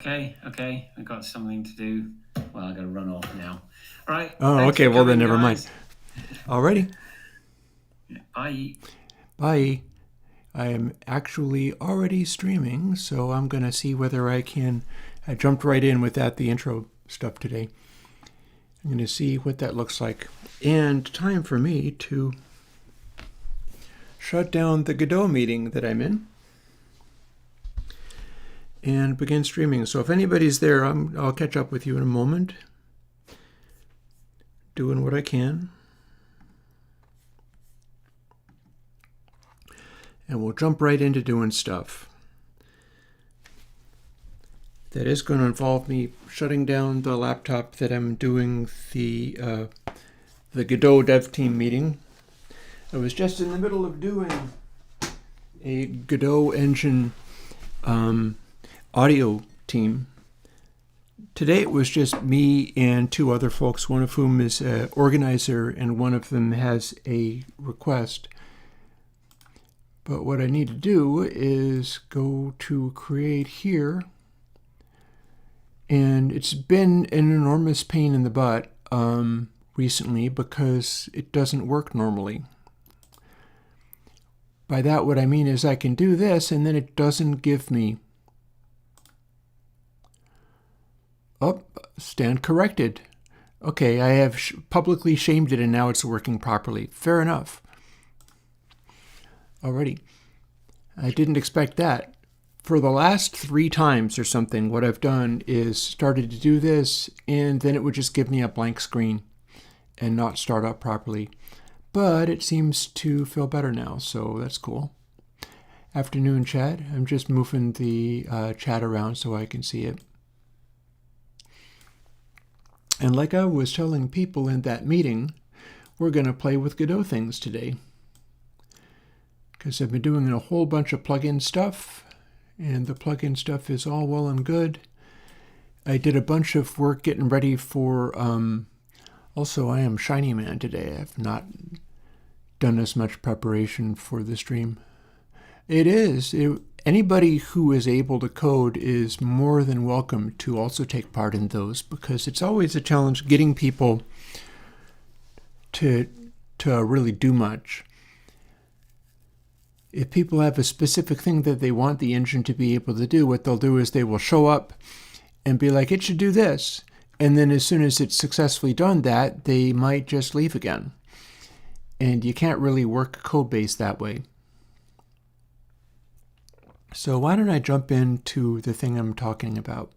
Okay, I've got something to do. Well, I got to run off now. All right. Oh, Thanks okay. for Well, then coming, never mind. guys. Alrighty. Bye. Bye. I am actually already streaming, so I'm going to see whether I can. I jumped right in without the intro stuff today. I'm going to see what that looks like. And time for me to shut down the Godot meeting that I'm in and begin streaming. So if anybody's there, I'll catch up with you in a moment. Doing what I can. And we'll jump right into doing stuff. That is going to involve me shutting down the laptop that I'm doing the Godot dev team meeting. I was just in the middle of doing a Godot Engine audio team. Today it was just me and two other folks, one of whom is an organizer and one of them has a request. But what I need to do is go to create here. And it's been an enormous pain in the butt recently because it doesn't work normally. By that, what I mean is I can do this and then it doesn't give me. Oh, stand corrected. Okay, I have publicly shamed it and now it's working properly. Fair enough. Alrighty. I didn't expect that. For the last 3 times or something, what I've done is started to do this, and then it would just give me a blank screen and not start up properly. But it seems to feel better now, so that's cool. Afternoon chat. I'm just moving the chat around so I can see it. And like I was telling people in that meeting, we're going to play with Godot things today. Because I've been doing a whole bunch of plugin stuff. And the plugin stuff is all well and good. I did a bunch of work getting ready for, also I am Shiny Man today. I've not done as much preparation for the stream. It is. Anybody who is able to code is more than welcome to also take part in those because it's always a challenge getting people to really do much. If people have a specific thing that they want the engine to be able to do, what they'll do is they will show up and be like, it should do this. And then as soon as it's successfully done that, they might just leave again. And you can't really work a code base that way. So why don't I jump into the thing I'm talking about?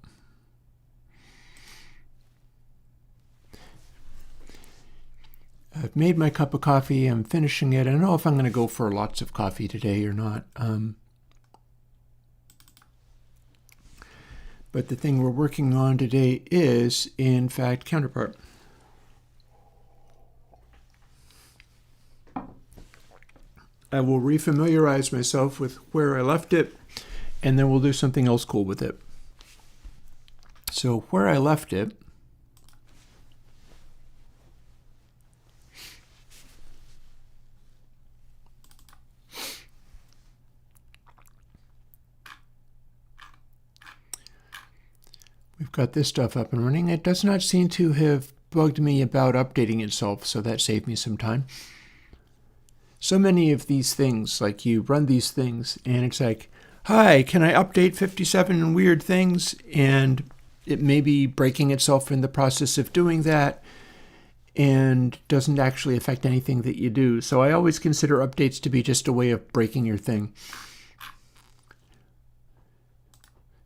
I've made my cup of coffee. I'm finishing it. I don't know if I'm going to go for lots of coffee today or not. But the thing we're working on today is, in fact, Counterpart. I will refamiliarize myself with where I left it, and then we'll do something else cool with it. So where I left it, we've got this stuff up and running. It does not seem to have bugged me about updating itself, so that saved me some time. So many of these things, like you run these things, and it's like, hi, can I update 57 weird things? And it may be breaking itself in the process of doing that and doesn't actually affect anything that you do. So I always consider updates to be just a way of breaking your thing.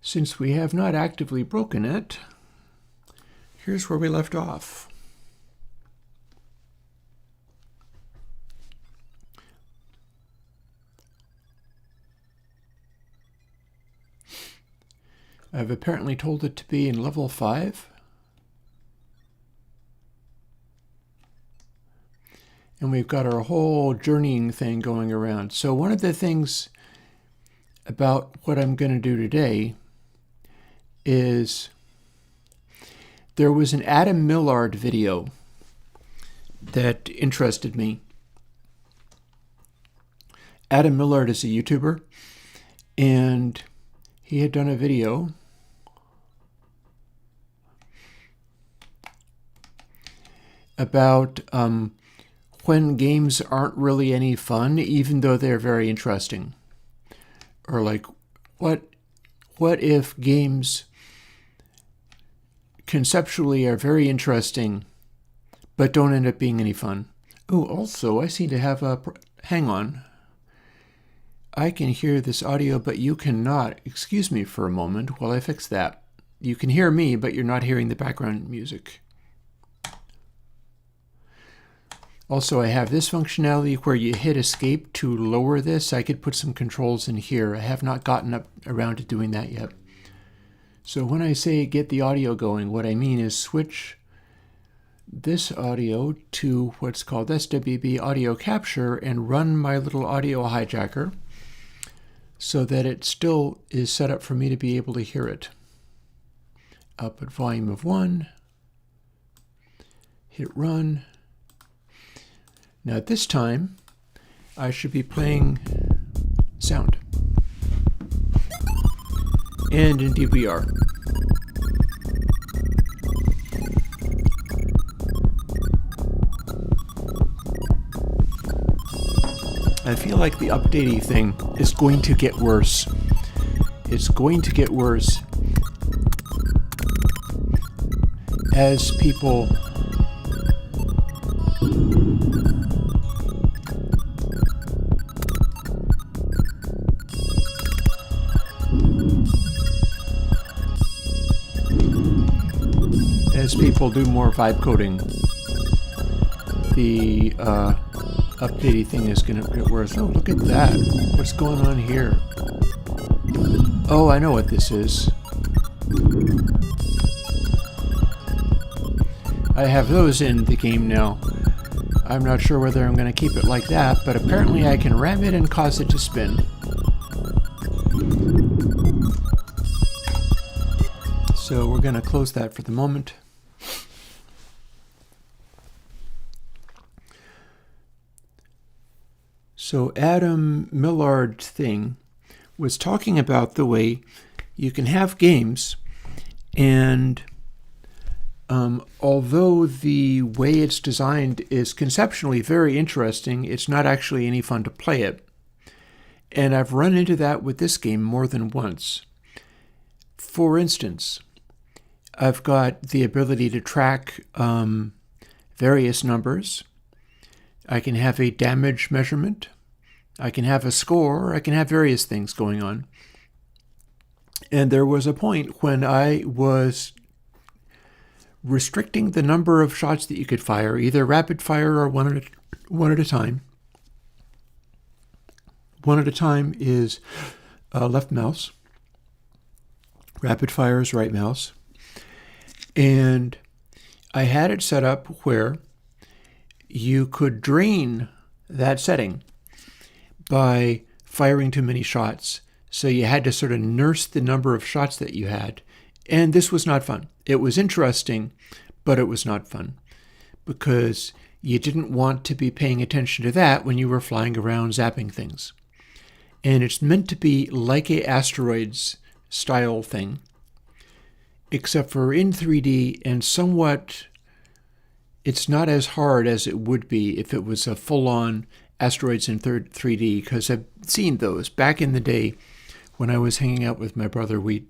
Since we have not actively broken it, here's where we left off. I've apparently told it to be in level 5. And we've got our whole journeying thing going around. So one of the things about what I'm going to do today is there was an Adam Millard video that interested me. Adam Millard is a YouTuber, and he had done a video about when games aren't really any fun, even though they're very interesting. Or like, what if games conceptually are very interesting, but don't end up being any fun? Oh, also, I seem to have a... Hang on. I can hear this audio, but you cannot. Excuse me for a moment while I fix that. You can hear me, but you're not hearing the background music. Also, I have this functionality where you hit escape to lower this. I could put some controls in here. I have not gotten around to doing that yet. So when I say get the audio going, what I mean is switch this audio to what's called SWB audio capture and run my little audio hijacker so that it still is set up for me to be able to hear it. I'll put volume of 1, hit run. Now at this time, I should be playing sound. And indeed we are. I feel like the updating thing is going to get worse. It's going to get worse as people do more vibe coding. The updating thing is going to get worse. Oh, look at that. What's going on here? Oh, I know what this is. I have those in the game now. I'm not sure whether I'm going to keep it like that, but apparently I can ram it and cause it to spin. So we're going to close that for the moment. So Adam Millard's thing was talking about the way you can have games, and although the way it's designed is conceptually very interesting, it's not actually any fun to play it. And I've run into that with this game more than once. For instance, I've got the ability to track various numbers. I can have a damage measurement. I can have a score. I can have various things going on. And there was a point when I was restricting the number of shots that you could fire, either rapid fire or one at a time. One at a time is left mouse. Rapid fire is right mouse. And I had it set up where you could drain that setting by firing too many shots. So you had to sort of nurse the number of shots that you had. And this was not fun. It was interesting, but it was not fun because you didn't want to be paying attention to that when you were flying around zapping things. And it's meant to be like a asteroids style thing, except for in 3D and somewhat, it's not as hard as it would be if it was a full-on asteroids in 3D, because I've seen those. Back in the day when I was hanging out with my brother, we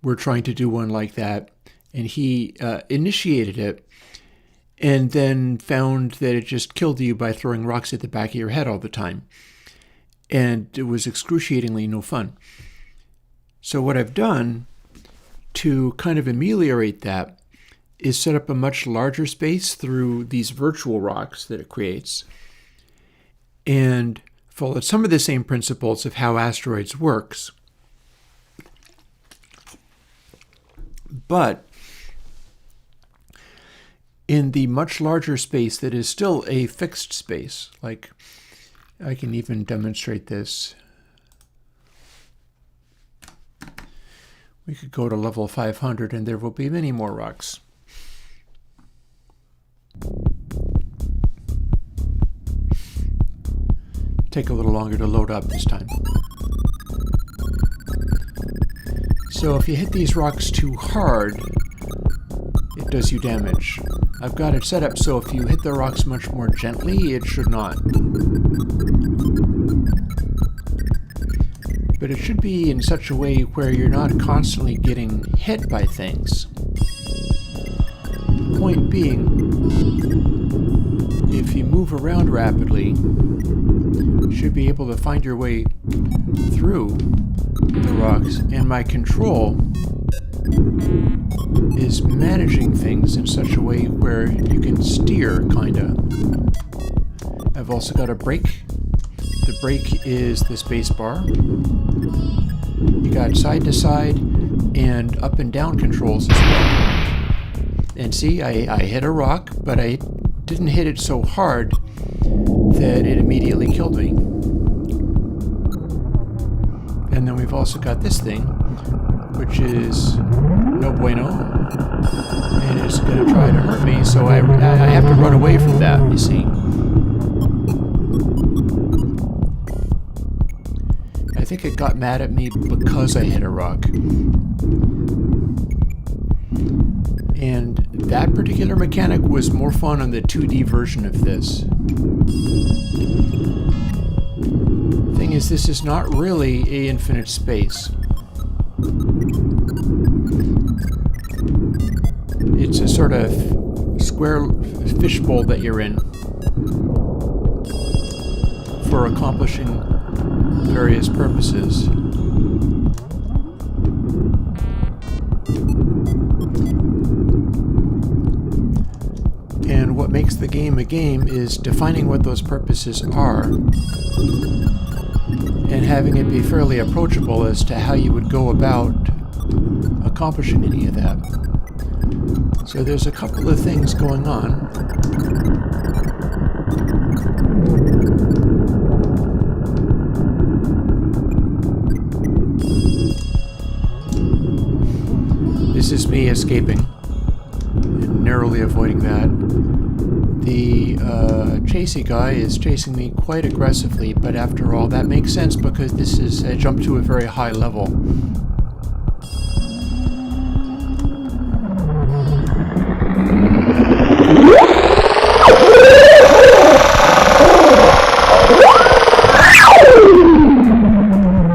were trying to do one like that, and he initiated it and then found that it just killed you by throwing rocks at the back of your head all the time. And it was excruciatingly no fun. So what I've done to kind of ameliorate that is set up a much larger space through these virtual rocks that it creates and followed some of the same principles of how asteroids works. But in the much larger space that is still a fixed space, like I can even demonstrate this. We could go to level 500 and there will be many more rocks. Take a little longer to load up this time. So if you hit these rocks too hard, it does you damage. I've got it set up so if you hit the rocks much more gently, it should not. But it should be in such a way where you're not constantly getting hit by things. Point being, if you move around rapidly, you should be able to find your way through the rocks, and my control is managing things in such a way where you can steer, kinda. I've also got a brake. The brake is the space bar. You got side to side and up and down controls as well. And see, I hit a rock, but I didn't hit it so hard that it immediately killed me. And then we've also got this thing, which is no bueno, and it's going to try to hurt me, so I have to run away from that, you see. I think it got mad at me because I hit a rock. And that particular mechanic was more fun on the 2D version of this. Thing is, this is not really an infinite space. It's a sort of square fishbowl that you're in for accomplishing various purposes. And what makes the game a game is defining what those purposes are and having it be fairly approachable as to how you would go about accomplishing any of that. So there's a couple of things going on. This is me escaping and narrowly avoiding that. The chasey guy is chasing me quite aggressively, but after all, that makes sense because this is a jump to a very high level.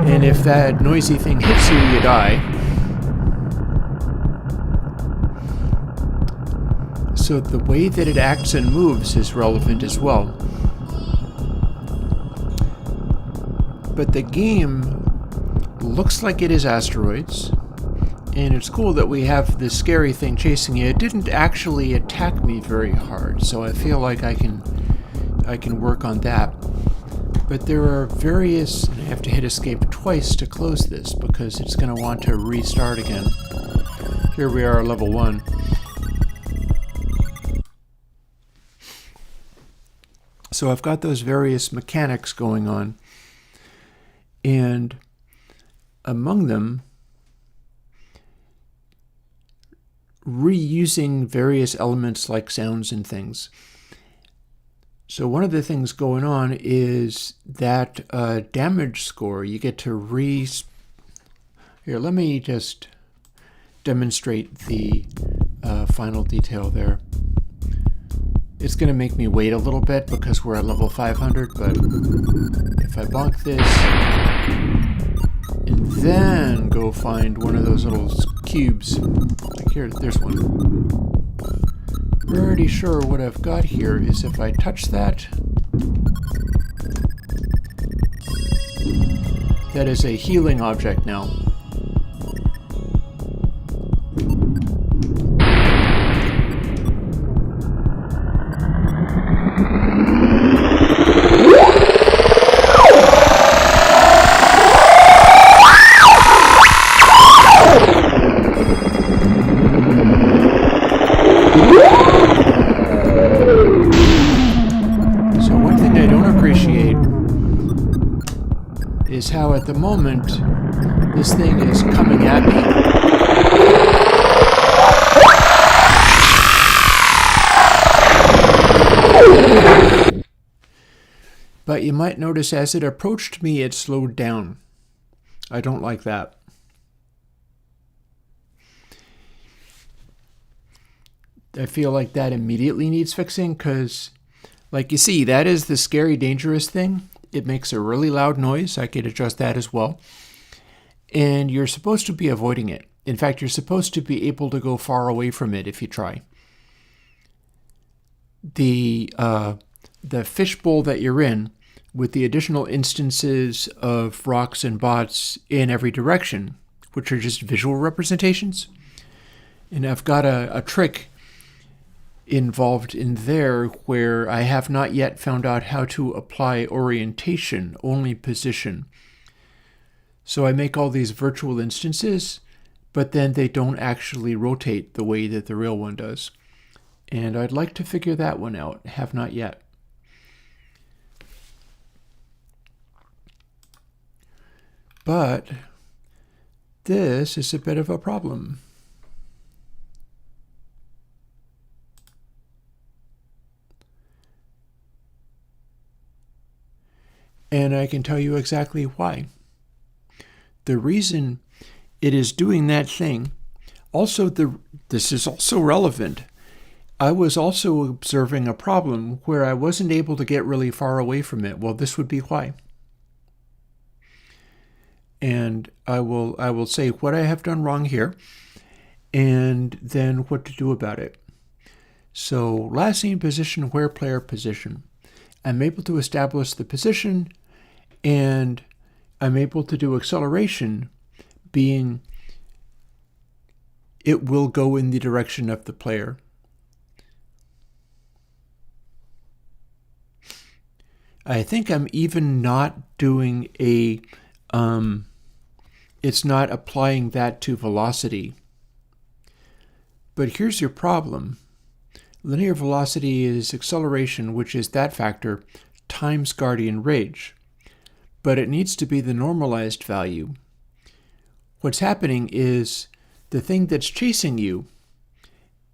And if that noisy thing hits you, you die. So the way that it acts and moves is relevant as well. But the game looks like it is asteroids, and it's cool that we have this scary thing chasing you. It didn't actually attack me very hard, so I feel like I can work on that. But there are various, and I have to hit escape twice to close this because it's going to want to restart again. Here we are, level 1. So I've got those various mechanics going on, and among them, reusing various elements like sounds and things. So one of the things going on is that damage score. You get to Here, let me just demonstrate the final detail there. It's going to make me wait a little bit because we're at level 500, but if I bonk this and then go find one of those little cubes, like here, there's one. Pretty sure what I've got here is if I touch that, that is a healing object now. Is how at the moment this thing is coming at me. But you might notice as it approached me, it slowed down. I don't like that. I feel like that immediately needs fixing because, like you see, that is the scary, dangerous thing. It makes a really loud noise. I could adjust that as well. And you're supposed to be avoiding it. In fact, you're supposed to be able to go far away from it if you try. The fishbowl that you're in, with the additional instances of rocks and bots in every direction, which are just visual representations. And I've got a trick involved in there where I have not yet found out how to apply orientation, only position. So I make all these virtual instances, but then they don't actually rotate the way that the real one does. And I'd like to figure that one out. Have not yet. But this is a bit of a problem. And I can tell you exactly why. The reason it is doing that thing, this is also relevant. I was also observing a problem where I wasn't able to get really far away from it. Well, this would be why. And I will say what I have done wrong here, and then what to do about it. So last scene position, where player position. I'm able to establish the position, and I'm able to do acceleration, being it will go in the direction of the player. I think I'm even not doing it's not applying that to velocity. But here's your problem. Linear velocity is acceleration, which is that factor, times Guardian Rage. But it needs to be the normalized value. What's happening is the thing that's chasing you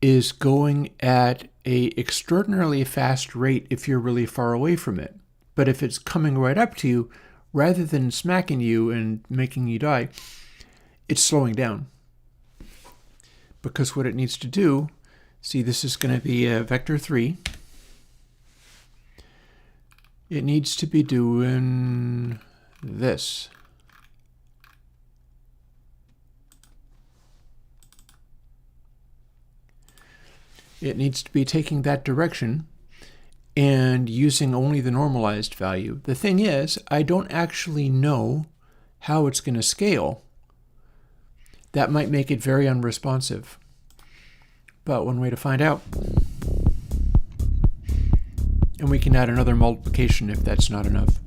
is going at an extraordinarily fast rate if you're really far away from it. But if it's coming right up to you, rather than smacking you and making you die, it's slowing down. Because what it needs to do, see, this is going to be a vector 3. It needs to be doing this. It needs to be taking that direction and using only the normalized value. The thing is, I don't actually know how it's going to scale. That might make it very unresponsive. But one way to find out. And we can add another multiplication if that's not enough.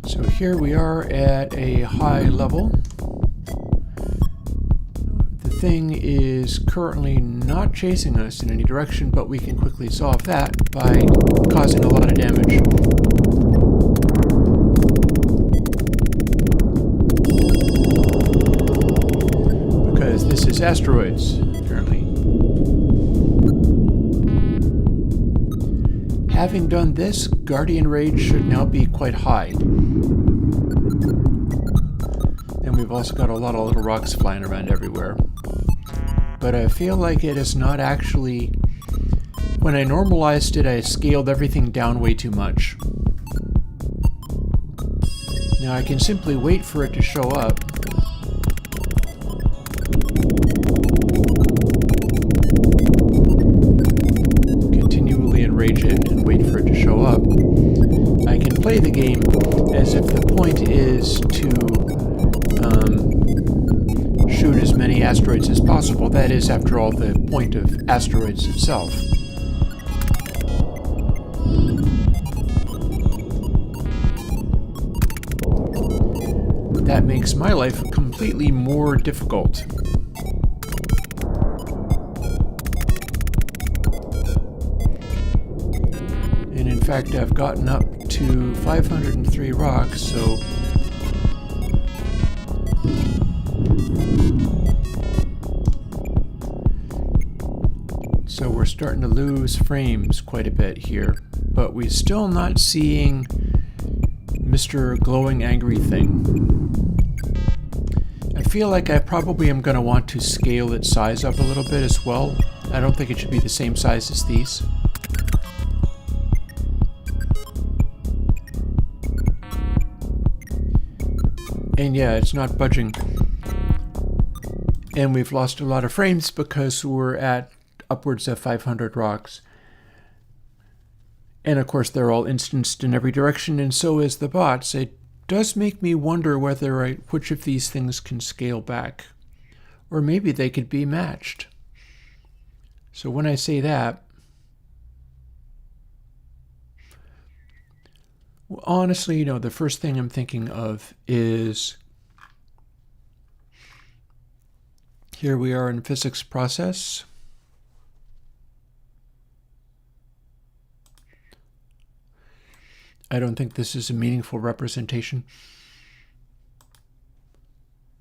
So here we are at a high level. The thing is currently not chasing us in any direction, but we can quickly solve that by causing a lot of damage. Because this is asteroids, apparently. Having done this, Guardian Rage should now be quite high. And we've also got a lot of little rocks flying around everywhere. But I feel like it is not actually... When I normalized it, I scaled everything down way too much. Now I can simply wait for it to show up. Continually enrage it and wait for it to show up. I can play the game as if the point is to shoot as many asteroids as possible. That is, after all, the point of asteroids itself. That makes my life completely more difficult. And in fact, I've gotten up to 503 rocks, so we're starting to lose frames quite a bit here, but we're still not seeing Mr. Glowing Angry Thing. I feel like I probably am going to want to scale its size up a little bit as well. I don't think it should be the same size as these. And yeah, it's not budging. And we've lost a lot of frames because we're at upwards of 500 rocks. And of course they're all instanced in every direction, and so is the bots. It does make me wonder whether which of these things can scale back. Or maybe they could be matched. So when I say that, well, honestly, you know, the first thing I'm thinking of is here we are in physics process. I don't think this is a meaningful representation,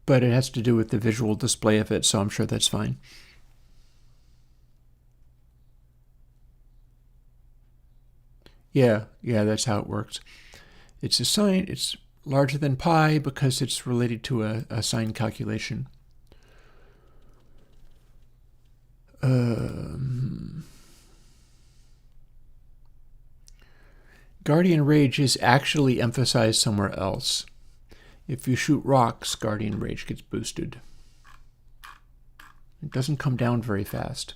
but it has to do with the visual display of it, so I'm sure that's fine. Yeah, that's how it works. It's a sine, it's larger than pi because it's related to a sine calculation. Guardian Rage is actually emphasized somewhere else. If you shoot rocks, Guardian Rage gets boosted. It doesn't come down very fast.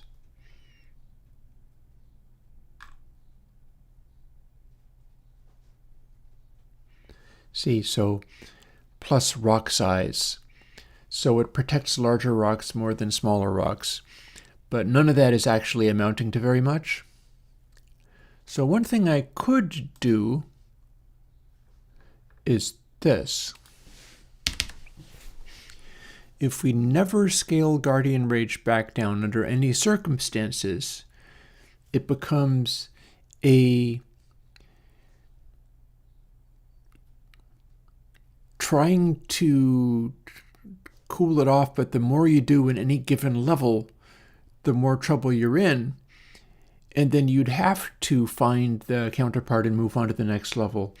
See, so plus rock size. So it protects larger rocks more than smaller rocks. But none of that is actually amounting to very much. So one thing I could do is this. If we never scale Guardian Rage back down under any circumstances, it becomes a trying to cool it off, but the more you do in any given level, the more trouble you're in. And then you'd have to find the counterpart and move on to the next level.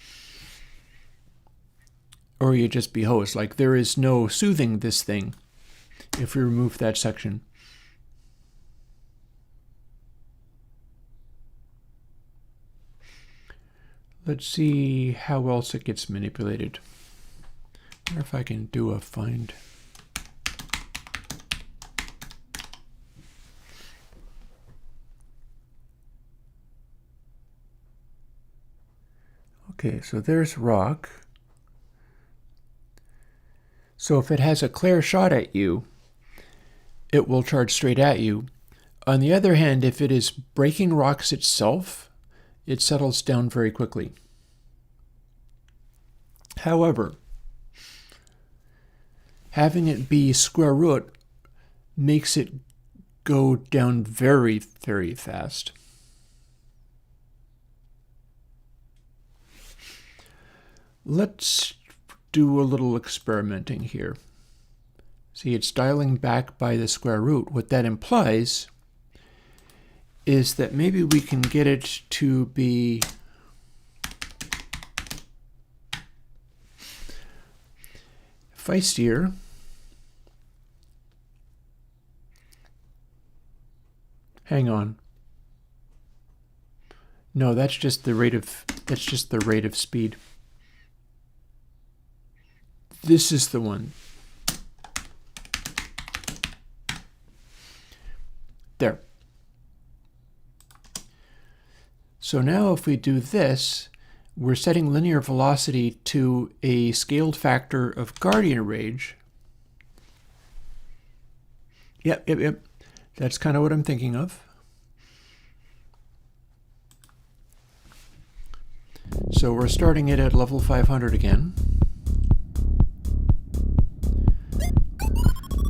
Or you'd just be hosed. Like, there is no soothing this thing if we remove that section. Let's see how else it gets manipulated. I wonder if I can do a find. Okay, so there's rock. So if it has a clear shot at you, it will charge straight at you. On the other hand, if it is breaking rocks itself, it settles down very quickly. However, having it be square root makes it go down very, very fast. Let's do a little experimenting here. See, it's dialing back by the square root. What that implies is that maybe we can get it to be feistier. Hang on. No, that's just the rate of speed. This is the one. There. So now if we do this, we're setting linear velocity to a scaled factor of Guardian Rage. Yep. That's kind of what I'm thinking of. So we're starting it at level 500 again.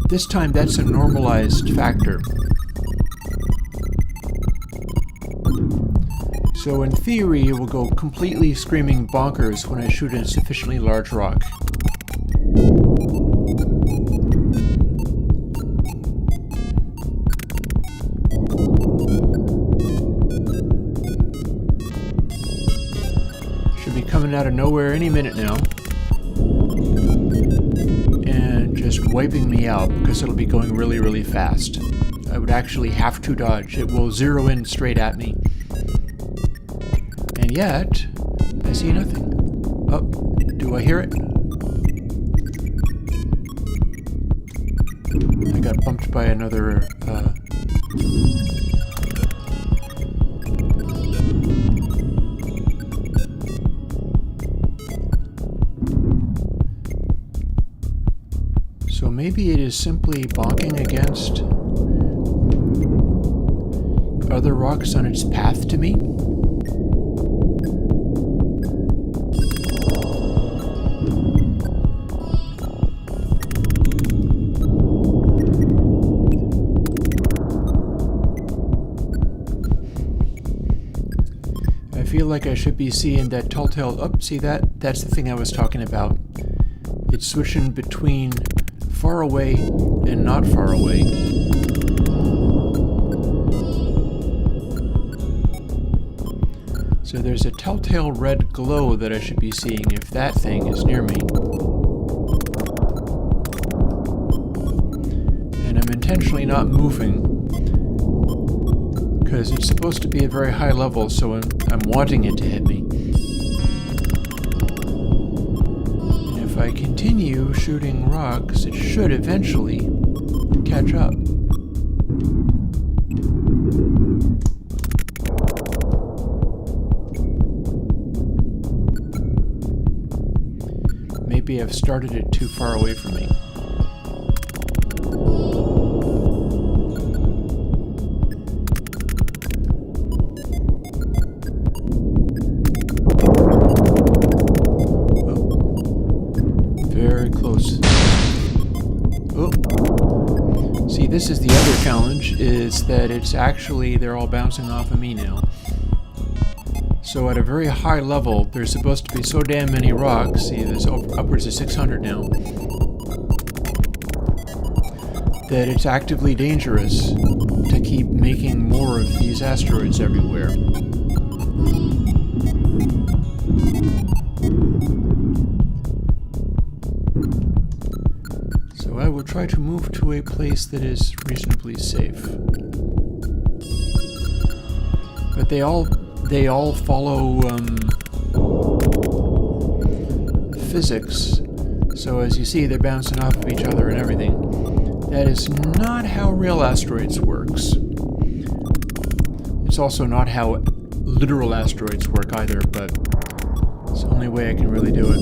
This time that's a normalized factor. So in theory, it will go completely screaming bonkers when I shoot a sufficiently large rock. Should be coming out of nowhere any minute now. And just wiping me out because it'll be going really, really fast. I would actually have to dodge. It will zero in straight at me. And yet, I see nothing. Oh, do I hear it? I got bumped by another, So maybe it is simply bonking against other rocks on its path to me? I feel like I should be seeing that telltale... Oh, see that? That's the thing I was talking about. It's switching between far away and not far away. So there's a telltale red glow that I should be seeing if that thing is near me. And I'm intentionally not moving because it's supposed to be a very high level, so I'm wanting it to hit me. And if I continue shooting rocks, it should eventually catch up. Maybe I've started it too far away from me. This is the other challenge, is that it's actually, they're all bouncing off of me now. So at a very high level, there's supposed to be so damn many rocks. See, there's upwards of 600 now. That it's actively dangerous to keep making more of these asteroids everywhere. I will try to move to a place that is reasonably safe. But they all follow physics. So as you see, they're bouncing off of each other and everything. That is not how real asteroids works. It's also not how literal asteroids work either, but it's the only way I can really do it.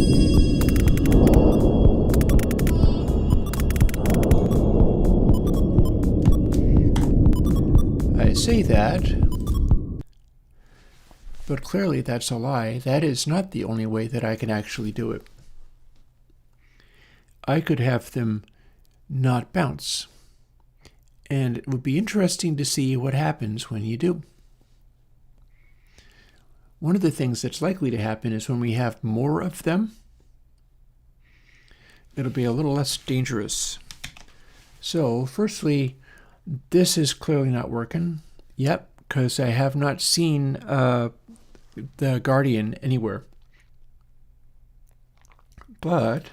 Say that, but clearly that's a lie. That is not the only way that I can actually do it. I could have them not bounce, and it would be interesting to see what happens when you do. One of the things that's likely to happen is when we have more of them, it'll be a little less dangerous. So, firstly, this is clearly not working. Yep, because I have not seen the Guardian anywhere. But,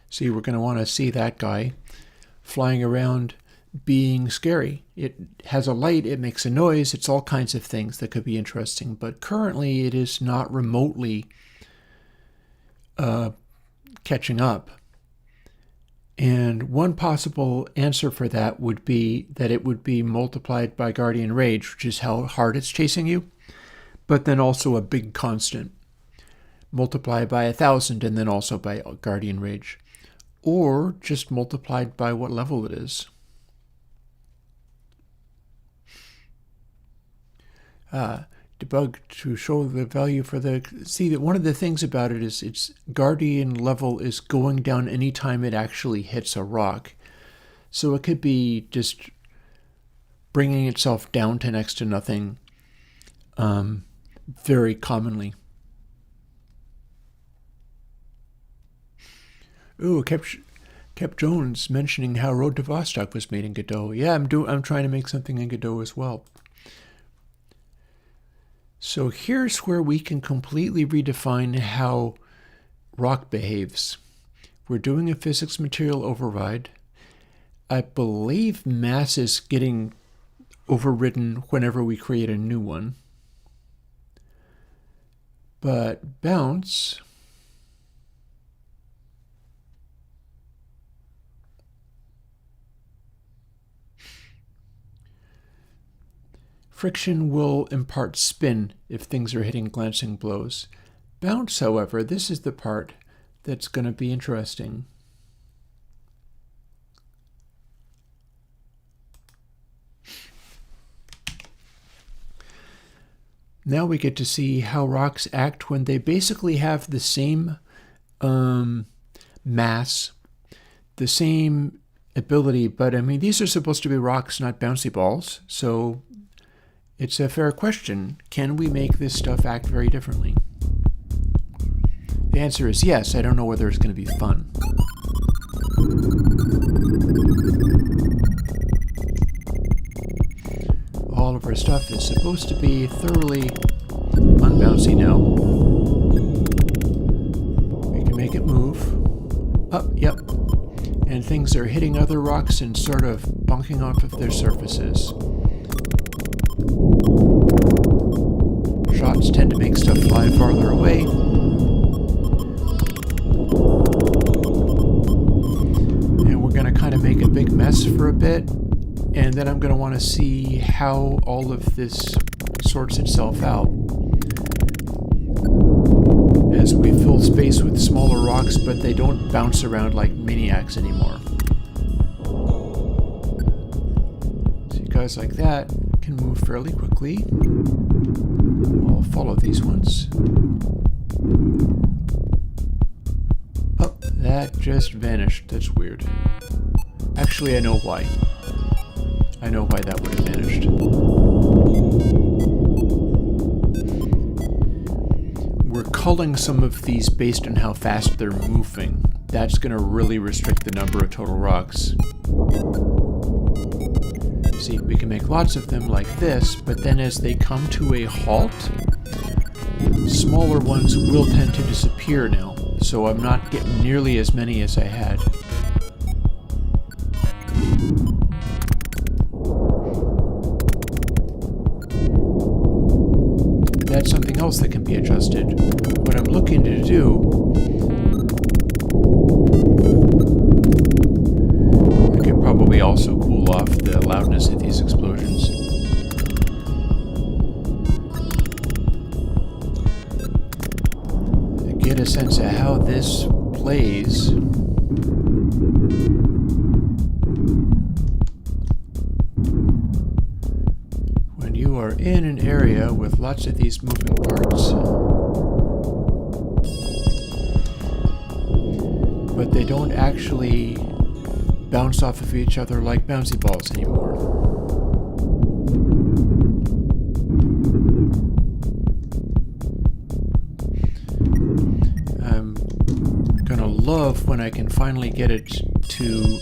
see, we're going to want to see that guy flying around being scary. It has a light, it makes a noise, it's all kinds of things that could be interesting. But currently it is not remotely catching up. And one possible answer for that would be that it would be multiplied by Guardian Rage, which is how hard it's chasing you, but then also a big constant. Multiplied by 1,000 and then also by Guardian Rage. Or just multiplied by what level it is. Debug to show the value for the... See, that one of the things about it is its Guardian level is going down anytime it actually hits a rock. So it could be just bringing itself down to next to nothing very commonly. Ooh, kept Jones mentioning how Road to Vostok was made in Godot. Yeah, I'm trying to make something in Godot as well. So here's where we can completely redefine how rock behaves. We're doing a physics material override. I believe mass is getting overridden whenever we create a new one. But bounce, friction will impart spin if things are hitting glancing blows. Bounce, however, this is the part that's going to be interesting. Now we get to see how rocks act when they basically have the same mass, the same ability, but I mean, these are supposed to be rocks, not bouncy balls, so it's a fair question. Can we make this stuff act very differently? The answer is yes. I don't know whether it's going to be fun. All of our stuff is supposed to be thoroughly unbouncy now. We can make it move. Up, yep. And things are hitting other rocks and sort of bunking off of their surfaces. Shots tend to make stuff fly farther away. And we're going to kind of make a big mess for a bit. And then I'm going to want to see how all of this sorts itself out. As we fill space with smaller rocks, but they don't bounce around like maniacs anymore. So guys like that can move fairly quickly. I'll follow these ones. Oh, that just vanished. That's weird. Actually, I know why. I know why that would have vanished. We're culling some of these based on how fast they're moving. That's going to really restrict the number of total rocks. See, we can make lots of them like this, but then as they come to a halt, smaller ones will tend to disappear now, so I'm not getting nearly as many as I had. That's something else that can be adjusted. What I'm looking to do, I can probably also cool off the loudness of these explosions. To get a sense of how this plays. You are in an area with lots of these moving parts, but they don't actually bounce off of each other like bouncy balls anymore. I'm gonna love when I can finally get it to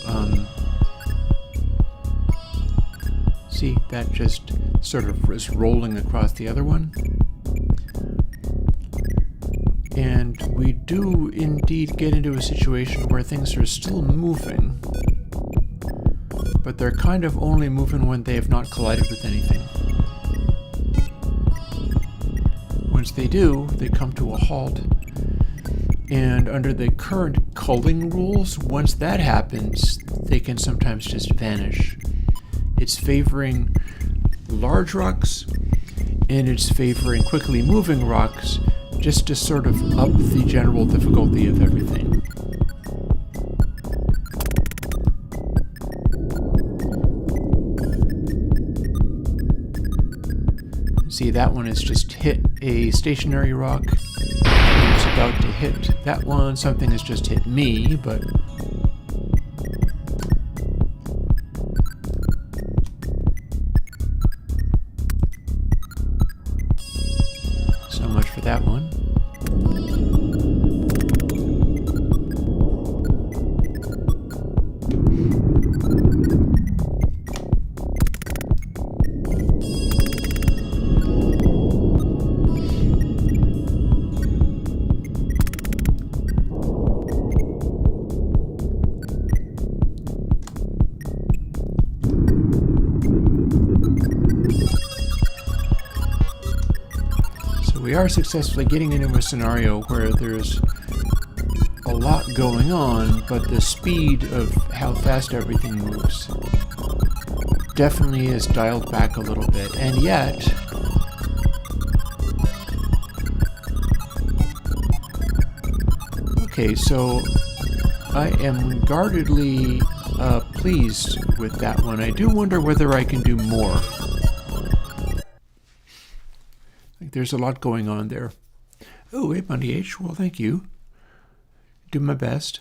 see, that just sort of is rolling across the other one. And we do indeed get into a situation where things are still moving, but they're kind of only moving when they have not collided with anything. Once they do, they come to a halt. And under the current culling rules, once that happens, they can sometimes just vanish. It's favoring large rocks, and it's favoring quickly moving rocks, just to sort of up the general difficulty of everything. See, that one has just hit a stationary rock. It's about to hit that one. Something has just hit me, but so much for that one. we are successfully getting into a scenario where there's a lot going on, but the speed of how fast everything moves definitely is dialed back a little bit. And yet, okay, so I am guardedly pleased with that one. I do wonder whether I can do more. There's a lot going on there. Oh, 8moneyh. Well, thank you. Do my best.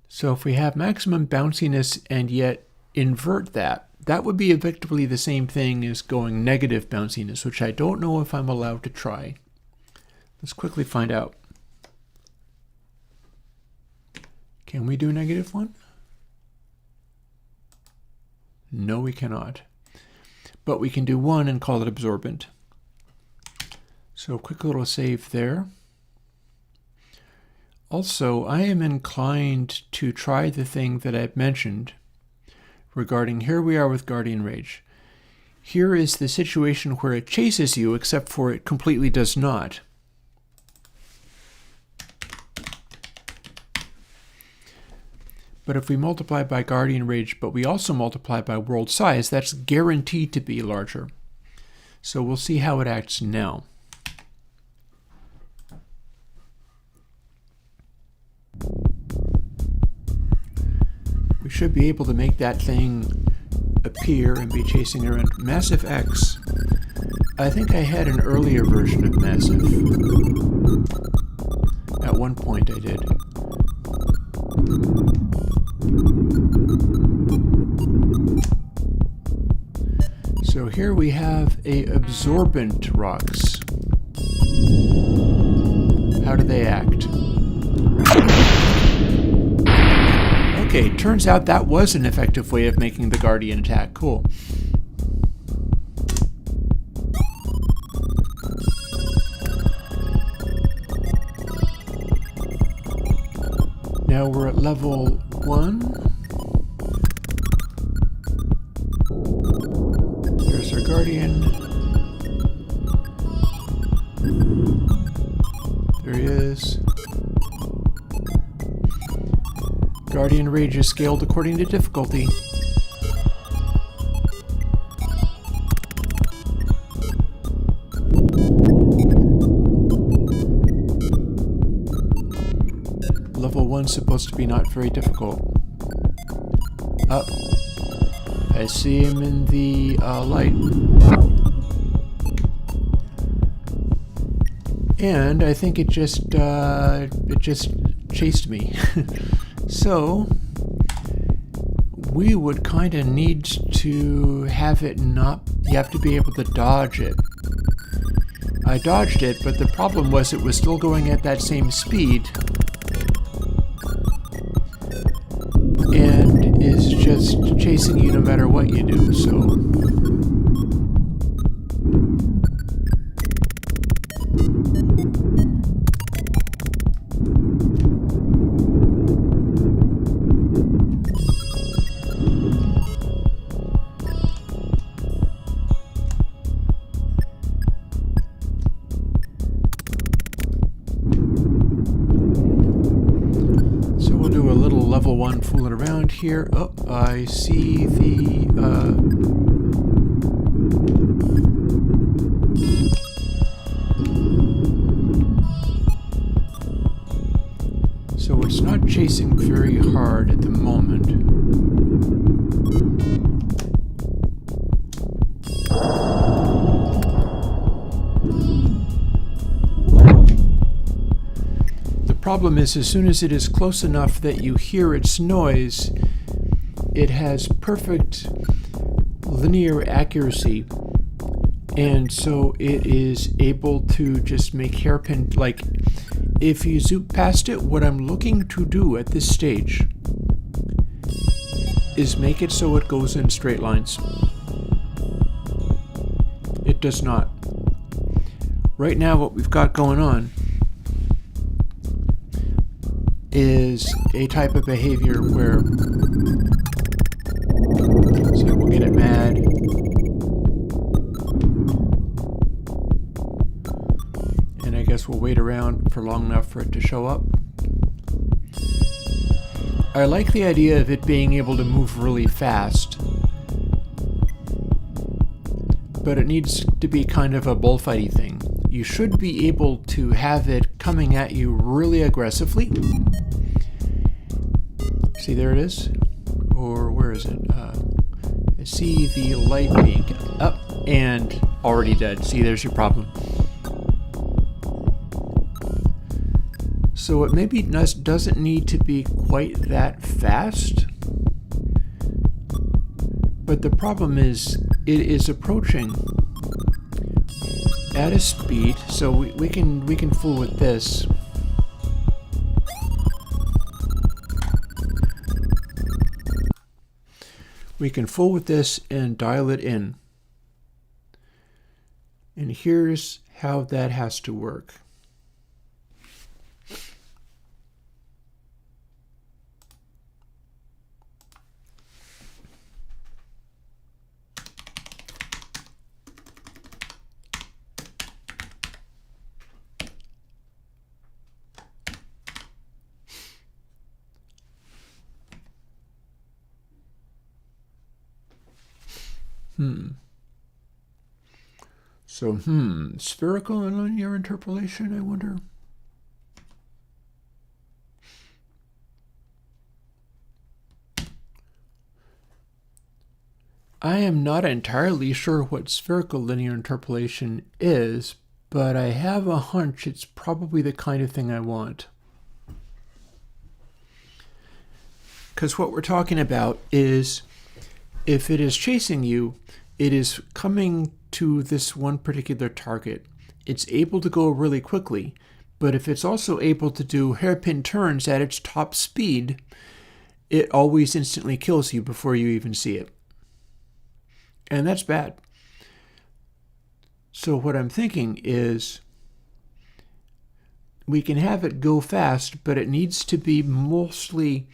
So if we have maximum bounciness and yet invert that, that would be effectively the same thing as going negative bounciness, which I don't know if I'm allowed to try. Let's quickly find out. Can we do -1? No, we cannot. But we can do 1 and call it absorbent. So a quick little save there. Also, I am inclined to try the thing that I've mentioned regarding, here we are with Guardian Rage. Here is the situation where it chases you, except for it completely does not. But if we multiply by Guardian Rage, but we also multiply by world size, that's guaranteed to be larger. So we'll see how it acts now. We should be able to make that thing appear and be chasing around. Massive X. I think I had an earlier version of Massive. At one point I did. So here we have a absorbent rocks. How do they act? Okay, turns out that was an effective way of making the Guardian attack. Cool. Now we're at level 1. There's our Guardian. There he is. Guardian Rage is scaled according to difficulty. Level 1's supposed to be not very difficult. Up. I see him in the light. And I think it just chased me. So we would kind of need to have it not, you have to be able to dodge it. I dodged it, but the problem was it was still going at that same speed and is just chasing you no matter what you do, so. Level 1 fooling around here. Oh, I see the so it's not chasing very hard at the moment. The problem is, as soon as it is close enough that you hear its noise, it has perfect linear accuracy, and so it is able to just make hairpin, like, if you zoom past it, what I'm looking to do at this stage is make it so it goes in straight lines. It does not. right now what we've got going on is a type of behavior where, so we'll get it mad. And I guess we'll wait around for long enough for it to show up. I like the idea of it being able to move really fast, but it needs to be kind of a bullfighty thing. You should be able to have it coming at you really aggressively. See, there it is. Or where is it? I see the light being up and already dead. See, there's your problem. So it maybe doesn't need to be quite that fast. But the problem is it is approaching at a speed, so we can fool with this. We can fool with this and dial it in. And here's how that has to work. So, spherical and linear interpolation, I wonder. I am not entirely sure what spherical linear interpolation is, but I have a hunch it's probably the kind of thing I want. Because what we're talking about is, if it is chasing you, it is coming to this one particular target. It's able to go really quickly, but if it's also able to do hairpin turns at its top speed, it always instantly kills you before you even see it. And that's bad. So what I'm thinking is we can have it go fast, but it needs to be mostly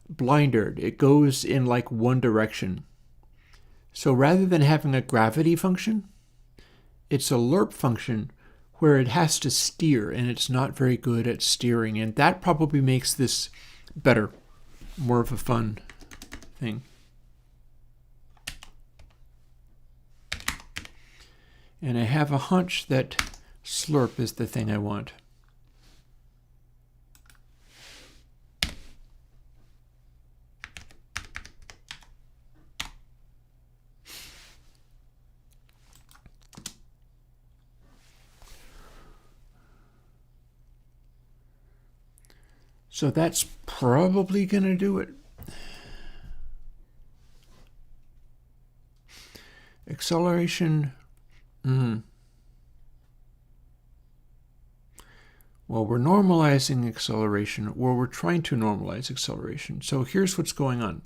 blindered. It goes in like one direction. So rather than having a gravity function, it's a lerp function where it has to steer, and it's not very good at steering. And that probably makes this better, more of a fun thing. And I have a hunch that slurp is the thing I want. So that's probably going to do it. Acceleration. Well, we're normalizing acceleration, or we're trying to normalize acceleration. So here's what's going on.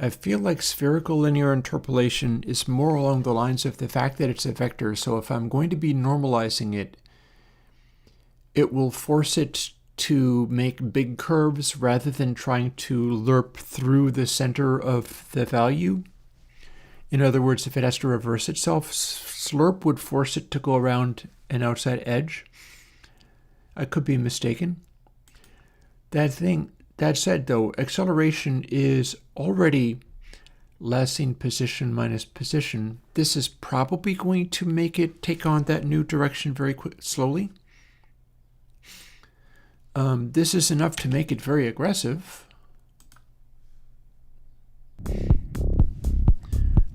I feel like spherical linear interpolation is more along the lines of the fact that it's a vector. So if I'm going to be normalizing it, it will force it to make big curves rather than trying to lerp through the center of the value. In other words, if it has to reverse itself, slurp would force it to go around an outside edge. I could be mistaken. That said, though, acceleration is already lessing position minus position. This is probably going to make it take on that new direction very slowly. This is enough to make it very aggressive.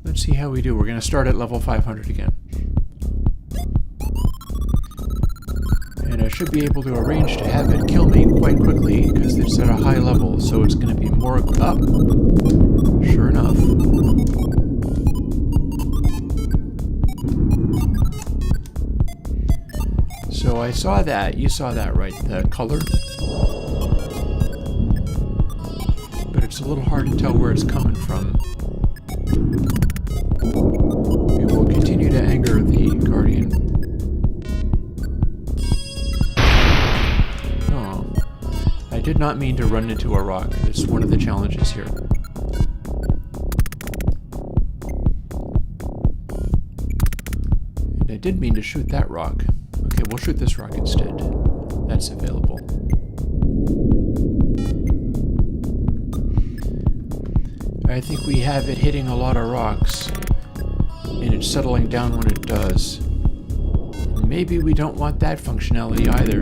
Let's see how we do. We're going to start at level 500 again. And I should be able to arrange to have it kill me quite quickly because it's at a high level, so it's going to be more up. Sure enough. So I saw that. You saw that, right? The color. But it's a little hard to tell where it's coming from. We will continue to anger the Guardian. Oh. I did not mean to run into a rock. It's one of the challenges here. And I did mean to shoot that rock. Okay, we'll shoot this rock instead. That's available. I think we have it hitting a lot of rocks, and it's settling down when it does. Maybe we don't want that functionality either.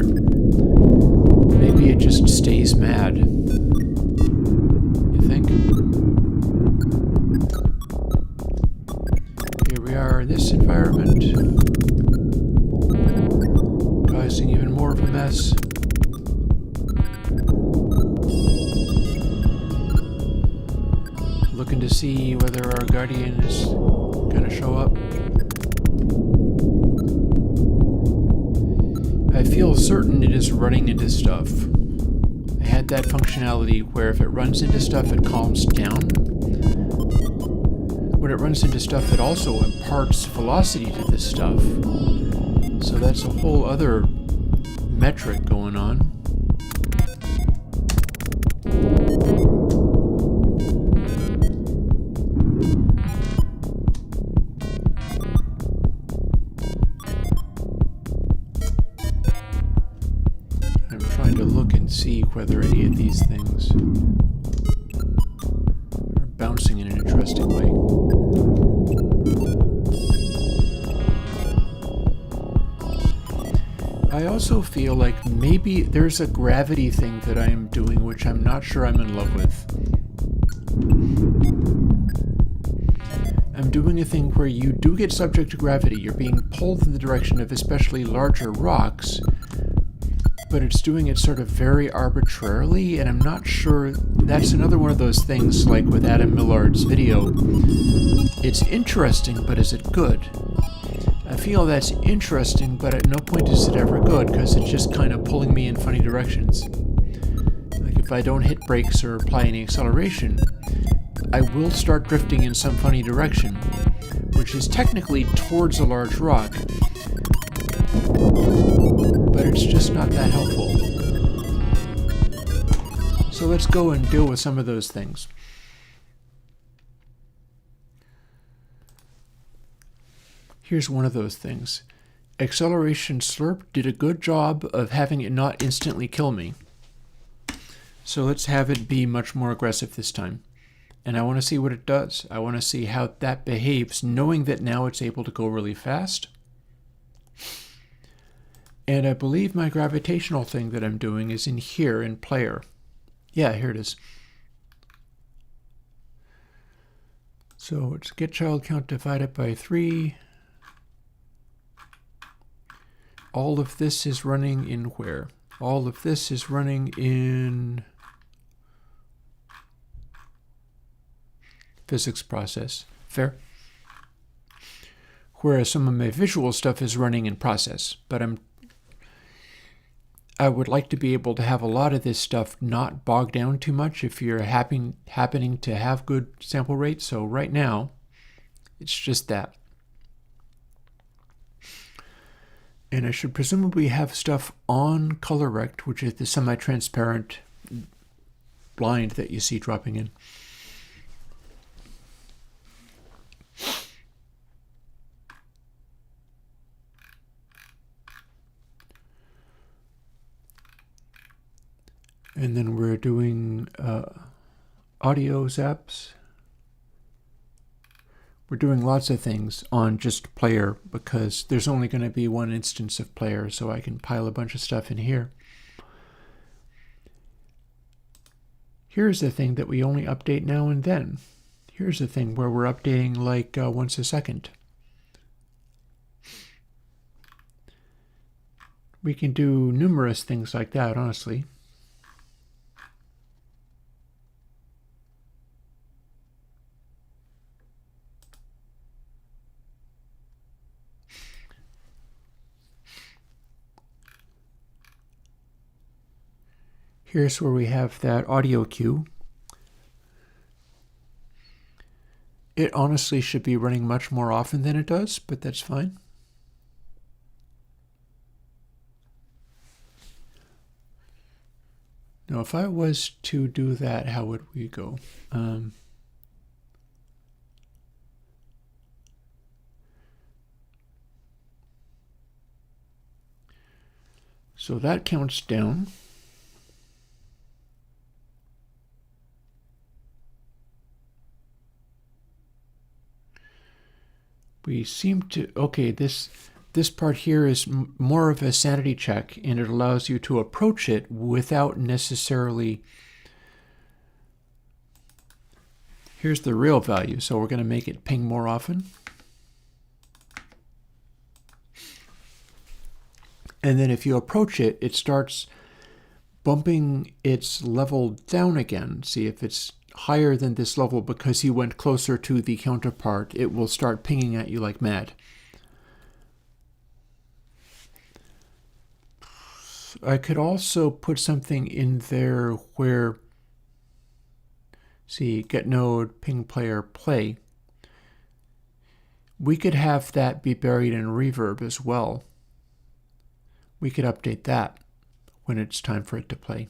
Maybe it just stays mad. You think? Here we are in this environment, causing even more of a mess. Looking to see whether our Guardian is gonna show up. I feel certain it is running into stuff. I had that functionality where if it runs into stuff, it calms down. When it runs into stuff, it also imparts velocity to the stuff. So that's a whole other metric going on. See whether any of these things are bouncing in an interesting way. I also feel like maybe there's a gravity thing that I am doing which I'm not sure I'm in love with. I'm doing a thing where you do get subject to gravity. You're being pulled in the direction of especially larger rocks, but it's doing it sort of very arbitrarily, and I'm not sure. That's another one of those things like with Adam Millard's video. It's interesting, but is it good? I feel that's interesting, but at no point is it ever good, because it's just kind of pulling me in funny directions. Like if I don't hit brakes or apply any acceleration, I will start drifting in some funny direction, which is technically towards a large rock, but it's just not that helpful. So let's go and deal with some of those things. Here's one of those things. Acceleration Slurp did a good job of having it not instantly kill me. So let's have it be much more aggressive this time. And I want to see what it does. I want to see how that behaves, knowing that now it's able to go really fast. And I believe my gravitational thing that I'm doing is in here in player. Yeah, here it is. So it's get child count divided by 3. All of this is running in where? All of this is running in physics process. Fair? Whereas some of my visual stuff is running in process, but I would like to be able to have a lot of this stuff not bog down too much if you're happening to have good sample rates. So right now, it's just that. And I should presumably have stuff on color rect, which is the semi-transparent blind that you see dropping in. And then we're doing audio zaps. We're doing lots of things on just player because there's only going to be one instance of player, so I can pile a bunch of stuff in here. Here's the thing that we only update now and then. Here's the thing where we're updating like once a second. We can do numerous things like that, honestly. Here's where we have that audio cue. It honestly should be running much more often than it does, but that's fine. Now, if I was to do that, how would we go? So that counts down. We seem to, okay, this part here is more of a sanity check, and it allows you to approach it without necessarily, here's the real value, so we're going to make it ping more often. And then if you approach it, it starts bumping its level down again. See, if it's higher than this level because you went closer to the counterpart, it will start pinging at you like mad. I could also put something in there where, see, get node, ping player, play. We could have that be buried in reverb as well. We could update that when it's time for it to play.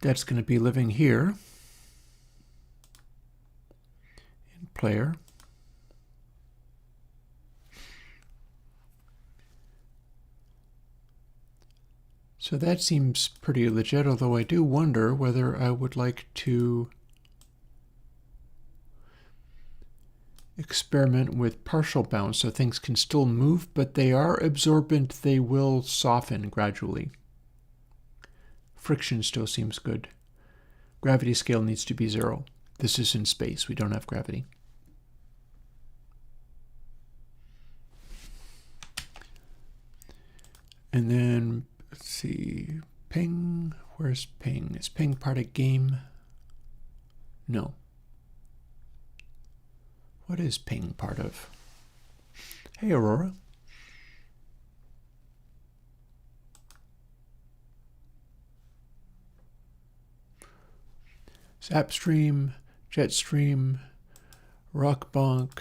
That's going to be living here in player. So that seems pretty legit, although I do wonder whether I would like to experiment with partial bounce so things can still move, but they are absorbent. They will soften gradually. Friction still seems good. Gravity scale needs to be 0. This is in space. We don't have gravity. And then, let's see, ping. Where's ping? Is ping part of game? No. What is ping part of? Hey, Aurora. Zapstream, Jetstream, Rockbonk,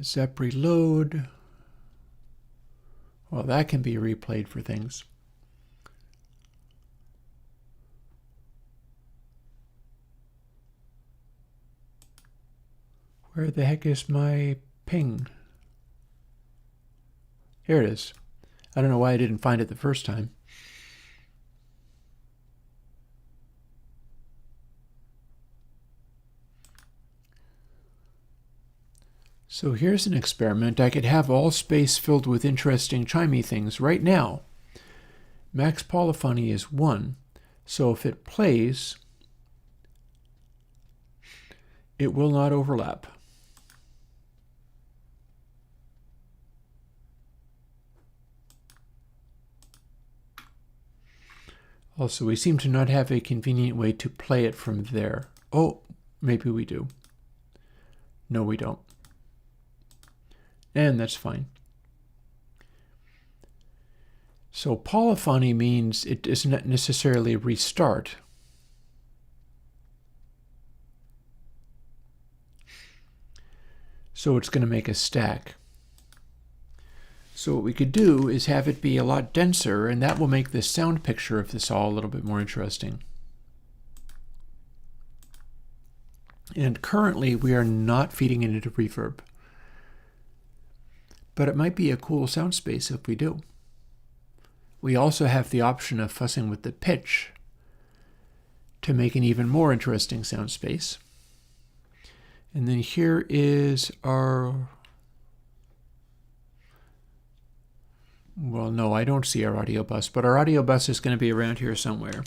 Zap Reload. Well, that can be replayed for things. Where the heck is my ping? Here it is. I don't know why I didn't find it the first time. So here's an experiment. I could have all space filled with interesting chimey things right now. Max polyphony is 1, so if it plays, it will not overlap. Also, we seem to not have a convenient way to play it from there. Oh, maybe we do. No, we don't. And that's fine. So polyphony means it does not necessarily restart. So it's going to make a stack. So what we could do is have it be a lot denser, and that will make the sound picture of this all a little bit more interesting. And currently we are not feeding it into reverb. But it might be a cool sound space if we do. We also have the option of fussing with the pitch to make an even more interesting sound space. And then here is our, well, no, I don't see our audio bus, but our audio bus is going to be around here somewhere.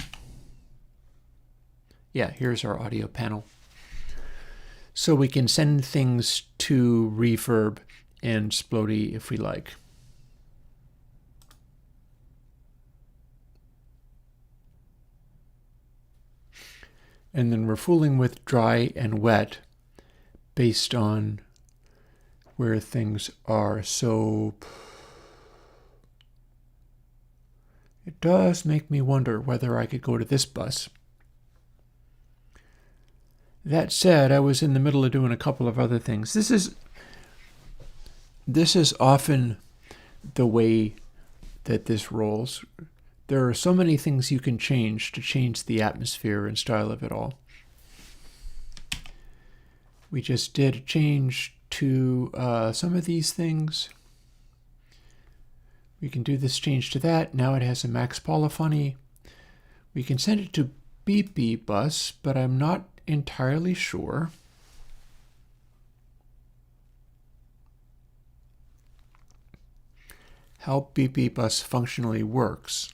Yeah, here's our audio panel. So we can send things to reverb and Splody if we like. And then we're fooling with dry and wet based on where things are. So it does make me wonder whether I could go to this bus. That said, I was in the middle of doing a couple of other things. This is often the way that this rolls. There are so many things you can change to change the atmosphere and style of it all. We just did a change to some of these things. We can do this change to that. Now it has a max polyphony. We can send it to BP bus, but I'm not entirely sure. How BP bus functionally works.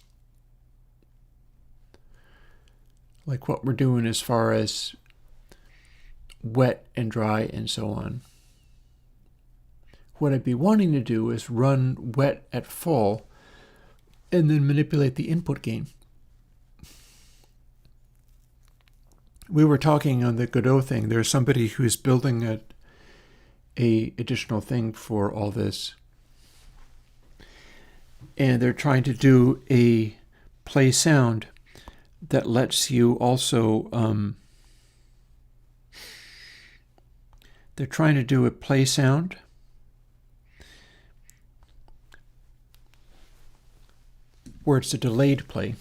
Like what we're doing as far as wet and dry and so on. What I'd be wanting to do is run wet at full and then manipulate the input gain. We were talking on the Godot thing. There's somebody who's building a additional thing for all this. And they're trying to do a play sound that lets you also they're trying to do a play sound where it's a delayed play.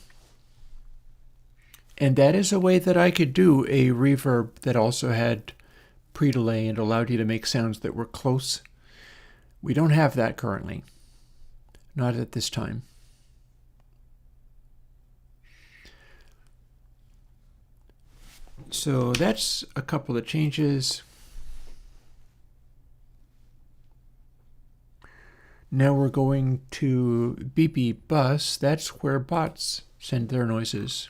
And that is a way that I could do a reverb that also had pre-delay and allowed you to make sounds that were close. We don't have that currently. Not at this time. So that's a couple of changes. Now we're going to BP bus. That's where bots send their noises.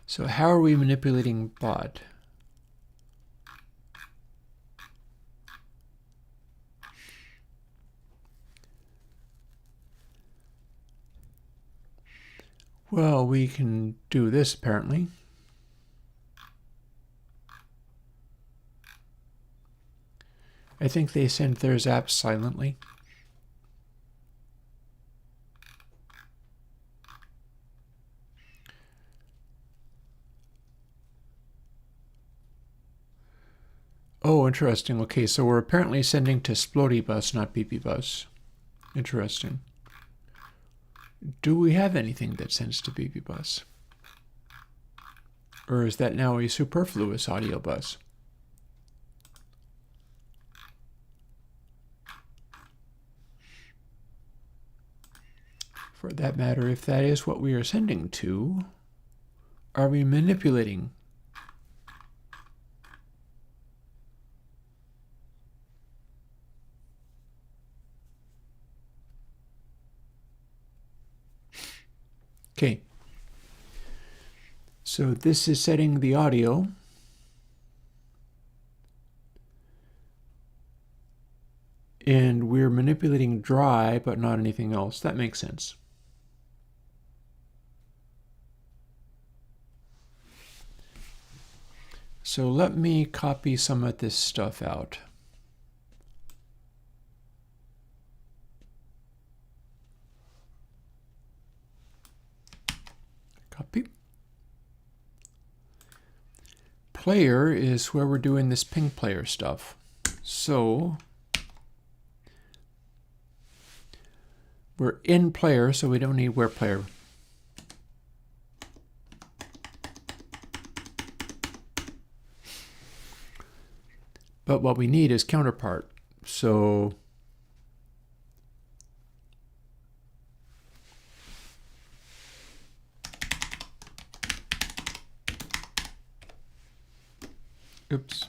So how are we manipulating bot? Well, we can do this apparently. I think they send their zaps silently. Oh, interesting. Okay, so we're apparently sending to Splody bus, not BP bus. Interesting. Do we have anything that sends to BP bus? Or is that now a superfluous audio bus? For that matter, if that is what we are sending to, are we manipulating? Okay, so this is setting the audio. And we're manipulating dry, but not anything else. That makes sense. So let me copy some of this stuff out. Copy. Player is where we're doing this ping player stuff. So we're in player, so we don't need where player. But what we need is counterpart. So oops.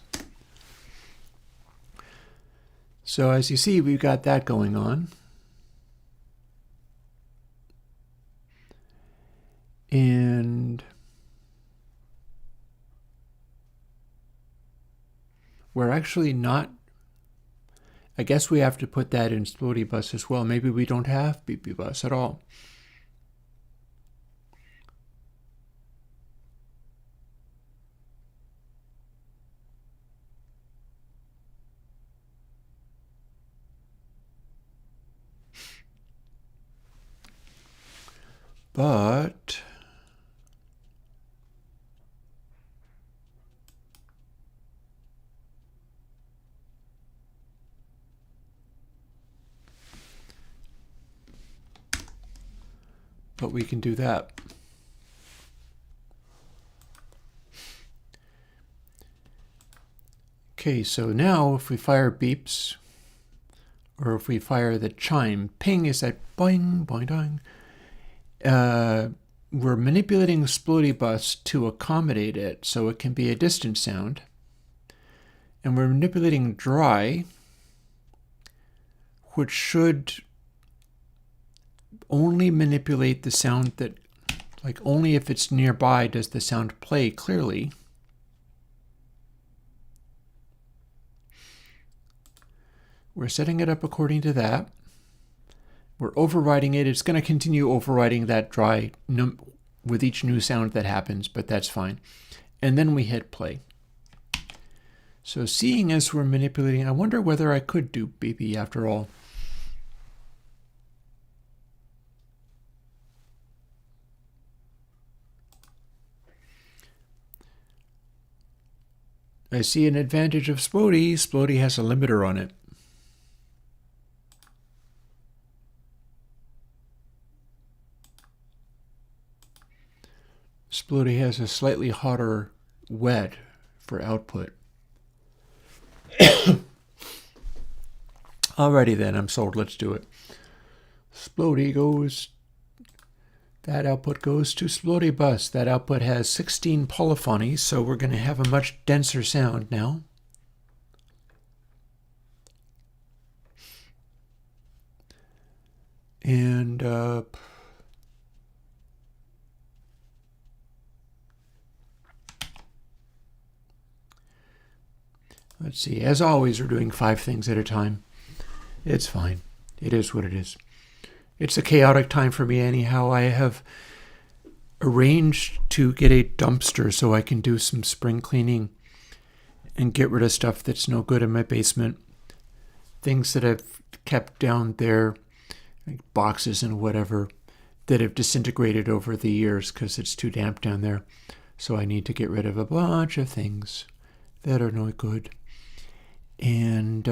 So as you see, we've got that going on. And we're actually not, I guess we have to put that in Splody bus as well. Maybe we don't have BP bus at all. But we can do that. Okay, so now if we fire beeps, or if we fire the chime, ping is that boing, boing, doing. We're manipulating Splody Bus to accommodate it so it can be a distant sound. And we're manipulating dry, which should only manipulate the sound that, like only if it's nearby does the sound play clearly. We're setting it up according to that. We're overriding it. It's going to continue overriding that dry with each new sound that happens, but that's fine. And then we hit play. So seeing as we're manipulating, I wonder whether I could do BB after all. I see an advantage of Splody. Splody has a limiter on it. Splody has a slightly hotter wet for output. Alrighty then, I'm sold. Let's do it. Splody goes, that output goes to Splody Bus. That output has 16 polyphonies, so we're going to have a much denser sound now. And let's see, as always, we're doing 5 things at a time. It's fine. It is what it is. It's a chaotic time for me anyhow. I have arranged to get a dumpster so I can do some spring cleaning and get rid of stuff that's no good in my basement. Things that I've kept down there, like boxes and whatever, that have disintegrated over the years because it's too damp down there. So I need to get rid of a bunch of things that are no good. And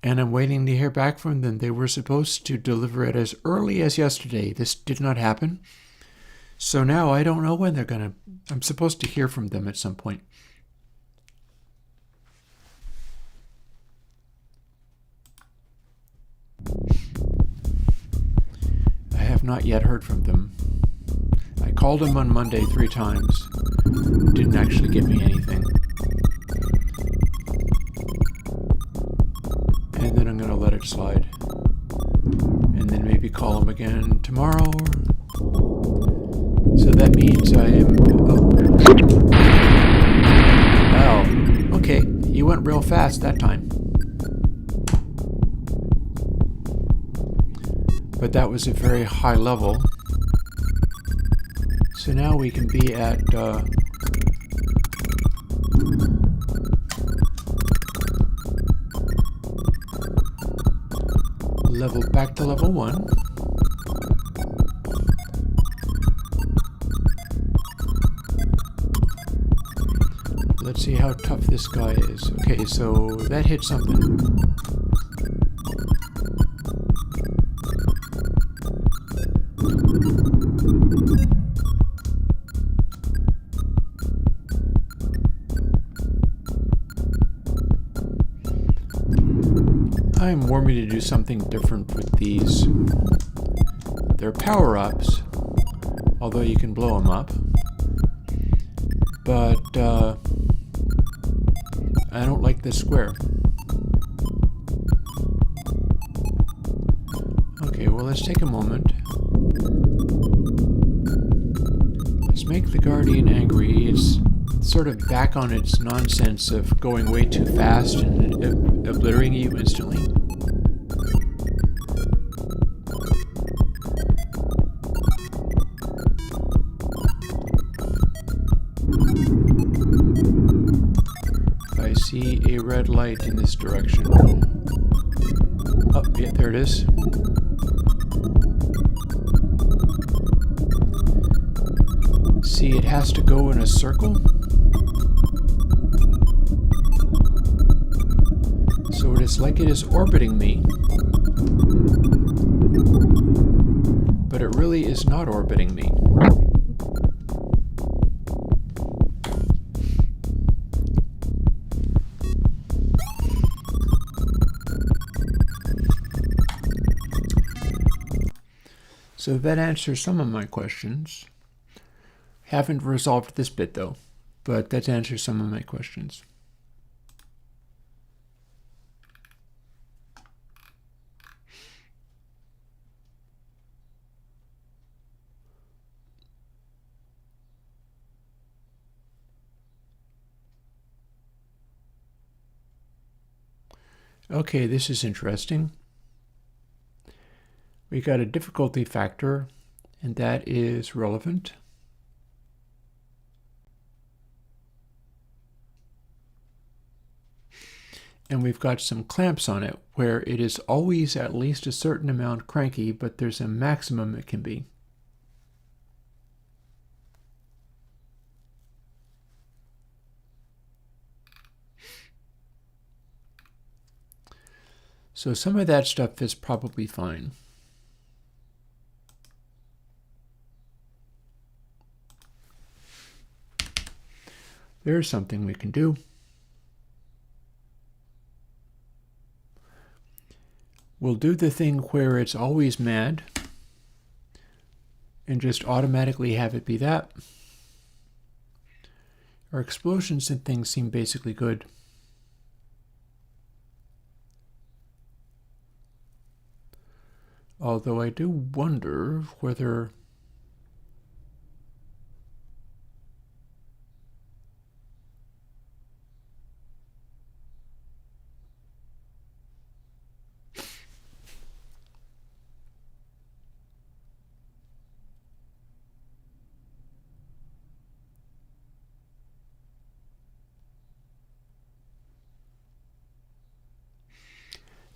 I'm waiting to hear back from them. They were supposed to deliver it as early as yesterday. This did not happen. So now I don't know when they're going to... I'm supposed to hear from them at some point. I have not yet heard from them. I called them on Monday 3 times. Didn't actually get me anything. And then I'm going to let it slide. And then maybe call them again tomorrow. So that means I am... Oh. Wow. Okay. You went real fast that time. But that was a very high level. So now we can be at... back to level 1. Let's see how tough this guy is. Okay, so that hit something. I'm warming to do something different with these. They're power-ups, although you can blow them up. But I don't like this square. Okay, well, let's take a moment. Let's make the Guardian angry. It's sort of back on its nonsense of going way too fast and obliterating you instantly. I see a red light in this direction. Oh, yeah, there it is. See, it has to go in a circle. So it is like it is orbiting me, but it really is not orbiting me. So that answers some of my questions. Haven't resolved this bit though, but that answers some of my questions. Okay, this is interesting. We got a difficulty factor, and that is relevant. And we've got some clamps on it, where it is always at least a certain amount cranky, but there's a maximum it can be. So some of that stuff is probably fine. There's something we can do. We'll do the thing where it's always mad and just automatically have it be that. Our explosions and things seem basically good. Although I do wonder whether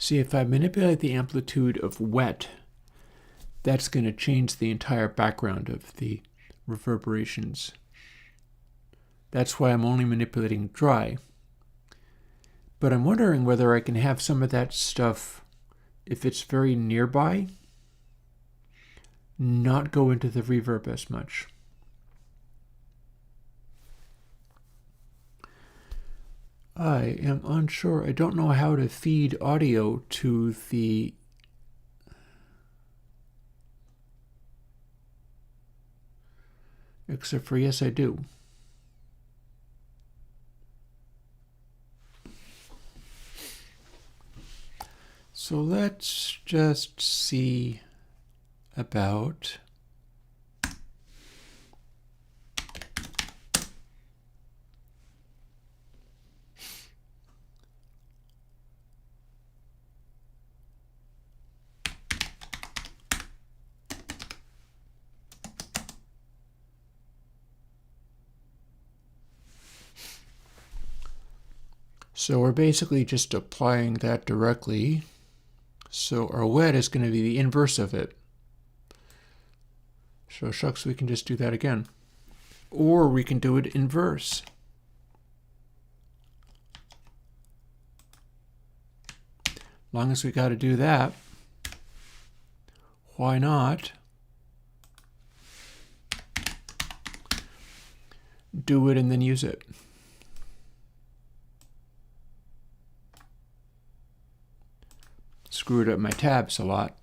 see, if I manipulate the amplitude of wet, that's going to change the entire background of the reverberations. That's why I'm only manipulating dry. But I'm wondering whether I can have some of that stuff, if it's very nearby, not go into the reverb as much. I am unsure. I don't know how to feed audio to the except for yes, I do. So let's just see about so we're basically just applying that directly. So our wet is going to be the inverse of it. So shucks, we can just do that again. Or we can do it inverse. Long as we got to do that, why not do it and then use it? Screwed up my tabs a lot.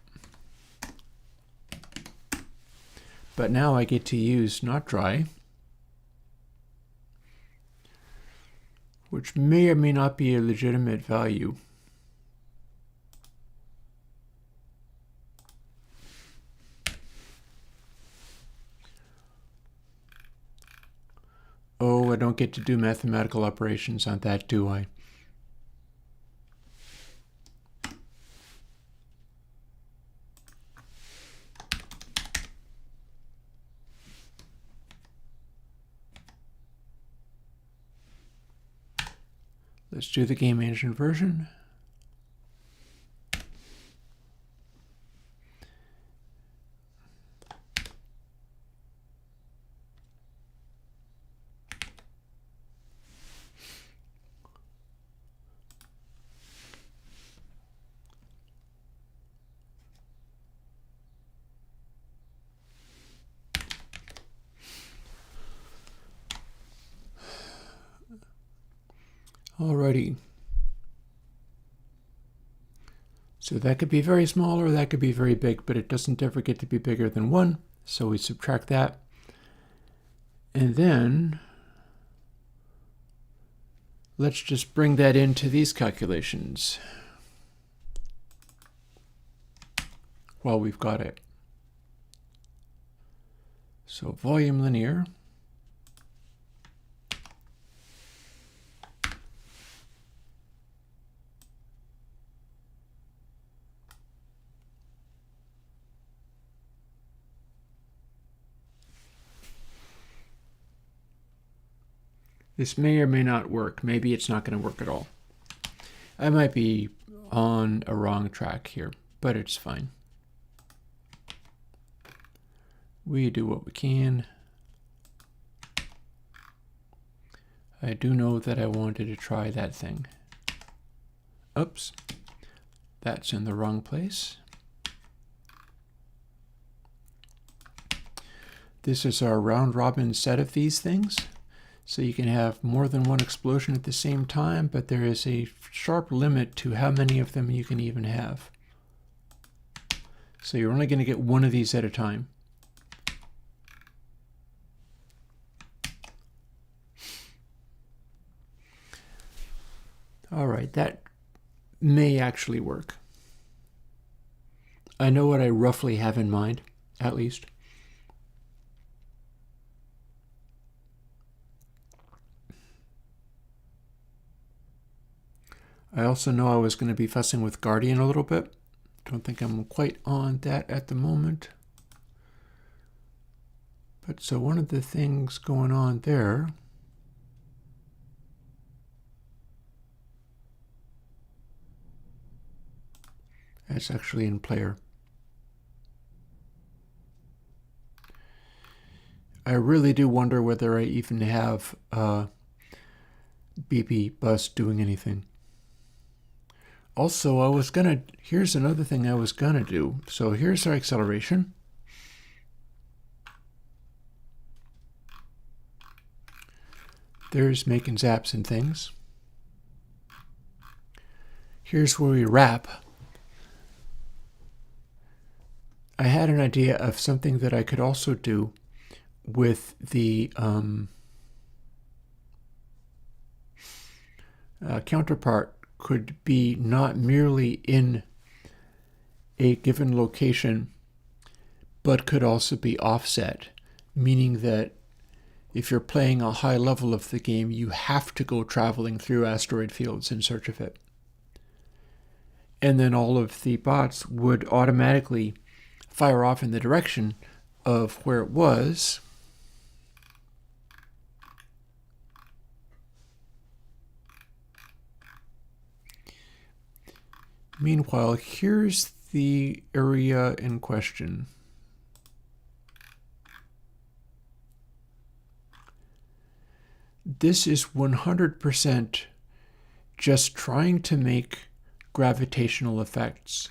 But now I get to use not dry, which may or may not be a legitimate value. Oh, I don't get to do mathematical operations on that, do I? Let's do the game engine version. Alrighty. So that could be very small or that could be very big, but it doesn't ever get to be bigger than 1. So we subtract that. And then let's just bring that into these calculations while we've got it. So volume linear this may or may not work. Maybe it's not going to work at all. I might be on a wrong track here, but it's fine. We do what we can. I do know that I wanted to try that thing. Oops, that's in the wrong place. This is our round robin set of these things. So you can have more than one explosion at the same time, but there is a sharp limit to how many of them you can even have. So you're only going to get one of these at a time. All right, that may actually work. I know what I roughly have in mind, at least. I also know I was going to be fussing with Guardian a little bit. Don't think I'm quite on that at the moment. But so one of the things going on there that's actually in player. I really do wonder whether I even have BP bus doing anything. Also, here's another thing I was gonna do. So here's our acceleration. There's making zaps and things. Here's where we wrap. I had an idea of something that I could also do with the counterpart could be not merely in a given location, but could also be offset, meaning that if you're playing a high level of the game, you have to go traveling through asteroid fields in search of it. And then all of the bots would automatically fire off in the direction of where it was. Meanwhile, here's the area in question. This is 100% just trying to make gravitational effects.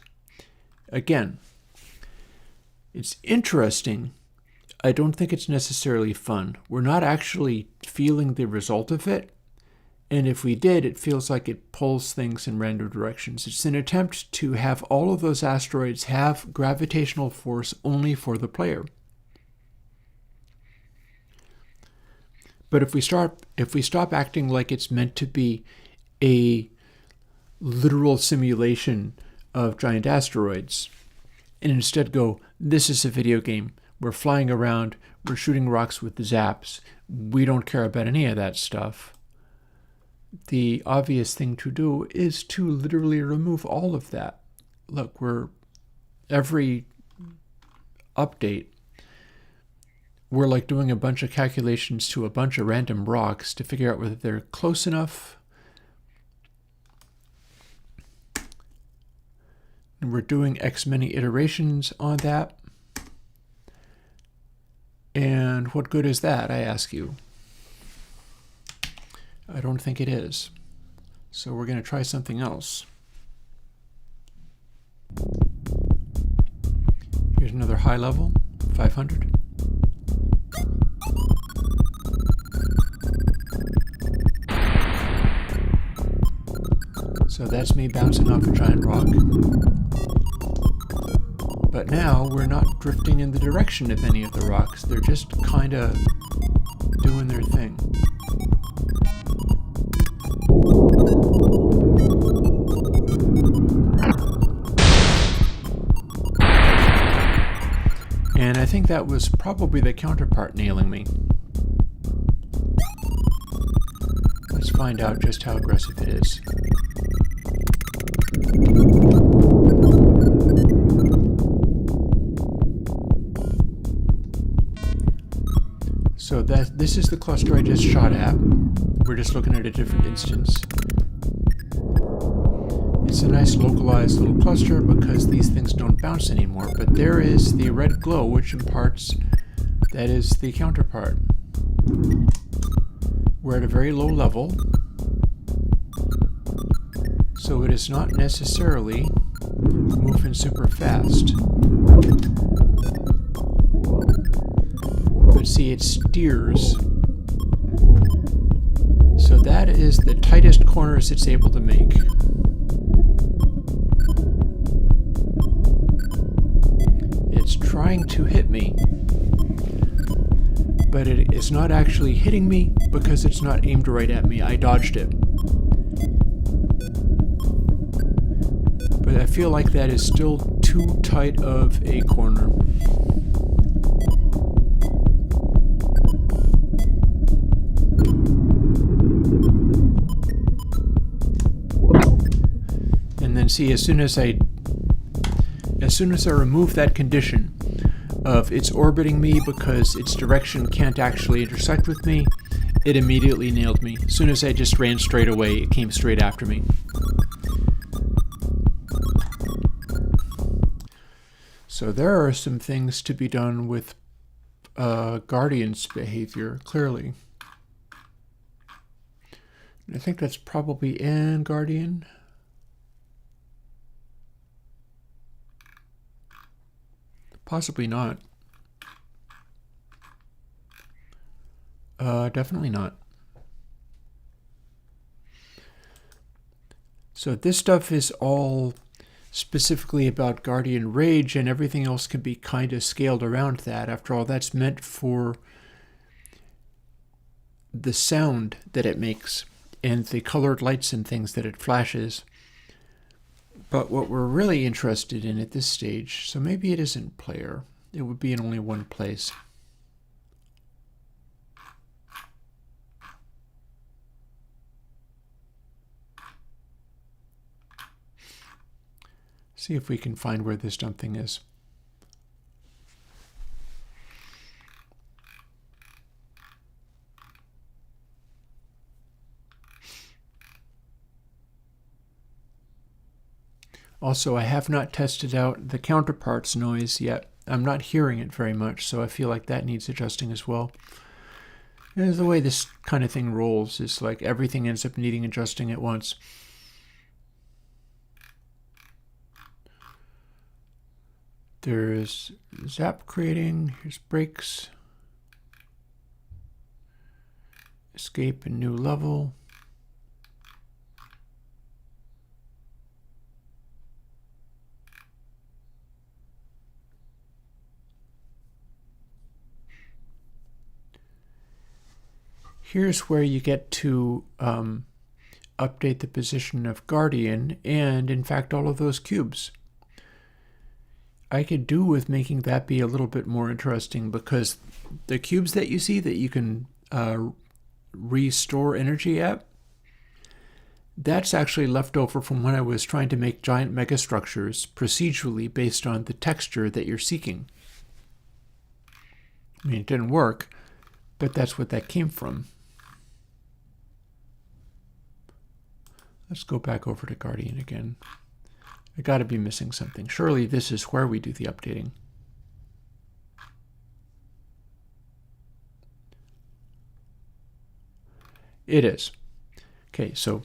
Again, it's interesting. I don't think it's necessarily fun. We're not actually feeling the result of it. And if we did, it feels like it pulls things in random directions. It's an attempt to have all of those asteroids have gravitational force only for the player. But if we stop acting like it's meant to be a literal simulation of giant asteroids, and instead go, this is a video game. We're flying around, we're shooting rocks with the zaps. We don't care about any of that stuff. The obvious thing to do is to literally remove all of that. Look, every update, we're like doing a bunch of calculations to a bunch of random rocks to figure out whether they're close enough. And we're doing X many iterations on that. And what good is that, I ask you? I don't think it is. So we're going to try something else. Here's another high level, 500. So that's me bouncing off a giant rock. But now we're not drifting in the direction of any of the rocks. They're just kind of doing their thing. And I think that was probably the counterpart nailing me. Let's find out just how aggressive it is. So this is the cluster I just shot at. We're just looking at a different instance. It's a nice localized little cluster because these things don't bounce anymore, but there is the red glow which imparts that is the counterpart. We're at a very low level, so it is not necessarily moving super fast. But see, it steers. So that is the tightest corners it's able to make. It's trying to hit me, but it is not actually hitting me because it's not aimed right at me. I dodged it. But I feel like that is still too tight of a corner. And then see, as soon as I remove that condition of it's orbiting me because its direction can't actually intersect with me, it immediately nailed me. As soon as I just ran straight away, it came straight after me. So there are some things to be done with Guardian's behavior, clearly. I think that's probably in Guardian. Possibly not. Definitely not. So this stuff is all specifically about Guardian Rage, and everything else can be kind of scaled around that. After all, that's meant for the sound that it makes and the colored lights and things that it flashes. But what we're really interested in at this stage, so maybe it isn't player. It would be in only one place. See if we can find where this dumb thing is. Also, I have not tested out the counterparts noise yet. I'm not hearing it very much, so I feel like that needs adjusting as well. And the way this kind of thing rolls is like everything ends up needing adjusting at once. There's zap creating, here's breaks, escape and new level. Here's where you get to update the position of Guardian and, in fact, all of those cubes. I could do with making that be a little bit more interesting, because the cubes that you see that you can restore energy at, that's actually left over from when I was trying to make giant megastructures procedurally based on the texture that you're seeking. I mean, it didn't work, but that's what that came from. Let's go back over to Guardian again. I gotta be missing something. Surely this is where we do the updating. It is. Okay, so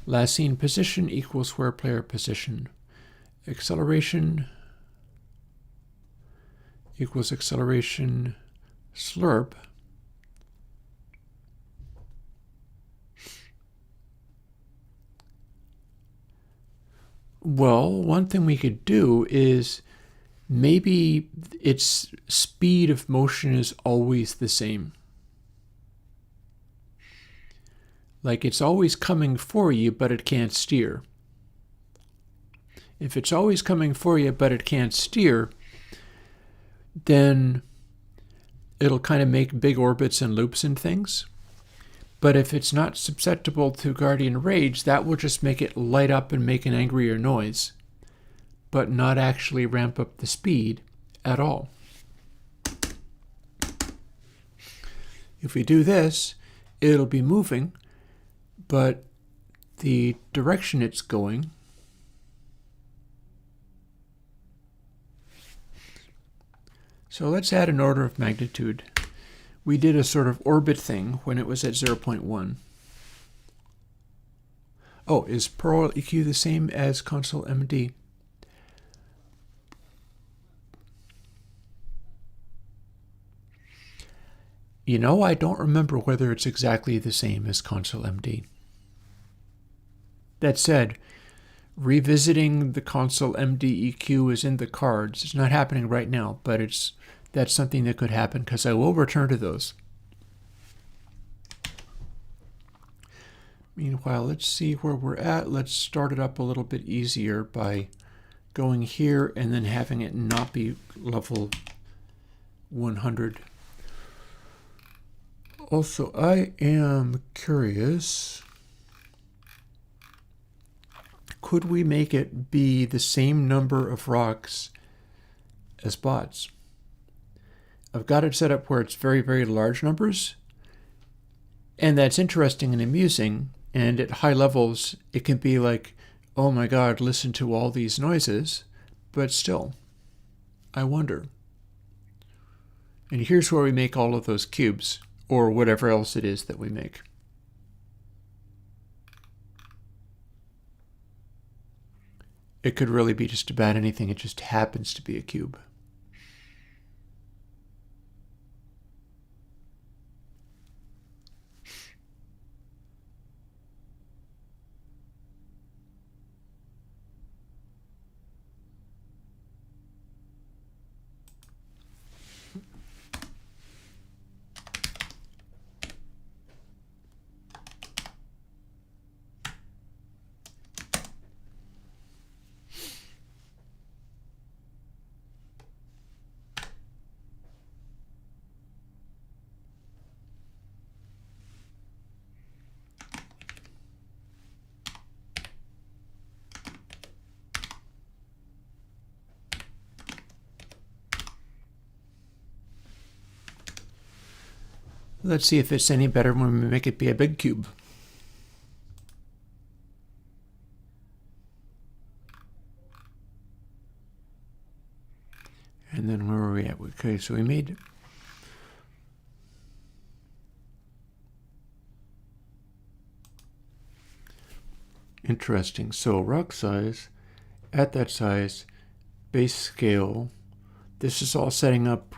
last seen position equals where player position. Acceleration equals acceleration slurp. Well, one thing we could do is maybe its speed of motion is always the same. Like it's always coming for you, but it can't steer. If it's always coming for you, but it can't steer, then it'll kind of make big orbits and loops and things. But if it's not susceptible to Guardian Rage, that will just make it light up and make an angrier noise, but not actually ramp up the speed at all. If we do this, it'll be moving, but the direction it's going so let's add an order of magnitude. We did a sort of orbit thing when it was at 0.1. Oh, is Perl EQ the same as console MD? You know, I don't remember whether it's exactly the same as console MD. That said, revisiting the console MD EQ is in the cards. It's not happening right now, but that's something that could happen because I will return to those. Meanwhile, let's see where we're at. Let's start it up a little bit easier by going here and then having it not be level 100. Also, I am curious, could we make it be the same number of rocks as bots? I've got it set up where it's very, very large numbers, and that's interesting and amusing, and at high levels it can be like, oh my god, listen to all these noises, but still, I wonder. And here's where we make all of those cubes, or whatever else it is that we make. It could really be just about anything, it just happens to be a cube. Let's see if it's any better when we make it be a big cube. And then where are we at? Okay, so we made... Interesting. So rock size, at that size, base scale. This is all setting up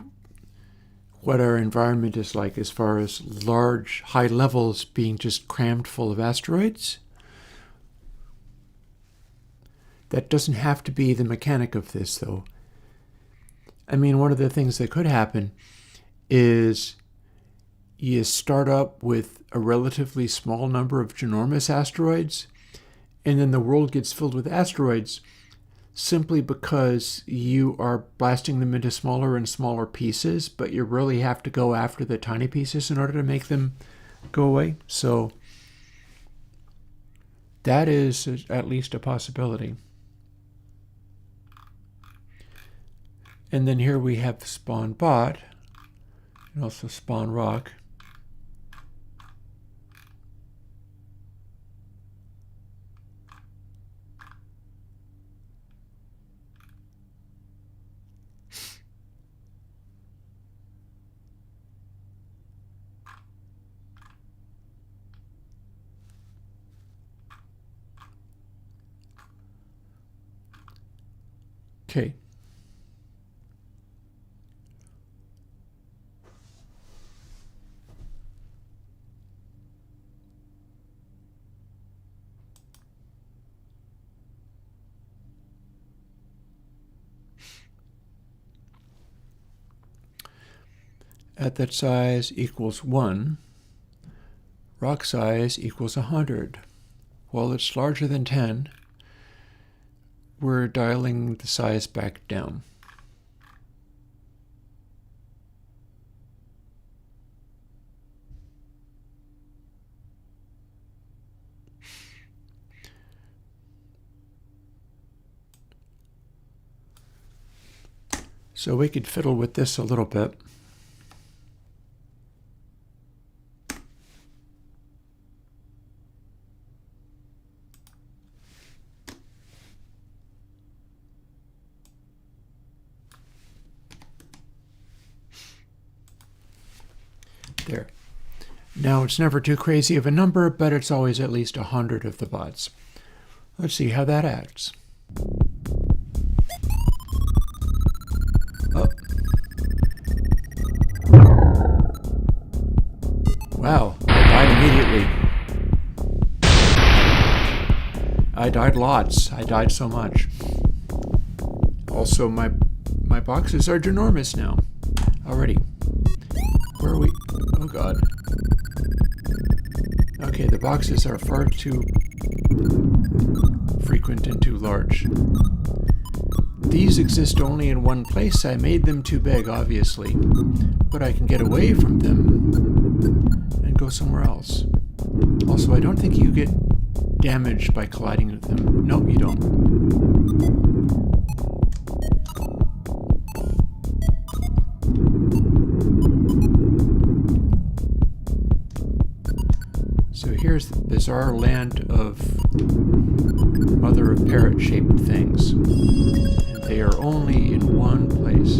what our environment is like as far as large, high levels being just crammed full of asteroids. That doesn't have to be the mechanic of this, though. I mean, one of the things that could happen is you start up with a relatively small number of ginormous asteroids, and then the world gets filled with asteroids simply because you are blasting them into smaller and smaller pieces, but you really have to go after the tiny pieces in order to make them go away. So that is at least a possibility. And then here we have spawn bot and also spawn rock. Okay. at that size equals 1, rock size equals 100. While it's larger than 10, we're dialing the size back down. So we could fiddle with this a little bit. There. Now it's never too crazy of a number, but it's always at least 100 of the bots. Let's see how that acts. Oh. Wow, I died immediately. I died lots. I died so much. Also, my boxes are ginormous now. Already. Where are we? Oh god. Okay, the boxes are far too frequent and too large. These exist only in one place. I made them too big, obviously. But I can get away from them and go somewhere else. Also, I don't think you get damaged by colliding with them. No, you don't. So here's the bizarre land of mother of parrot-shaped things. And they are only in one place.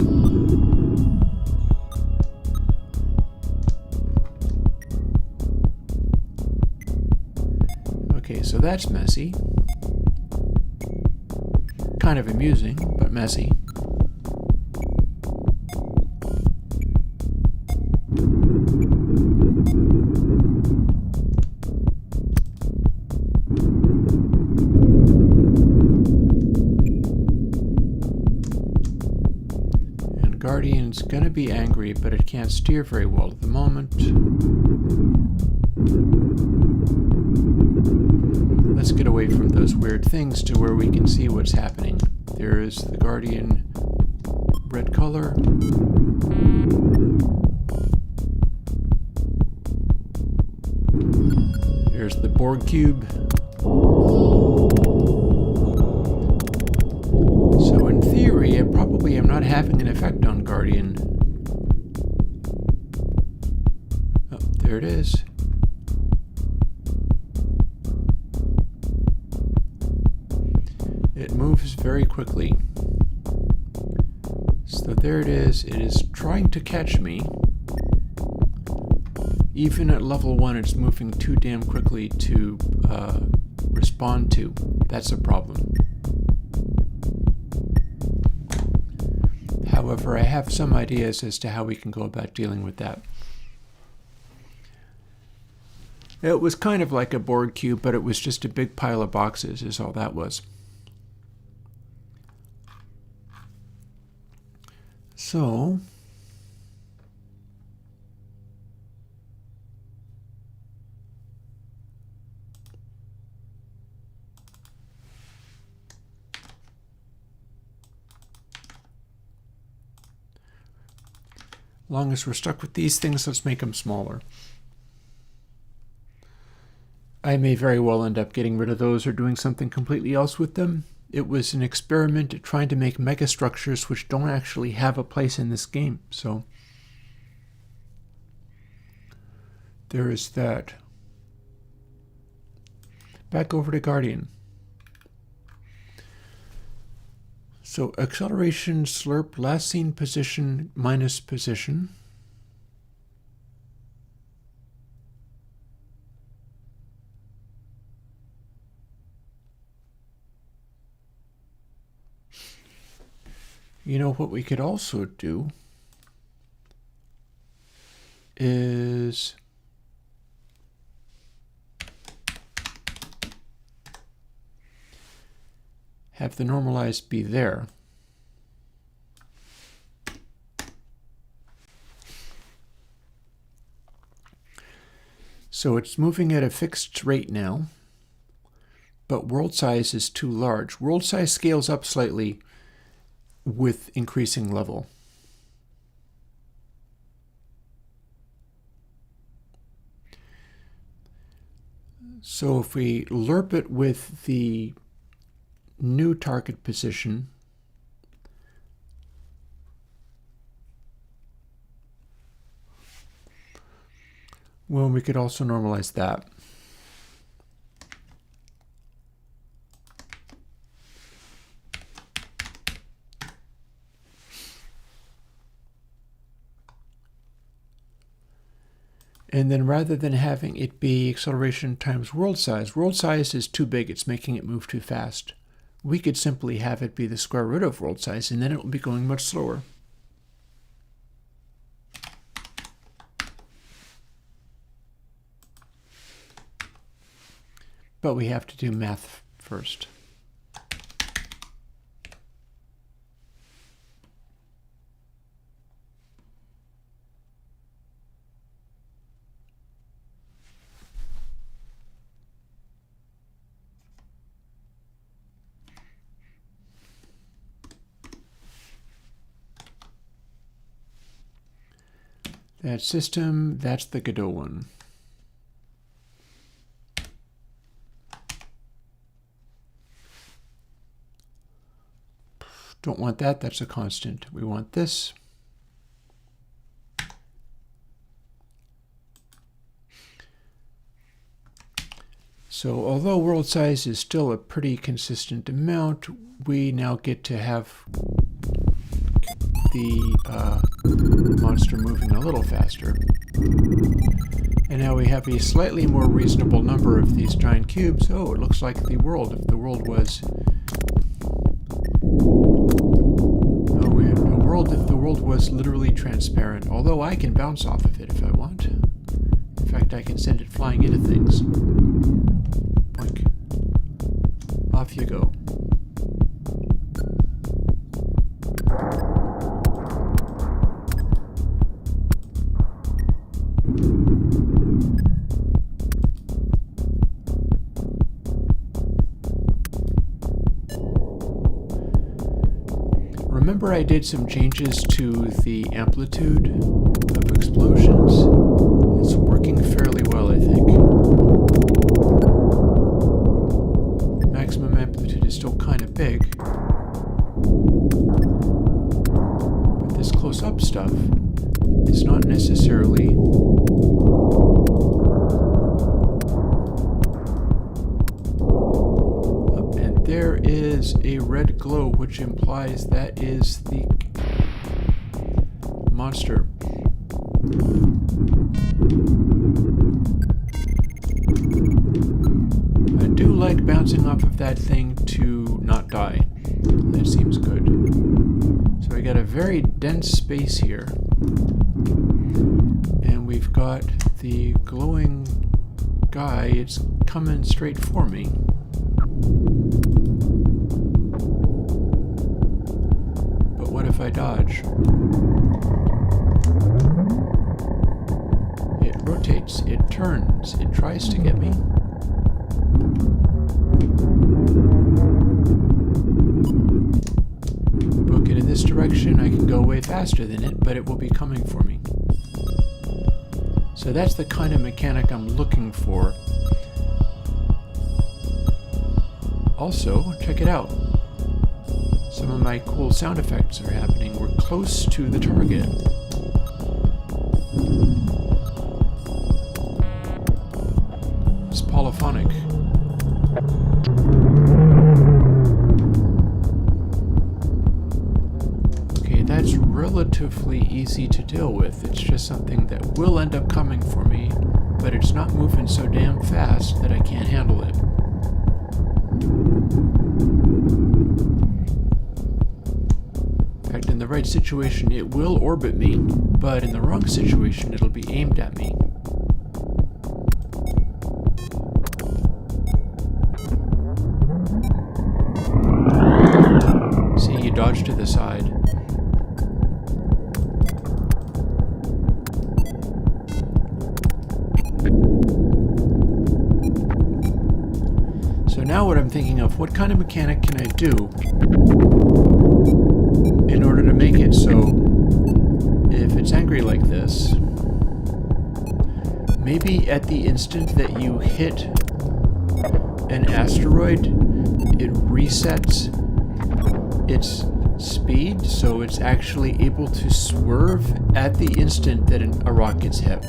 Okay, so that's messy. Kind of amusing, but messy. Guardian's gonna be angry, but it can't steer very well at the moment. Let's get away from those weird things to where we can see what's happening. There is the Guardian red color. There's the Borg cube. So in theory, I probably am not having an effect on Guardian. Oh, there it is. It moves very quickly. So there it is. It is trying to catch me. Even at level 1, it's moving too damn quickly to respond to. That's a problem. However, I have some ideas as to how we can go about dealing with that. It was kind of like a Borg cube, but it was just a big pile of boxes, is all that was. So, long as we're stuck with these things, let's make them smaller. I may very well end up getting rid of those or doing something completely else with them. It was an experiment at trying to make megastructures which don't actually have a place in this game, so there is that. Back over to Guardian. So acceleration, slurp, last seen position minus position. You know what we could also do is have the normalized be there. So it's moving at a fixed rate now, but world size is too large. World size scales up slightly with increasing level. So if we lerp it with the new target position, well, we could also normalize that. And then rather than having it be acceleration times world size is too big. It's making it move too fast. We could simply have it be the square root of world size, and then it will be going much slower. But we have to do math first. That system, that's the Godot one. Don't want that, that's a constant. We want this. So although world size is still a pretty consistent amount, we now get to have the monster moving a little faster. And now we have a slightly more reasonable number of these giant cubes. Oh, it looks like the world. If the world was... Oh, we have a world if the world was literally transparent. Although I can bounce off of it if I want. In fact, I can send it flying into things. Boink. Off you go. Remember I did some changes to the amplitude of explosions? It's working fairly well, I think. Maximum amplitude is still kind of big. But this close-up stuff is not necessarily there is a red glow, which implies that is the monster. I do like bouncing off of that thing to not die. That seems good. So we got a very dense space here. And we've got the glowing guy. It's coming straight for me. What if I dodge? It rotates, it turns, it tries to get me. Book it in this direction, I can go way faster than it, but it will be coming for me. So that's the kind of mechanic I'm looking for. Also, check it out. Some of my cool sound effects are happening. We're close to the target. It's polyphonic. Okay, that's relatively easy to deal with. It's just something that will end up coming for me, but it's not moving so damn fast that I can't handle it. In the right situation, it will orbit me, but in the wrong situation, it'll be aimed at me. See, you dodge to the side. now what I'm thinking of, what kind of mechanic can I do in order to make it so if it's angry like this, maybe at the instant that you hit an asteroid, it resets its speed, so it's actually able to swerve at the instant that a rock gets hit.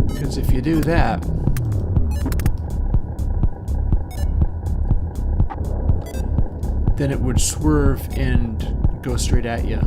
Because if you do that, then it would swerve and go straight at you.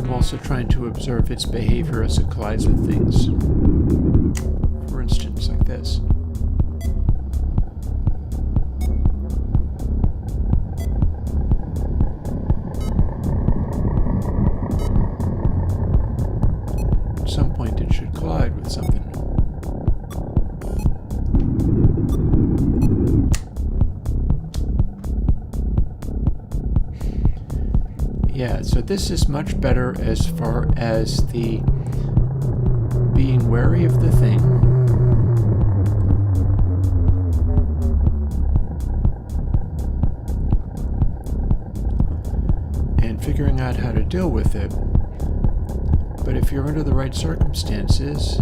Also trying to observe its behavior as it collides with things. For instance, like this. At some point it should collide with something. Yeah, so this is much better as far as the being wary of the thing. And figuring out how to deal with it. But if you're under the right circumstances,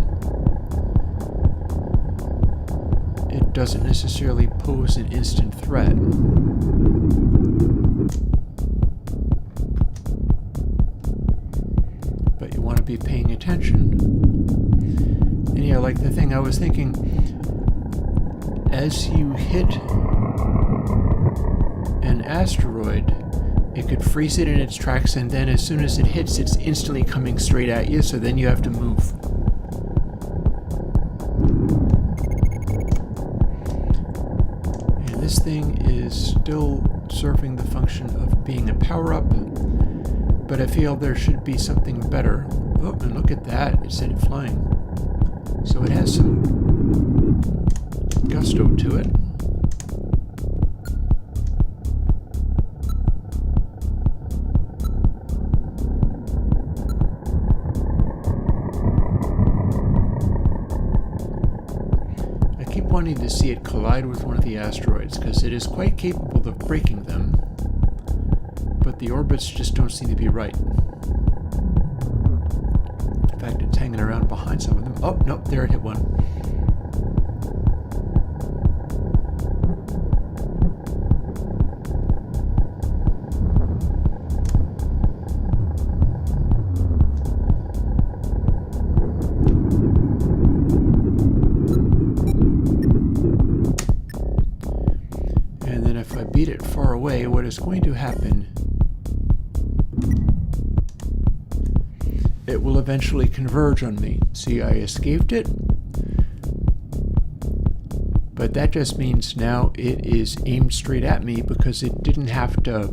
it doesn't necessarily pose an instant threat. Be paying attention. And yeah, like the thing I was thinking, as you hit an asteroid, it could freeze it in its tracks, and then as soon as it hits, it's instantly coming straight at you, so then you have to move. And this thing is still serving the function of being a power-up, but I feel there should be something better. Oh, and look at that, it said it flying. So it has some gusto to it. I keep wanting to see it collide with one of the asteroids, because it is quite capable of breaking them, but the orbits just don't seem to be right. In fact, it's hanging around behind some of them. Oh, nope, there it hit one. And then if I beat it far away, what is going to happen, it will eventually converge on me. See, I escaped it, but that just means now it is aimed straight at me because it didn't have to.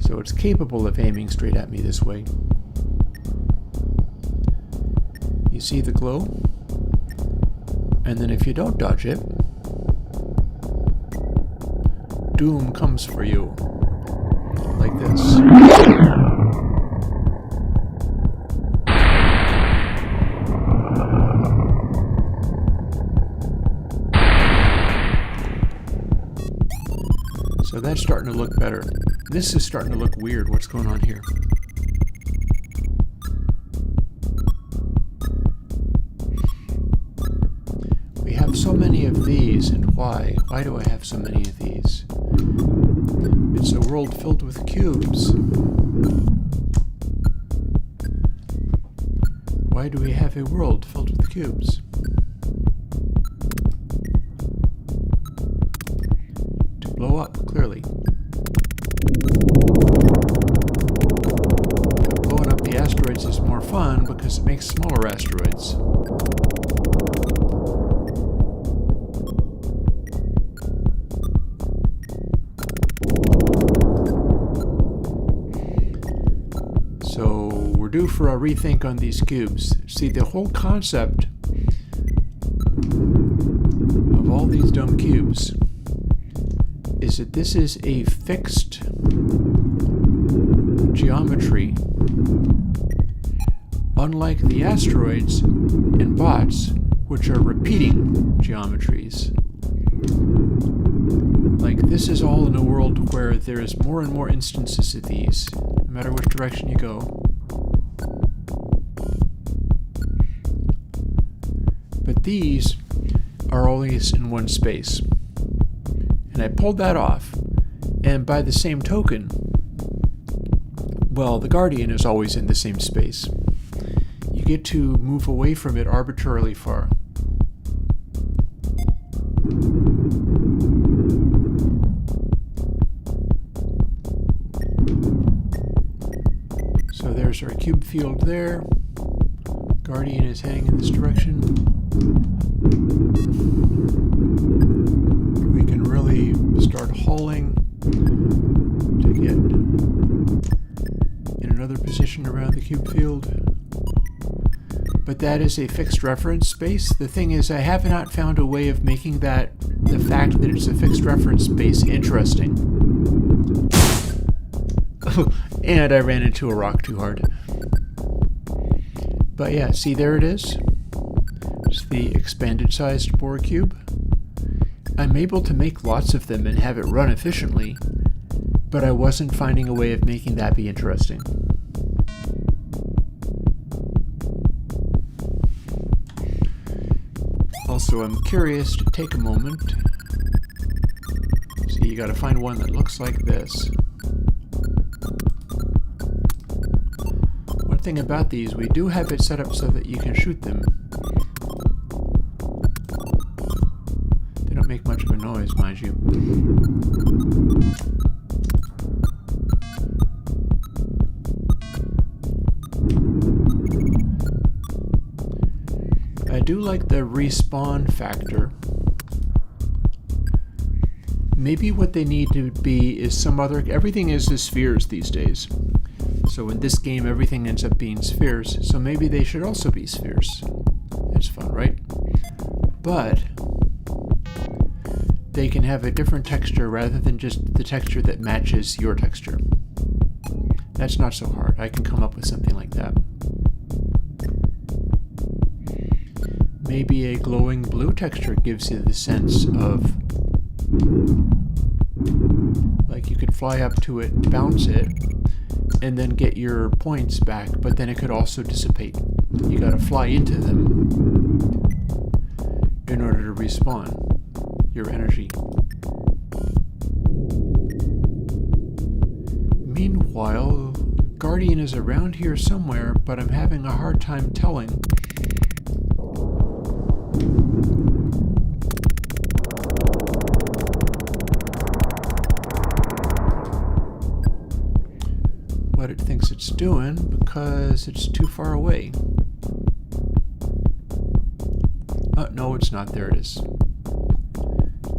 So it's capable of aiming straight at me this way. You see the glow? And then if you don't dodge it, doom comes for you. Like this. So that's starting to look better. This is starting to look weird. What's going on here? We have so many of these, and why? Why do I have so many of these? It's a world filled with cubes. Why do we have a world filled with cubes? Blow up, clearly. But blowing up the asteroids is more fun because it makes smaller asteroids. So we're due for a rethink on these cubes. See, the whole concept of all these dumb cubes is that this is a fixed geometry, unlike the asteroids and bots, which are repeating geometries. Like, this is all in a world where there's more and more instances of these, no matter which direction you go. But these are always in one space. And I pulled that off, and by the same token, well, the Guardian is always in the same space. You get to move away from it arbitrarily far. So there's our cube field there. Guardian is heading in this direction. We can really start hauling to get in another position around the cube field. But that is a fixed reference space. The thing is, I have not found a way of making that, the fact that it's a fixed reference space, interesting. And I ran into a rock too hard. But yeah, see, there it is. It's the expanded sized Bohr cube. I'm able to make lots of them and have it run efficiently, but I wasn't finding a way of making that be interesting. Also, I'm curious to take a moment. So you gotta find one that looks like this. One thing about these, we do have it set up so that you can shoot them. They don't make much of a noise, mind you. I do like the respawn factor. Maybe what they need to be is some other... Everything is the spheres these days. So in this game, everything ends up being spheres. So maybe they should also be spheres. It's fun, right? But they can have a different texture rather than just the texture that matches your texture. That's not so hard. I can come up with something like that. Maybe a glowing blue texture gives you the sense of, like, you could fly up to it, bounce it, and then get your points back, but then it could also dissipate. You gotta fly into them in order to respawn your energy. Meanwhile, Guardian is around here somewhere, but I'm having a hard time telling. What it thinks it's doing, because it's too far away. Oh, no, it's not. There it is.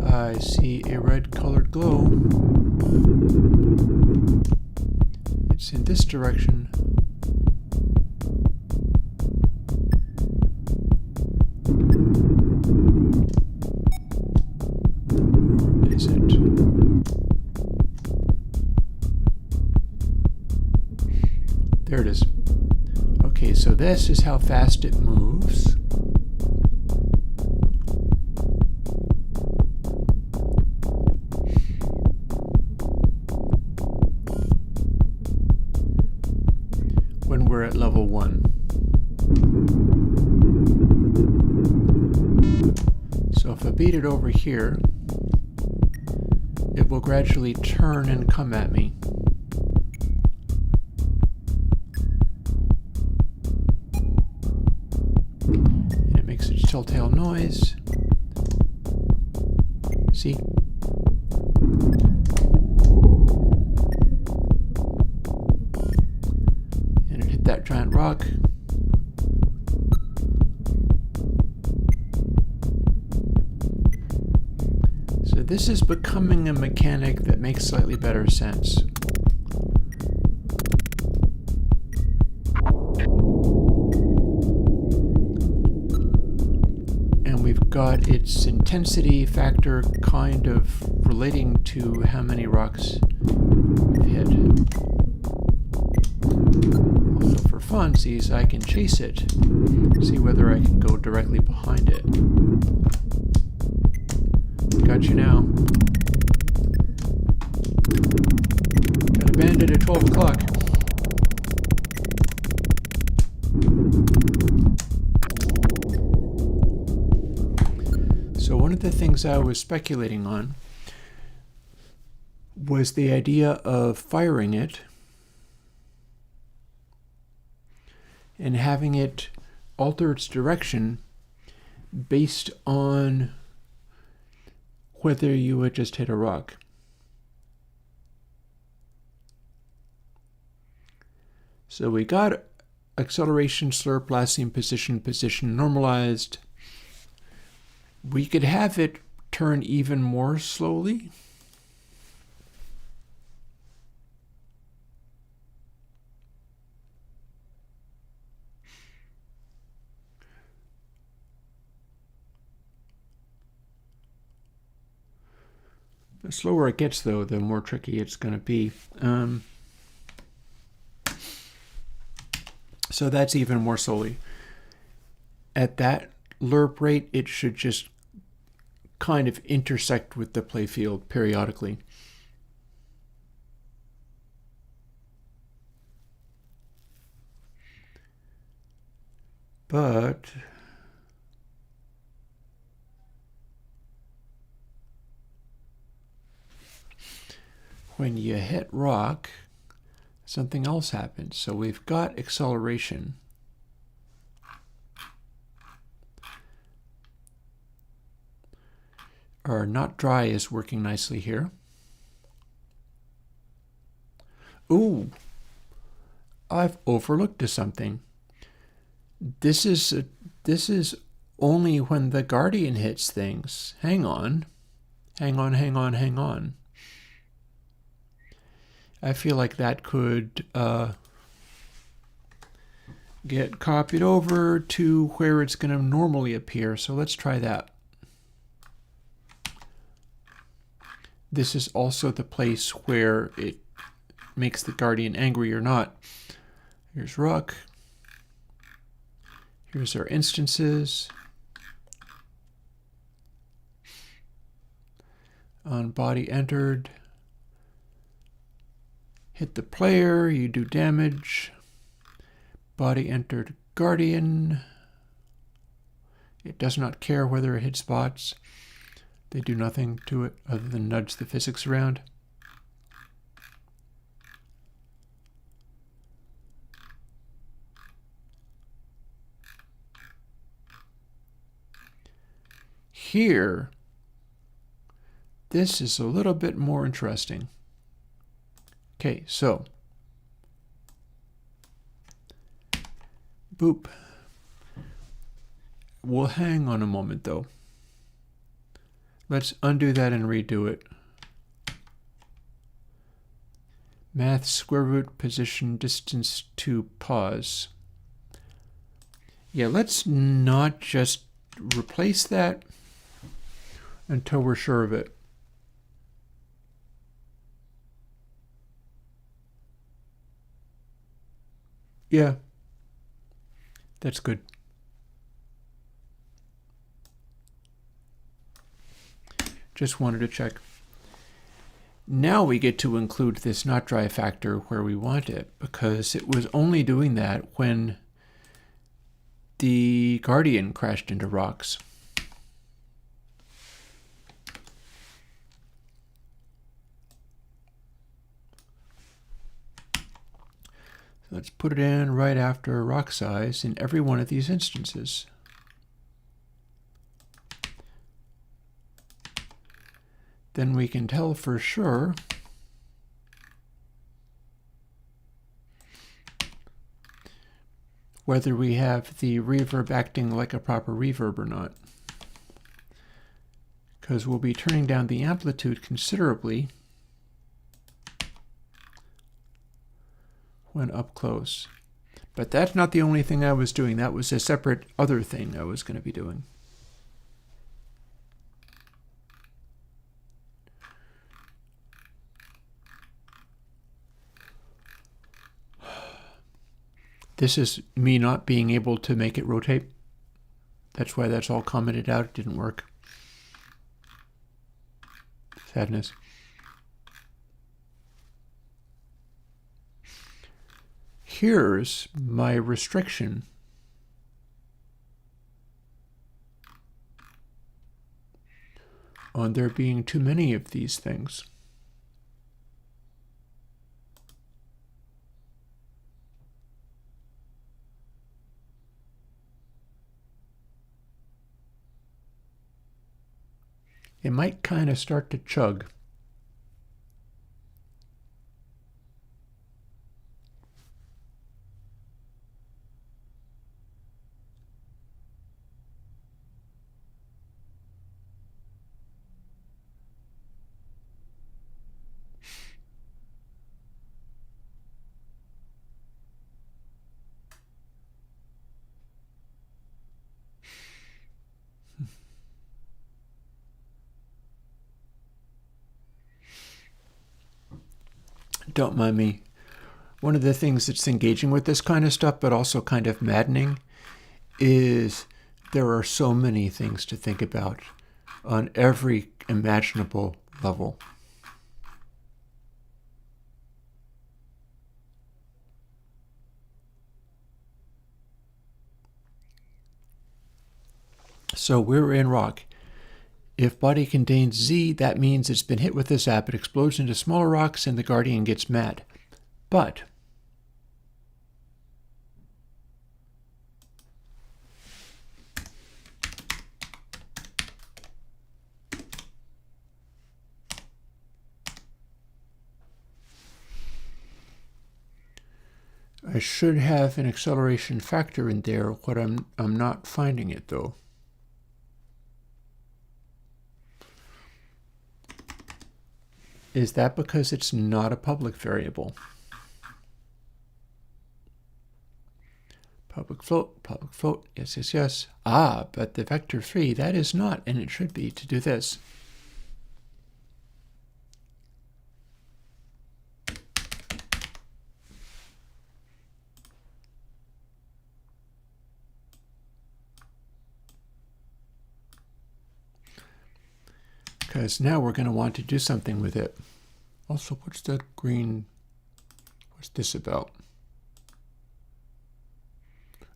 I see a red colored glow. It's in this direction. Or is it? There it is. Okay, so this is how fast it moves. When we're at level 1. So if I beat it over here, it will gradually turn and come at me. And it makes its telltale noise. See? And it hit that giant rock. So this is becoming a mechanic that makes slightly better sense. got its intensity factor kind of relating to how many rocks we've hit. Also for funsies, I can chase it, see whether I can go directly behind it. Got you now. Got a bandit at 12 o'clock. So one of the things I was speculating on was the idea of firing it and having it alter its direction based on whether you had just hit a rock. So we got acceleration, slurp, last seen position normalized. We could have it turn even more slowly. The slower it gets, though, the more tricky it's going to be. So that's even more slowly. At that lerp rate, it should just kind of intersect with the playfield periodically. But when you hit rock, something else happens. So we've got acceleration. Our not dry is working nicely here. Ooh, I've overlooked something. This is only when the Guardian hits things. Hang on. I feel like that could get copied over to where it's going to normally appear. So let's try that. This is also the place where it makes the Guardian angry or not. Here's Rook. Here's our instances. On body entered. Hit the player, you do damage. Body entered Guardian. It does not care whether it hits spots. They do nothing to it other than nudge the physics around. Here, this is a little bit more interesting. Okay, so boop. We'll hang on a moment though. Let's undo that and redo it. Math square root position distance to pause. Yeah, let's not just replace that until we're sure of it. Yeah, that's good. Just wanted to check. Now we get to include this not dry factor where we want it, because it was only doing that when the Guardian crashed into rocks. So let's put it in right after rock size in every one of these instances. Then we can tell for sure whether we have the reverb acting like a proper reverb or not. Because we'll be turning down the amplitude considerably when up close. But that's not the only thing I was doing. That was a separate other thing I was going to be doing. This is me not being able to make it rotate. That's why that's all commented out. It didn't work. Sadness. Here's my restriction. On there being too many of these things. It might kind of start to chug. Don't mind me. One of the things that's engaging with this kind of stuff, but also kind of maddening, is there are so many things to think about on every imaginable level. So we're in rock. If body contains Z, that means it's been hit with this zap. It explodes into smaller rocks and the Guardian gets mad. But I should have an acceleration factor in there. What I'm not finding it though. Is that because it's not a public variable? Public float, yes, yes, yes. Ah, but the vector free, that is not, and it should be to do this. Because now we're going to want to do something with it. Also, what's the green? What's this about?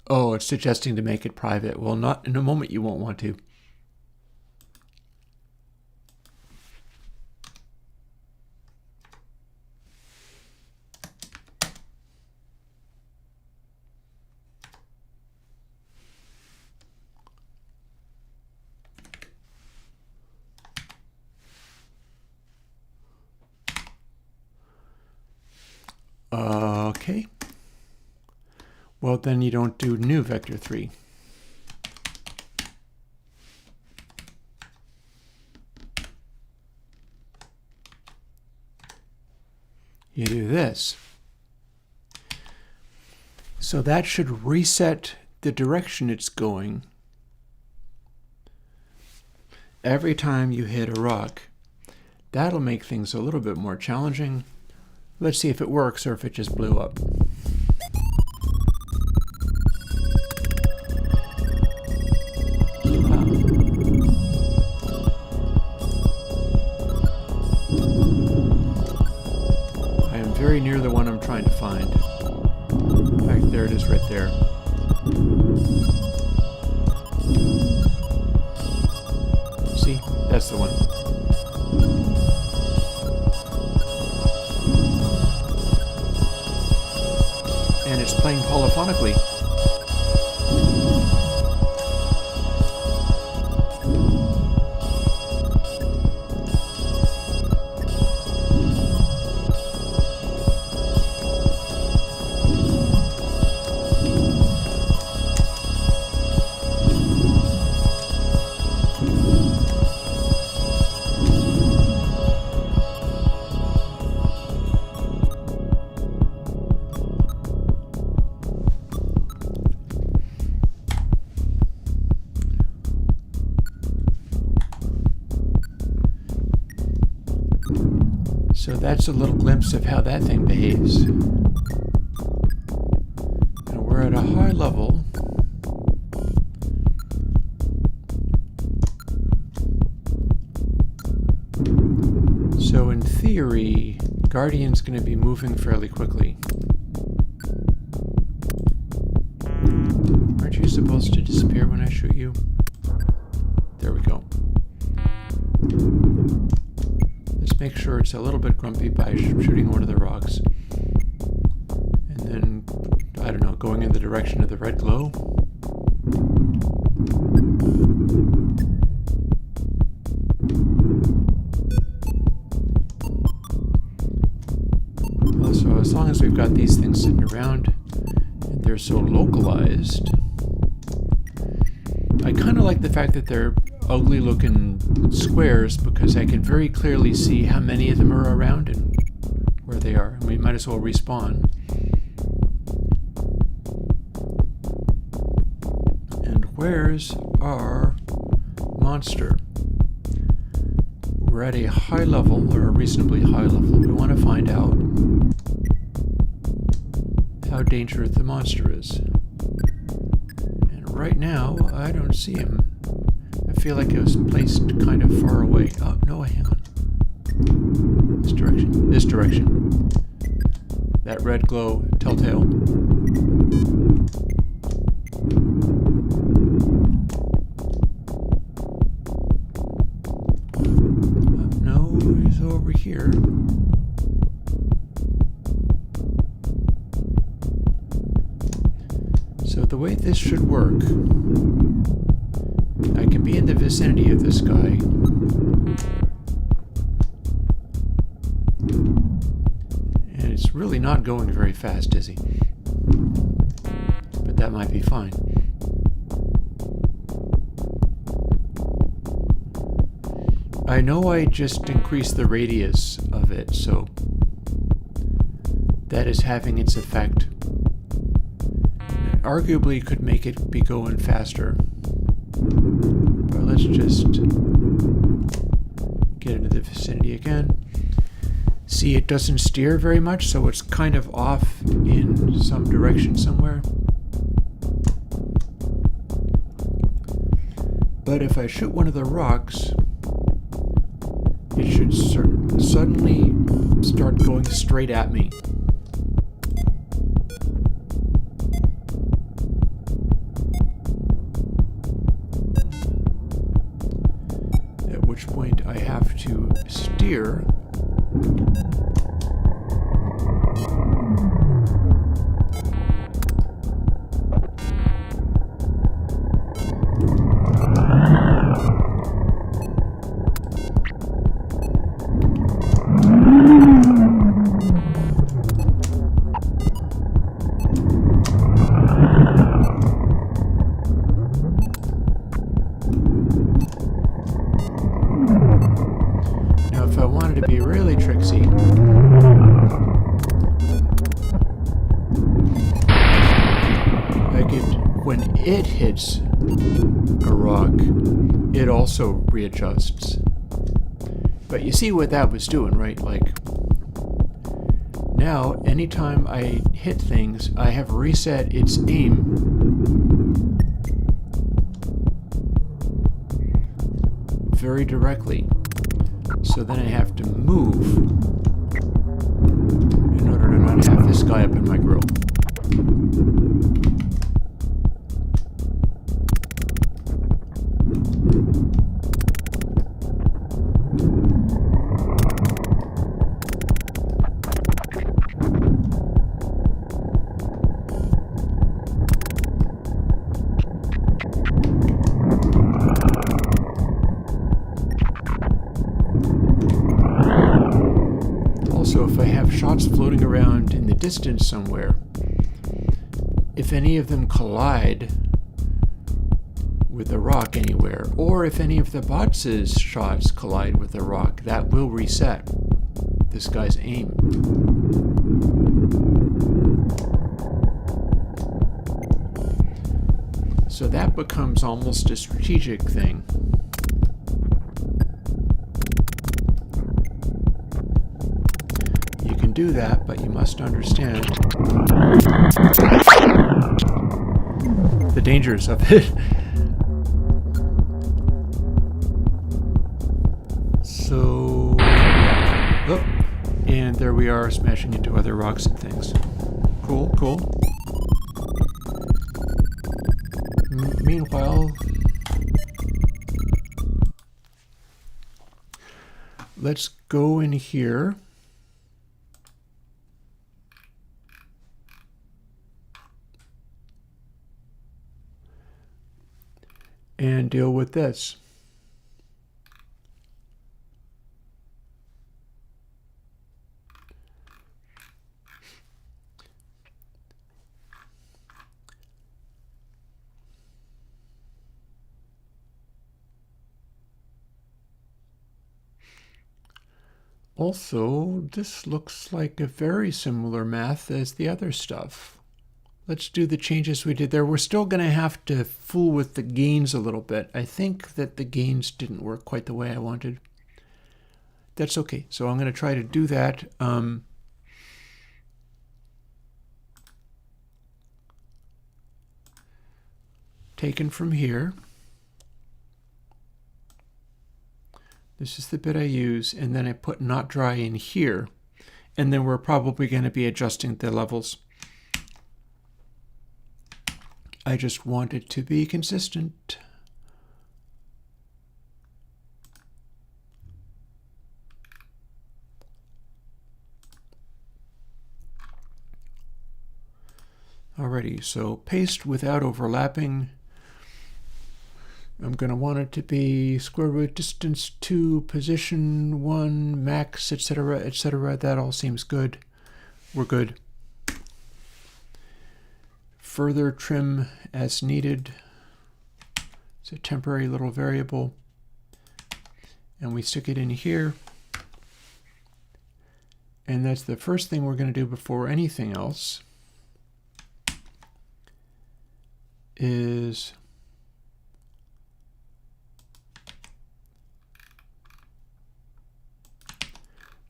Oh, it's suggesting to make it private. Well, not in a moment you won't want to. Okay. Well, then you don't do new vector 3. You do this. So that should reset the direction it's going every time you hit a rock. That'll make things a little bit more challenging. Let's see if it works or if it just blew up. I am very near the one I'm trying to find. In fact, there it is right there. See? That's the one. And it's playing polyphonically. So that's a little glimpse of how that thing behaves. Now where level, so in theory, Guardian's going to be moving fairly quickly. Aren't you supposed to disappear when I shoot you? There we go. Let's make sure it's a little bit grumpy by shooting one of the rocks. And then, I don't know, going in the direction of the red glow. Also, as long as we've got these things sitting around, and they're so localized, I kind of like the fact that they're ugly looking squares because I can very clearly see how many of them are around and where they are. And we might as well respawn. And where's our monster? We're at a high level, or a reasonably high level. We want to find out how dangerous the monster is. And right now, I don't see him. I feel like it was placed kind of far away. Oh, no, hang on. This direction. This direction. That red glow, telltale. No, he's over here. So the way this should work, I can be in the vicinity of this guy. And it's really not going very fast, is he? But that might be fine. I know I just increased the radius of it, so that is having its effect. Arguably could make it be going faster. But let's just get into the vicinity again. See, it doesn't steer very much, so it's kind of off in some direction somewhere. But if I shoot one of the rocks, it should suddenly start going straight at me. At which point I have to steer . Now, if I wanted to be really tricksy, when it hits a rock, it also readjusts. But you see what that was doing, right? Like, now, anytime I hit things, I have reset its aim very directly. So then I have to move in order to not have this guy up in my grill. Also, if I have shots floating around in the distance somewhere, if any of them collide with a rock anywhere, or if any of the bots' shots collide with a rock, that will reset this guy's aim. So that becomes almost a strategic thing. You can do that, but you must understand the dangers of it. So, oh, and there we are, smashing into other rocks and things. Cool, cool. Meanwhile, let's go in here. And deal with this. Also, this looks like a very similar math as the other stuff. Let's do the changes we did there. We're still going to have to fool with the gains a little bit. I think that the gains didn't work quite the way I wanted. That's okay. So I'm going to try to do that. Taken from here. This is the bit I use, and then I put not dry in here. And then we're probably going to be adjusting the levels. I just want it to be consistent. Alrighty, so paste without overlapping. I'm going to want it to be square root distance 2, position 1, max, etc., etc. That all seems good. We're good. Further trim as needed. It's a temporary little variable. And we stick it in here. And that's the first thing we're going to do before anything else. Is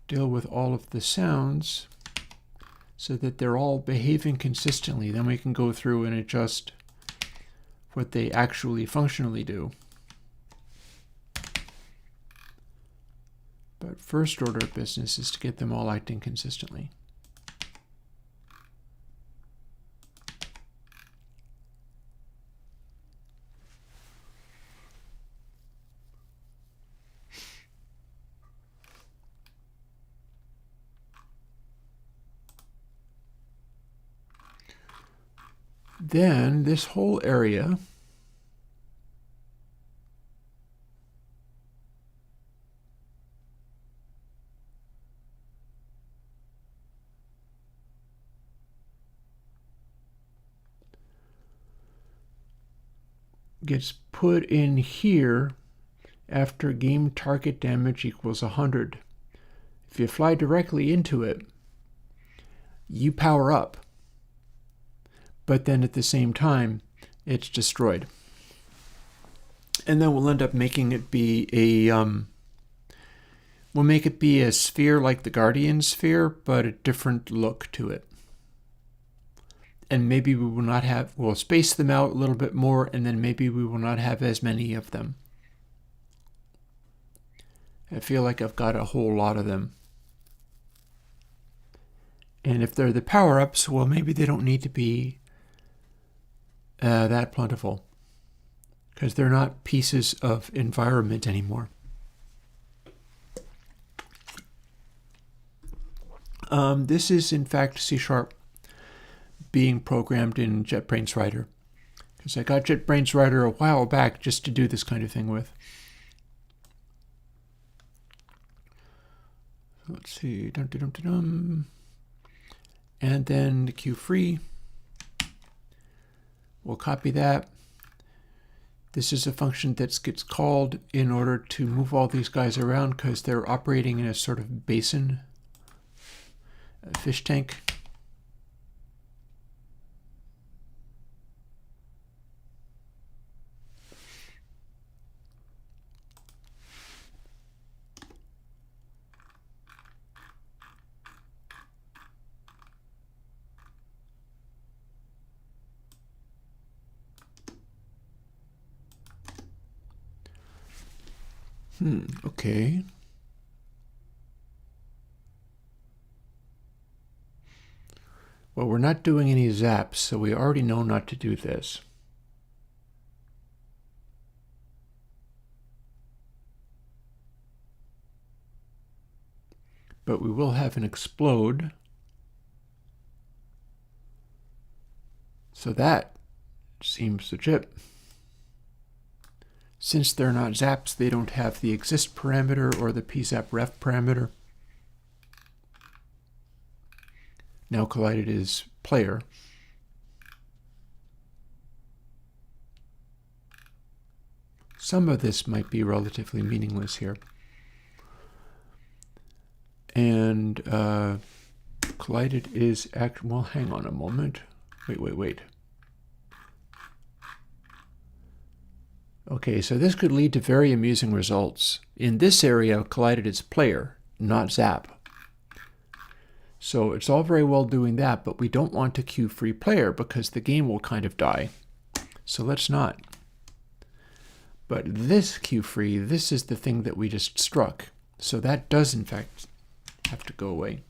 deal with all of the sounds so that they're all behaving consistently. Then we can go through and adjust what they actually functionally do. But first order of business is to get them all acting consistently. Then this whole area gets put in here after game target damage equals 100. If you fly directly into it, you power up. But then at the same time, it's destroyed. And then we'll end up making it be a, we'll make it be a sphere like the Guardian sphere, but a different look to it. And maybe we will not have, we'll space them out a little bit more, and then maybe we will not have as many of them. I feel like I've got a whole lot of them. And if they're the power-ups, well, maybe they don't need to be that plentiful, because they're not pieces of environment anymore. This is in fact C# being programmed in JetBrains Writer, because I got JetBrains Writer a while back just to do this kind of thing with. Let's see, and then the Q free. We'll copy that. This is a function that gets called in order to move all these guys around because they're operating in a sort of basin, a fish tank. Okay. Well, we're not doing any zaps, so we already know not to do this. But we will have an explode. So that seems legit. Since they're not zaps, they don't have the exist parameter or the pzapref parameter. Now collided is player. Some of this might be relatively meaningless here. And collided is well, hang on a moment. Wait. Okay, so this could lead to very amusing results. In this area, collided is player, not zap. So it's all very well doing that, but we don't want to queue free player because the game will kind of die. So let's not. But this queue free, this is the thing that we just struck. So that does in fact have to go away.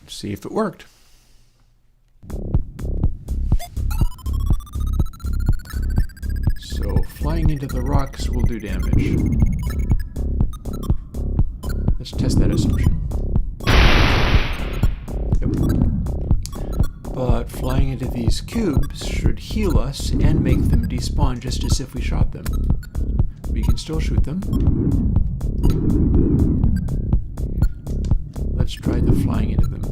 Let's see if it worked. So flying into the rocks will do damage. Let's test that assumption. Yep. But flying into these cubes should heal us and make them despawn just as if we shot them. We can still shoot them. Let's try the flying into them.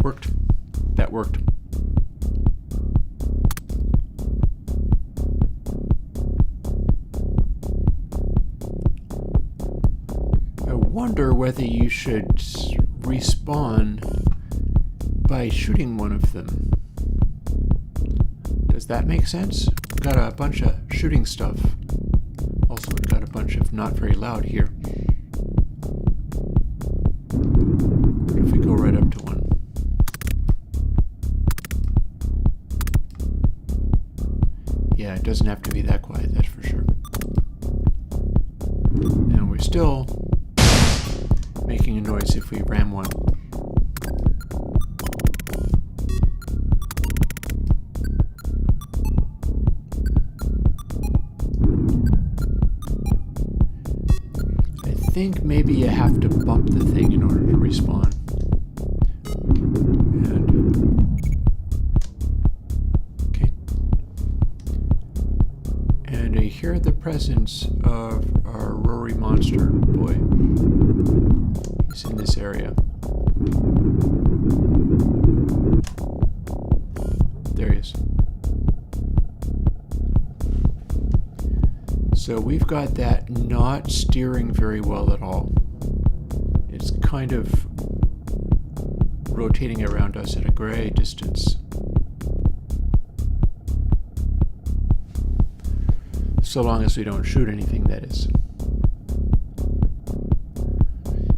Worked. That worked. I wonder whether you should respawn by shooting one of them. Does that make sense? We've got a bunch of shooting stuff. Also, we've got a bunch of not very loud here. What if we go right up to one? Yeah, it doesn't have to be that quiet, that's for sure. And we're still making a noise if we ram one. I think maybe you have to bump the thing in order to respawn. And I hear the presence of our Rory monster boy. He's in this area. There he is. So we've got that not steering very well at all. It's kind of rotating around us at a great distance. So long as we don't shoot anything, that is.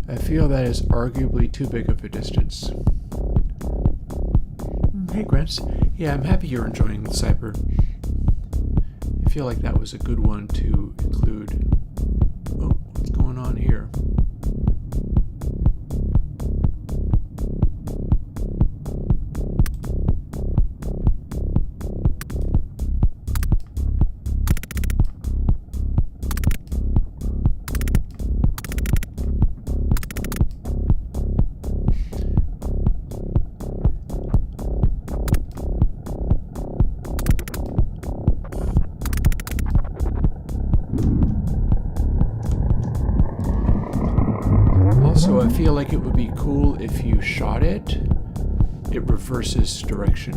I feel that is arguably too big of a distance. Hey, Grants. Yeah, I'm happy you're enjoying Cyber. I feel like that was a good one to include. Oh, what's going on here? Also, I feel like it would be cool if you shot it, it reverses direction.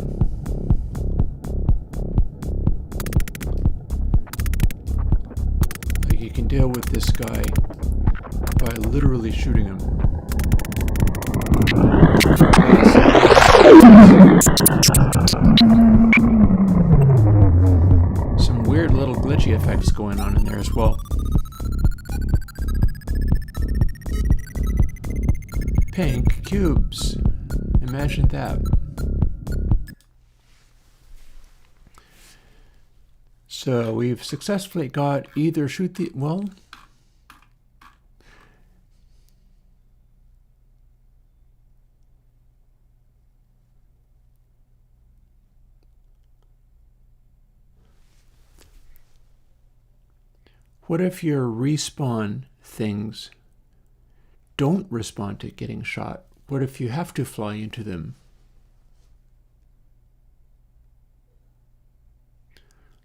Like you can deal with this guy by literally shooting him. Some weird little glitchy effects going on in there as well. Pink cubes. Imagine that. So we've successfully got either shoot the, well, what if your respawn things don't respond to getting shot? What if you have to fly into them?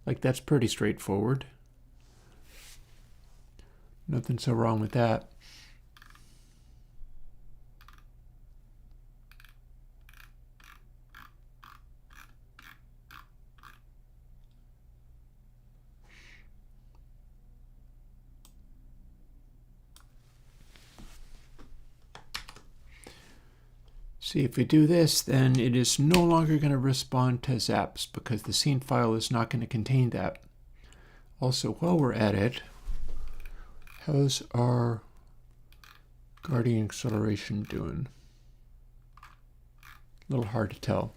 Like, that's pretty straightforward. Nothing so wrong with that. See, if we do this, then it is no longer going to respond to zaps because the scene file is not going to contain that. Also, while we're at it, how's our Guardian acceleration doing? A little hard to tell.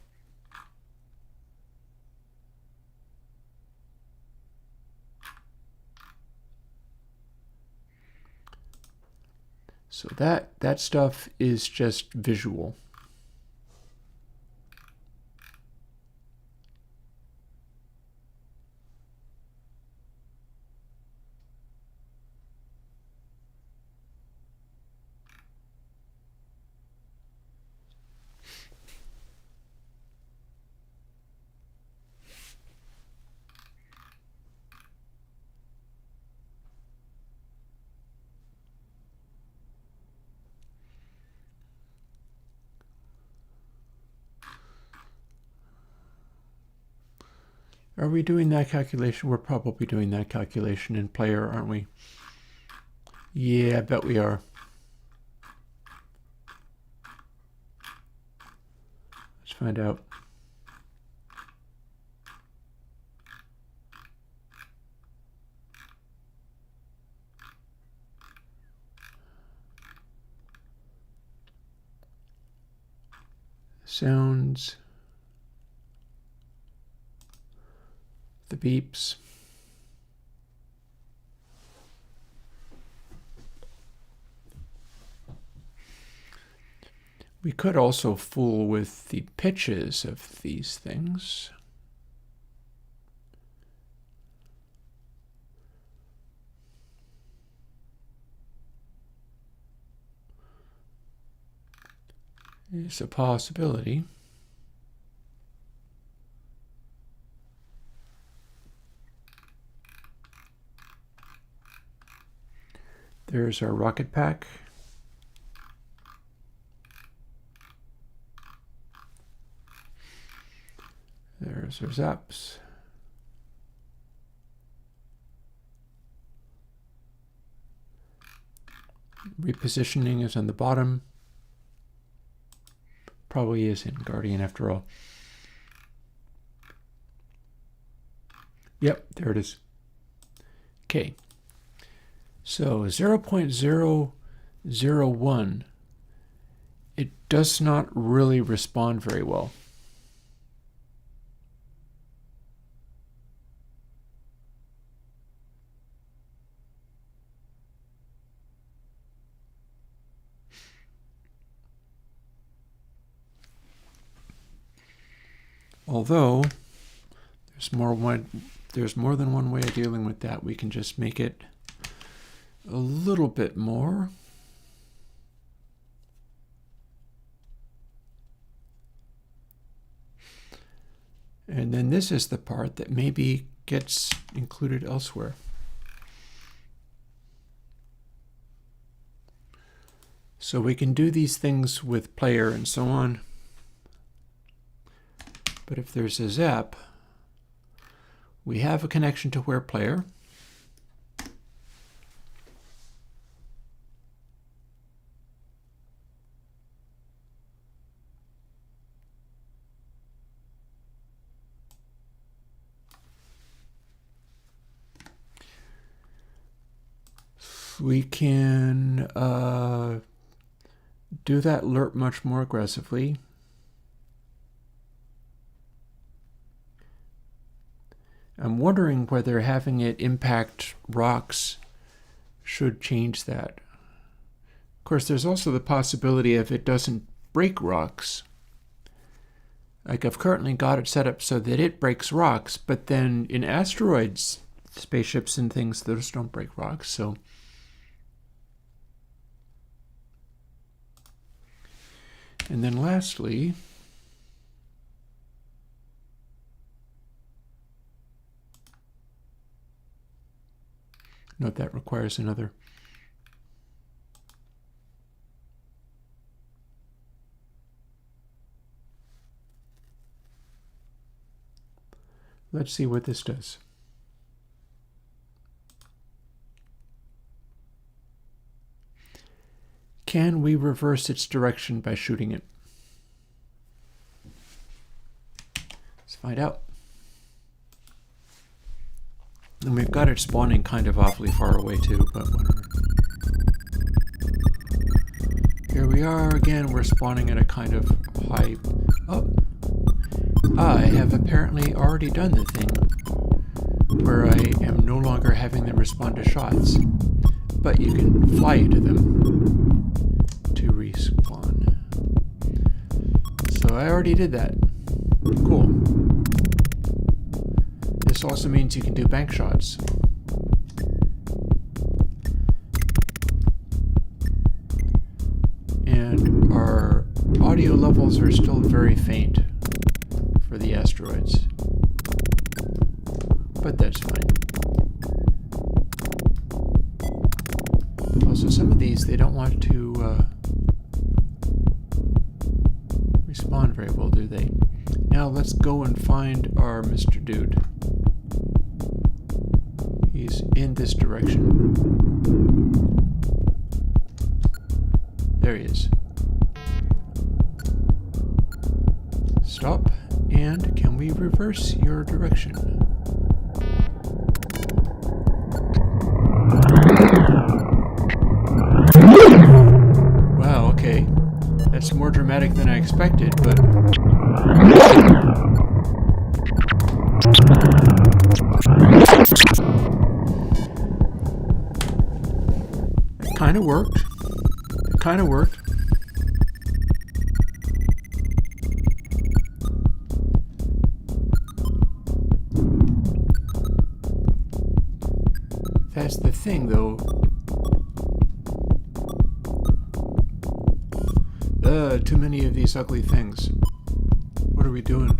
So that stuff is just visual. Are we doing that calculation? We're probably doing that calculation in player, aren't we? Yeah, I bet we are. Let's find out. Sounds. The beeps. We could also fool with the pitches of these things. It's a possibility. There's our rocket pack. There's our zaps. Repositioning is on the bottom. Probably is in Guardian after all. Yep, there it is. Okay. So 0.001, it does not really respond very well. Although there's more than one way of dealing with that. We can just make it a little bit more. And then this is the part that maybe gets included elsewhere. So we can do these things with player and so on. But if there's a zap, we have a connection to where player. We can do that lerp much more aggressively. I'm wondering whether having it impact rocks should change that. Of course, there's also the possibility of it doesn't break rocks. Like I've currently got it set up so that it breaks rocks, but then in asteroids, spaceships and things, those don't break rocks, so. And then lastly, note that requires another. Let's see what this does. Can we reverse its direction by shooting it? Let's find out. And we've got it spawning kind of awfully far away too, but whatever. Here we are again, we're spawning at a kind of high... Oh! I have apparently already done the thing where I am no longer having them respond to shots, but you can fly into them to respawn. So I already did that. Cool. This also means you can do bank shots. And our audio levels are still very faint for the asteroids, but that's fine. Also, some of these, they don't want to respond very well, do they? Now let's go and find our Mr. Dude. He's in this direction. There he is. Stop. And can we reverse your direction? Wow, okay. That's more dramatic than I expected, but... It kind of worked. It kind of worked. That's the thing, though. Too many of these ugly things. What are we doing?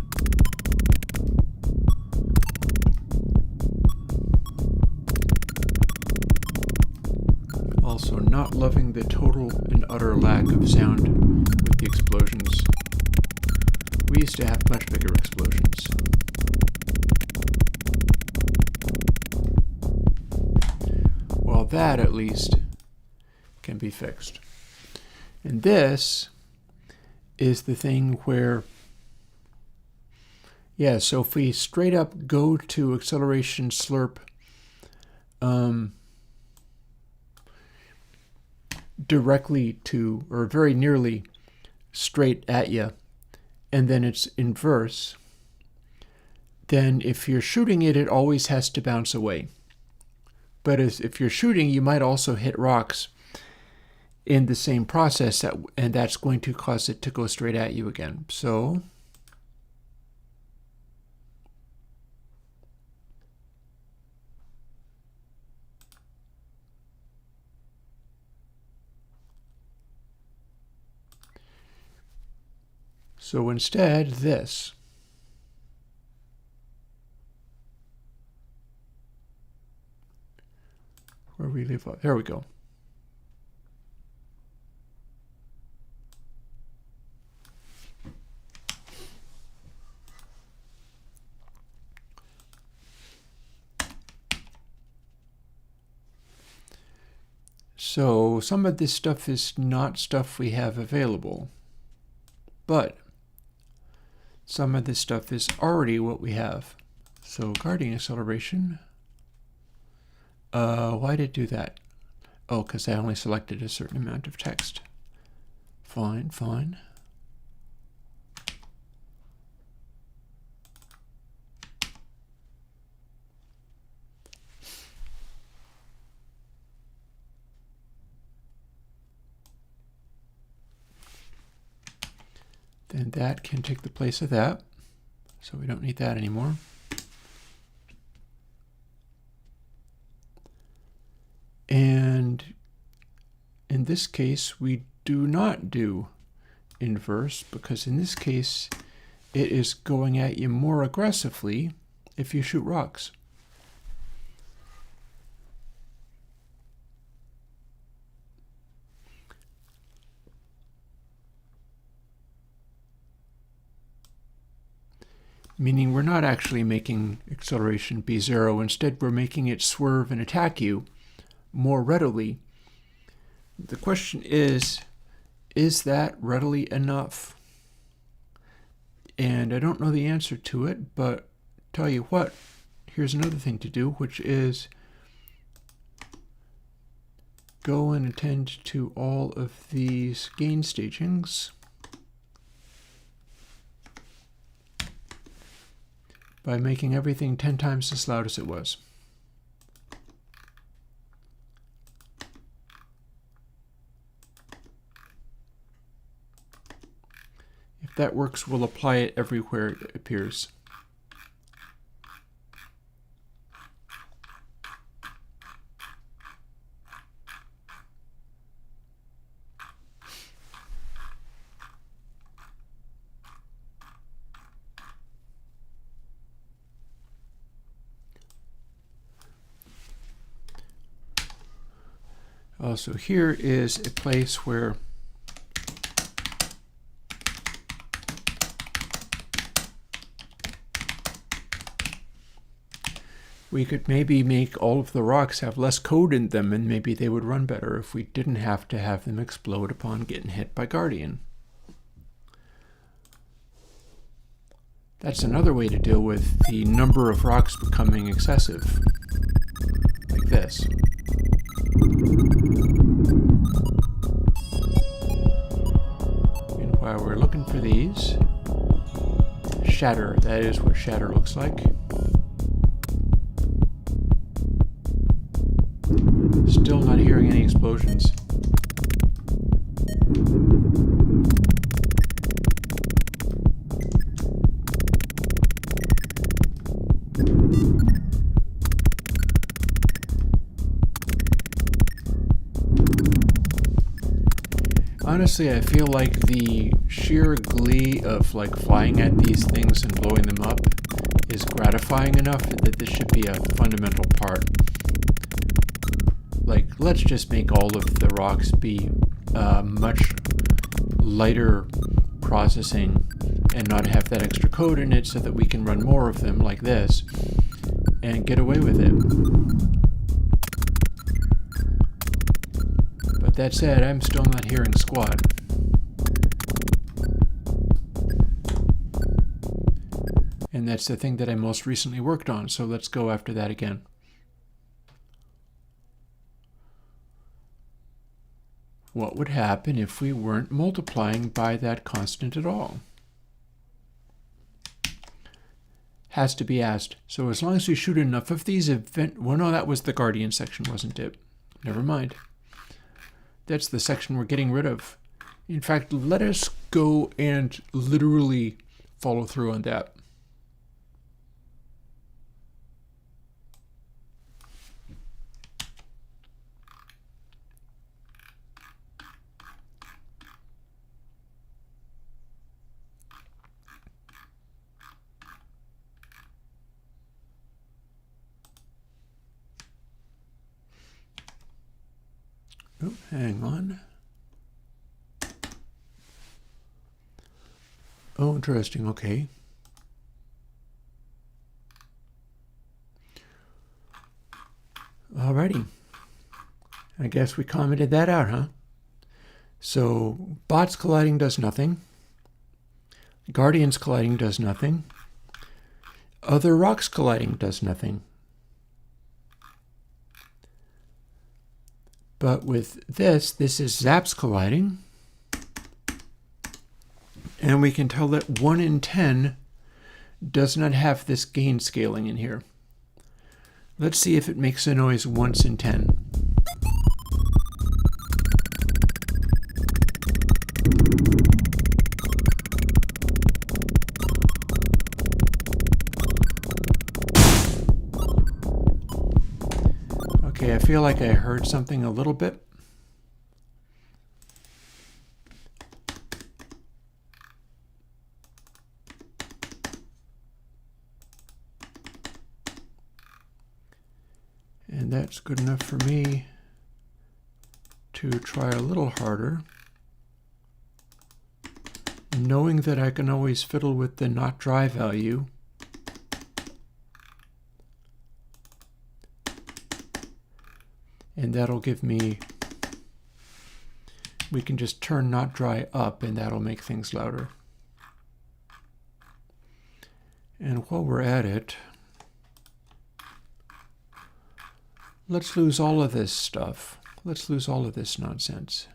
Also, not loving the total and utter lack of sound with the explosions. We used to have much bigger explosions. Well, that at least can be fixed. And this is the thing where, yeah, so if we straight up go to acceleration slurp directly to, or very nearly straight at you, and then it's inverse, then if you're shooting it, it always has to bounce away. But if you're shooting, you might also hit rocks in the same process, and that's going to cause it to go straight at you again. So instead, this. Where we leave off. There we go. So some of this stuff is not stuff we have available, but some of this stuff is already what we have. So guarding acceleration. Why did it do that? Oh, because I only selected a certain amount of text. Fine, fine. Then that can take the place of that. So we don't need that anymore. And in this case, we do not do inverse, because in this case, it is going at you more aggressively if you shoot rocks. Meaning we're not actually making acceleration be 0. Instead, we're making it swerve and attack you more readily. The question is that readily enough? And I don't know the answer to it, but tell you what, here's another thing to do, which is go and attend to all of these gain stagings by making everything 10 times as loud as it was. If that works, we'll apply it everywhere it appears. Also, here is a place where we could maybe make all of the rocks have less code in them, and maybe they would run better if we didn't have to have them explode upon getting hit by Guardian. That's another way to deal with the number of rocks becoming excessive, like this. And while we're looking for these, shatter, that is what shatter looks like. Still not hearing any explosions. Honestly, I feel like the sheer glee of like flying at these things and blowing them up is gratifying enough that this should be a fundamental part. Like, let's just make all of the rocks be much lighter processing and not have that extra code in it so that we can run more of them like this and get away with it. But that said, I'm still not hearing squat. And that's the thing that I most recently worked on, so let's go after that again. What would happen if we weren't multiplying by that constant at all? Has to be asked. So as long as we shoot enough of these well, no, that was the Guardian section, wasn't it? Never mind. That's the section we're getting rid of. In fact, let us go and literally follow through on that. Oh, hang on. Oh, interesting. Okay. Alrighty. I guess we commented that out, huh? So, bots colliding does nothing. Guardians colliding does nothing. Other rocks colliding does nothing. But with this is zaps colliding. And we can tell that 1 in 10 does not have this gain scaling in here. Let's see if it makes a noise once in 10. Okay, I feel like I heard something a little bit. And that's good enough for me to try a little harder, knowing that I can always fiddle with the not dry value. And that'll give me, we can just turn not dry up and that'll make things louder. And while we're at it, let's lose all of this stuff. Let's lose all of this nonsense.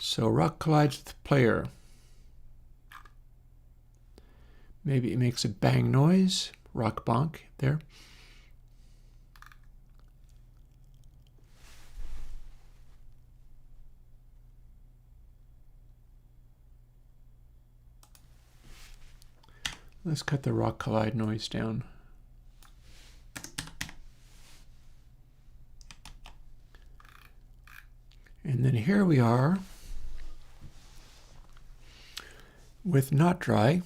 So rock collides with player. Maybe it makes a bang noise. Rock bonk there. Let's cut the rock collide noise down. And then here we are with not dry.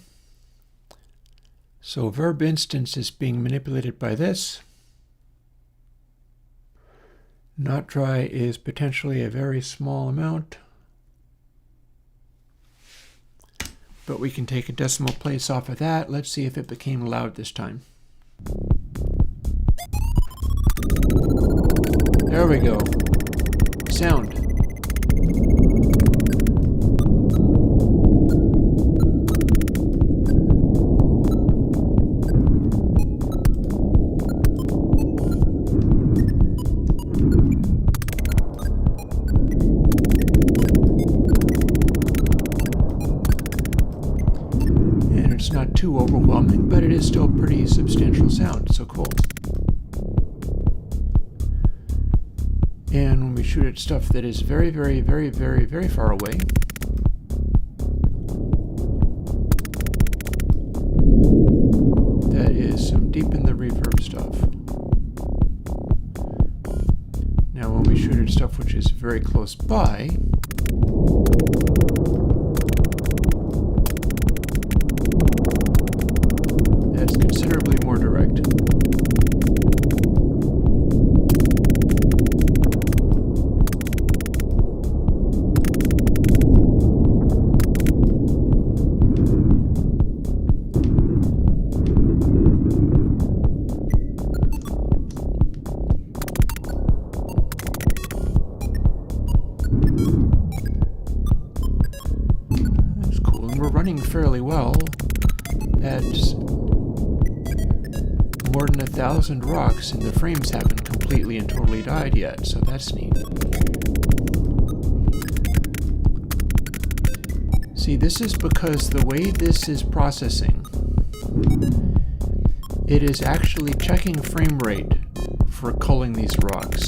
So verb instance is being manipulated by this. Not dry is potentially a very small amount, but we can take a decimal place off of that. Let's see if it became loud this time. There we go. Sound. Not too overwhelming, but it is still pretty substantial sound, so cool. And when we shoot at stuff that is very, very, very, very, very far away, that is some deep in the reverb stuff. Now when we shoot at stuff which is very close by, considerably more direct. That's cool, and we're running fairly well at more than 1,000 rocks, and the frames haven't completely and totally died yet, so that's neat. See, this is because the way this is processing, it is actually checking frame rate for culling these rocks.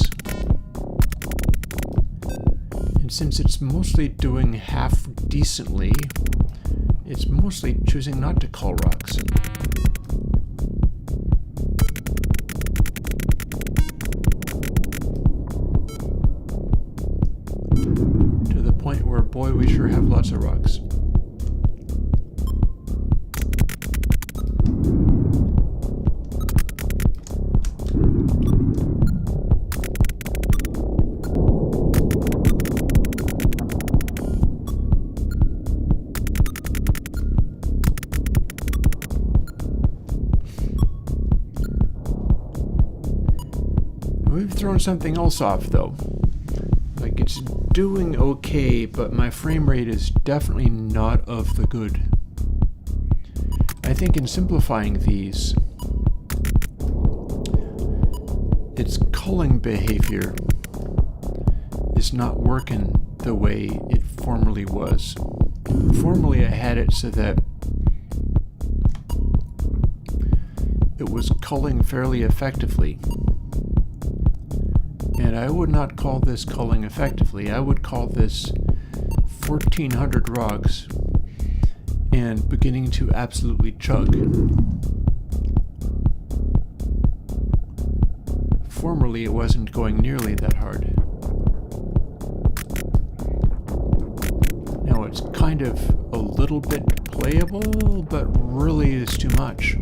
And since it's mostly doing half decently, it's mostly choosing not to cull rocks. Where, boy, we sure have lots of rocks. We've thrown something else off, though. Like, it's doing okay, but my frame rate is definitely not of the good. I think in simplifying these, its culling behavior is not working the way it formerly was. Formerly I had it so that it was culling fairly effectively. And I would not call this culling effectively. I would call this 1,400 rocks and beginning to absolutely chug. Formerly, it wasn't going nearly that hard. Now it's kind of a little bit playable, but really is too much.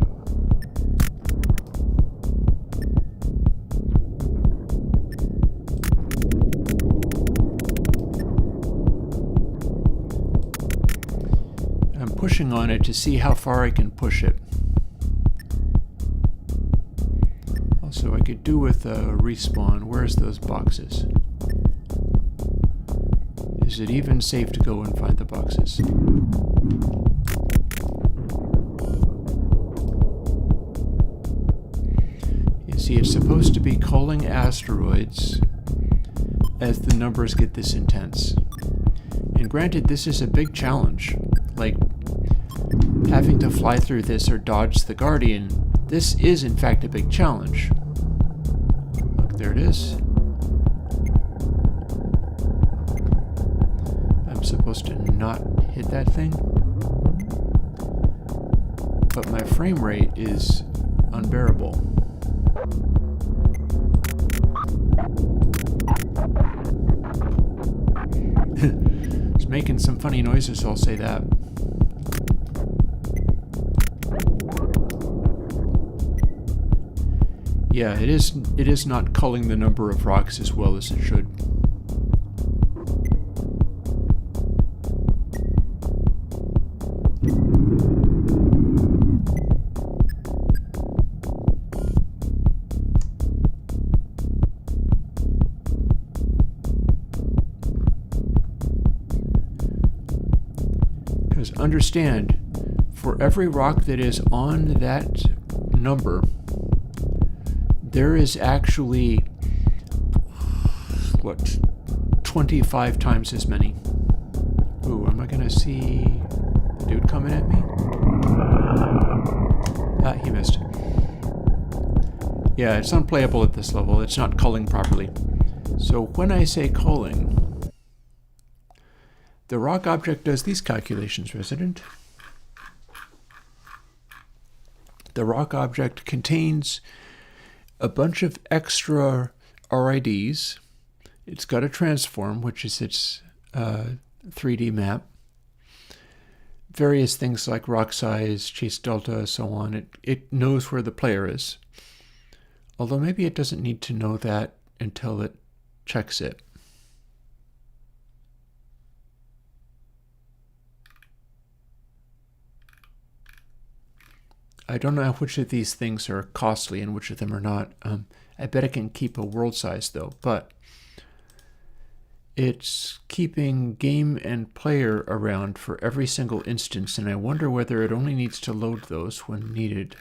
I'm pushing on it to see how far I can push it. Also, I could do with a respawn. Where's those boxes? Is it even safe to go and find the boxes? You see, it's supposed to be culling asteroids as the numbers get this intense. And granted, this is a big challenge. Like, having to fly through this or dodge the Guardian, this is in fact a big challenge. Look, there it is. I'm supposed to not hit that thing. But my frame rate is unbearable. It's making some funny noises, I'll say that. Yeah, it is not culling the number of rocks as well as it should. Because understand, for every rock that is on that number, there is actually, what, 25 times as many. Ooh, am I going to see the dude coming at me? Ah, he missed. Yeah, it's unplayable at this level. It's not culling properly. So when I say culling, the rock object does these calculations, resident. The rock object contains a bunch of extra RIDs. It's got a transform, which is its 3D map. Various things like rock size, chase delta, so on. It knows where the player is. Although maybe it doesn't need to know that until it checks it. I don't know which of these things are costly and which of them are not. I bet it can keep a world size though, but it's keeping game and player around for every single instance, and I wonder whether it only needs to load those when needed.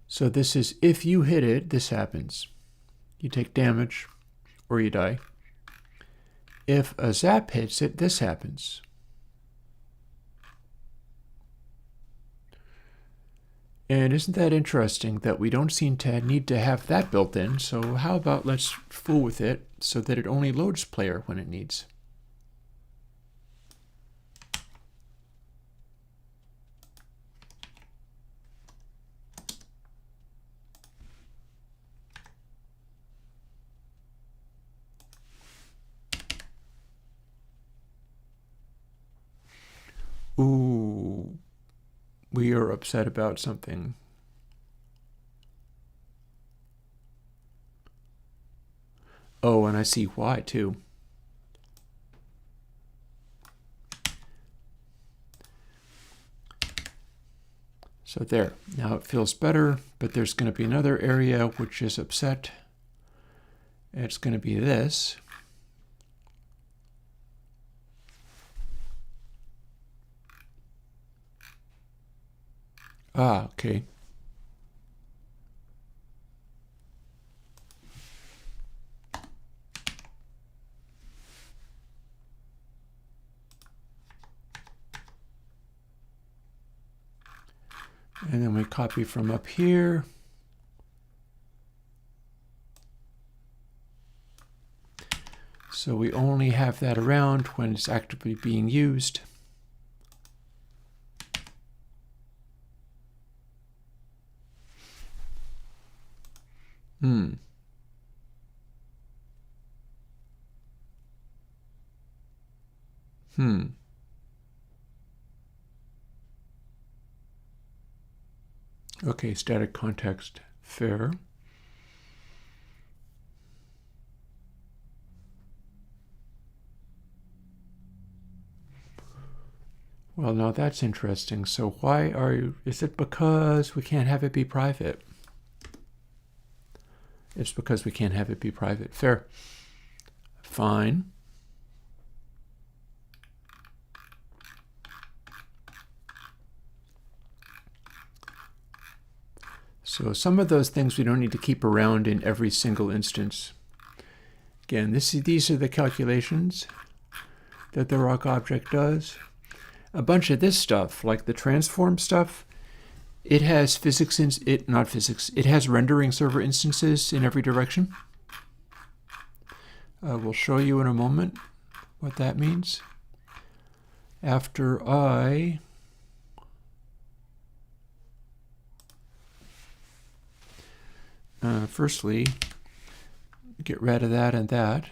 So this is, if you hit it, this happens. You take damage or you die. If a zap hits it, this happens. And isn't that interesting that we don't seem to need to have that built in? So how about let's fool with it so that it only loads player when it needs. Ooh, we are upset about something. Oh, and I see why too. So there, now it feels better, but there's going to be another area which is upset. It's going to be this. Ah, okay. And then we copy from up here. So we only have that around when it's actively being used. Okay, static context, fair. Well, now that's interesting. So why are you, is it because we can't have it be private? It's because we can't have it be private. Fair. Fine. So some of those things we don't need to keep around in every single instance. Again, these are the calculations that the rock object does. A bunch of this stuff, like the transform stuff, it has it has rendering server instances in every direction. We'll show you in a moment what that means. After I firstly get rid of that and that.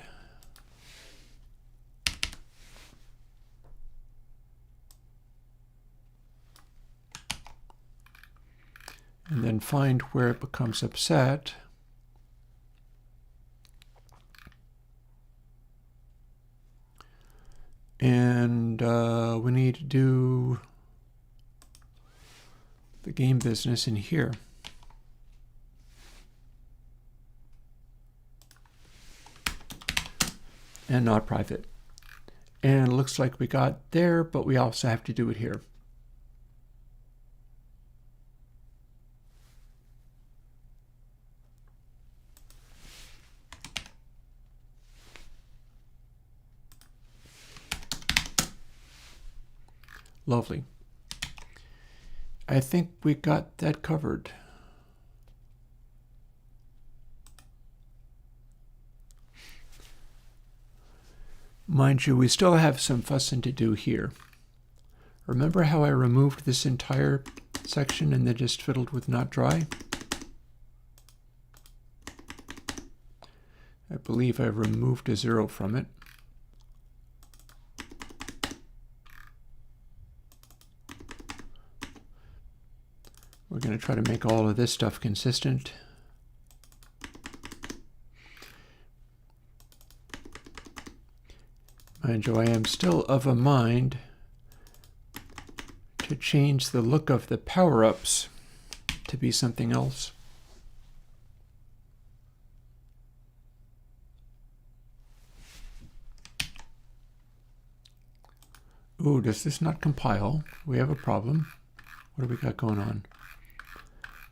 And then find where it becomes upset. And we need to do the game business in here. And not private. And it looks like we got there, but we also have to do it here. Lovely. I think we got that covered. Mind you, we still have some fussing to do here. Remember how I removed this entire section and then just fiddled with not dry? I believe I removed a 0 from it. We're going to try to make all of this stuff consistent. Mind you, I am still of a mind to change the look of the power-ups to be something else. Ooh, does this not compile? We have a problem. What do we got going on?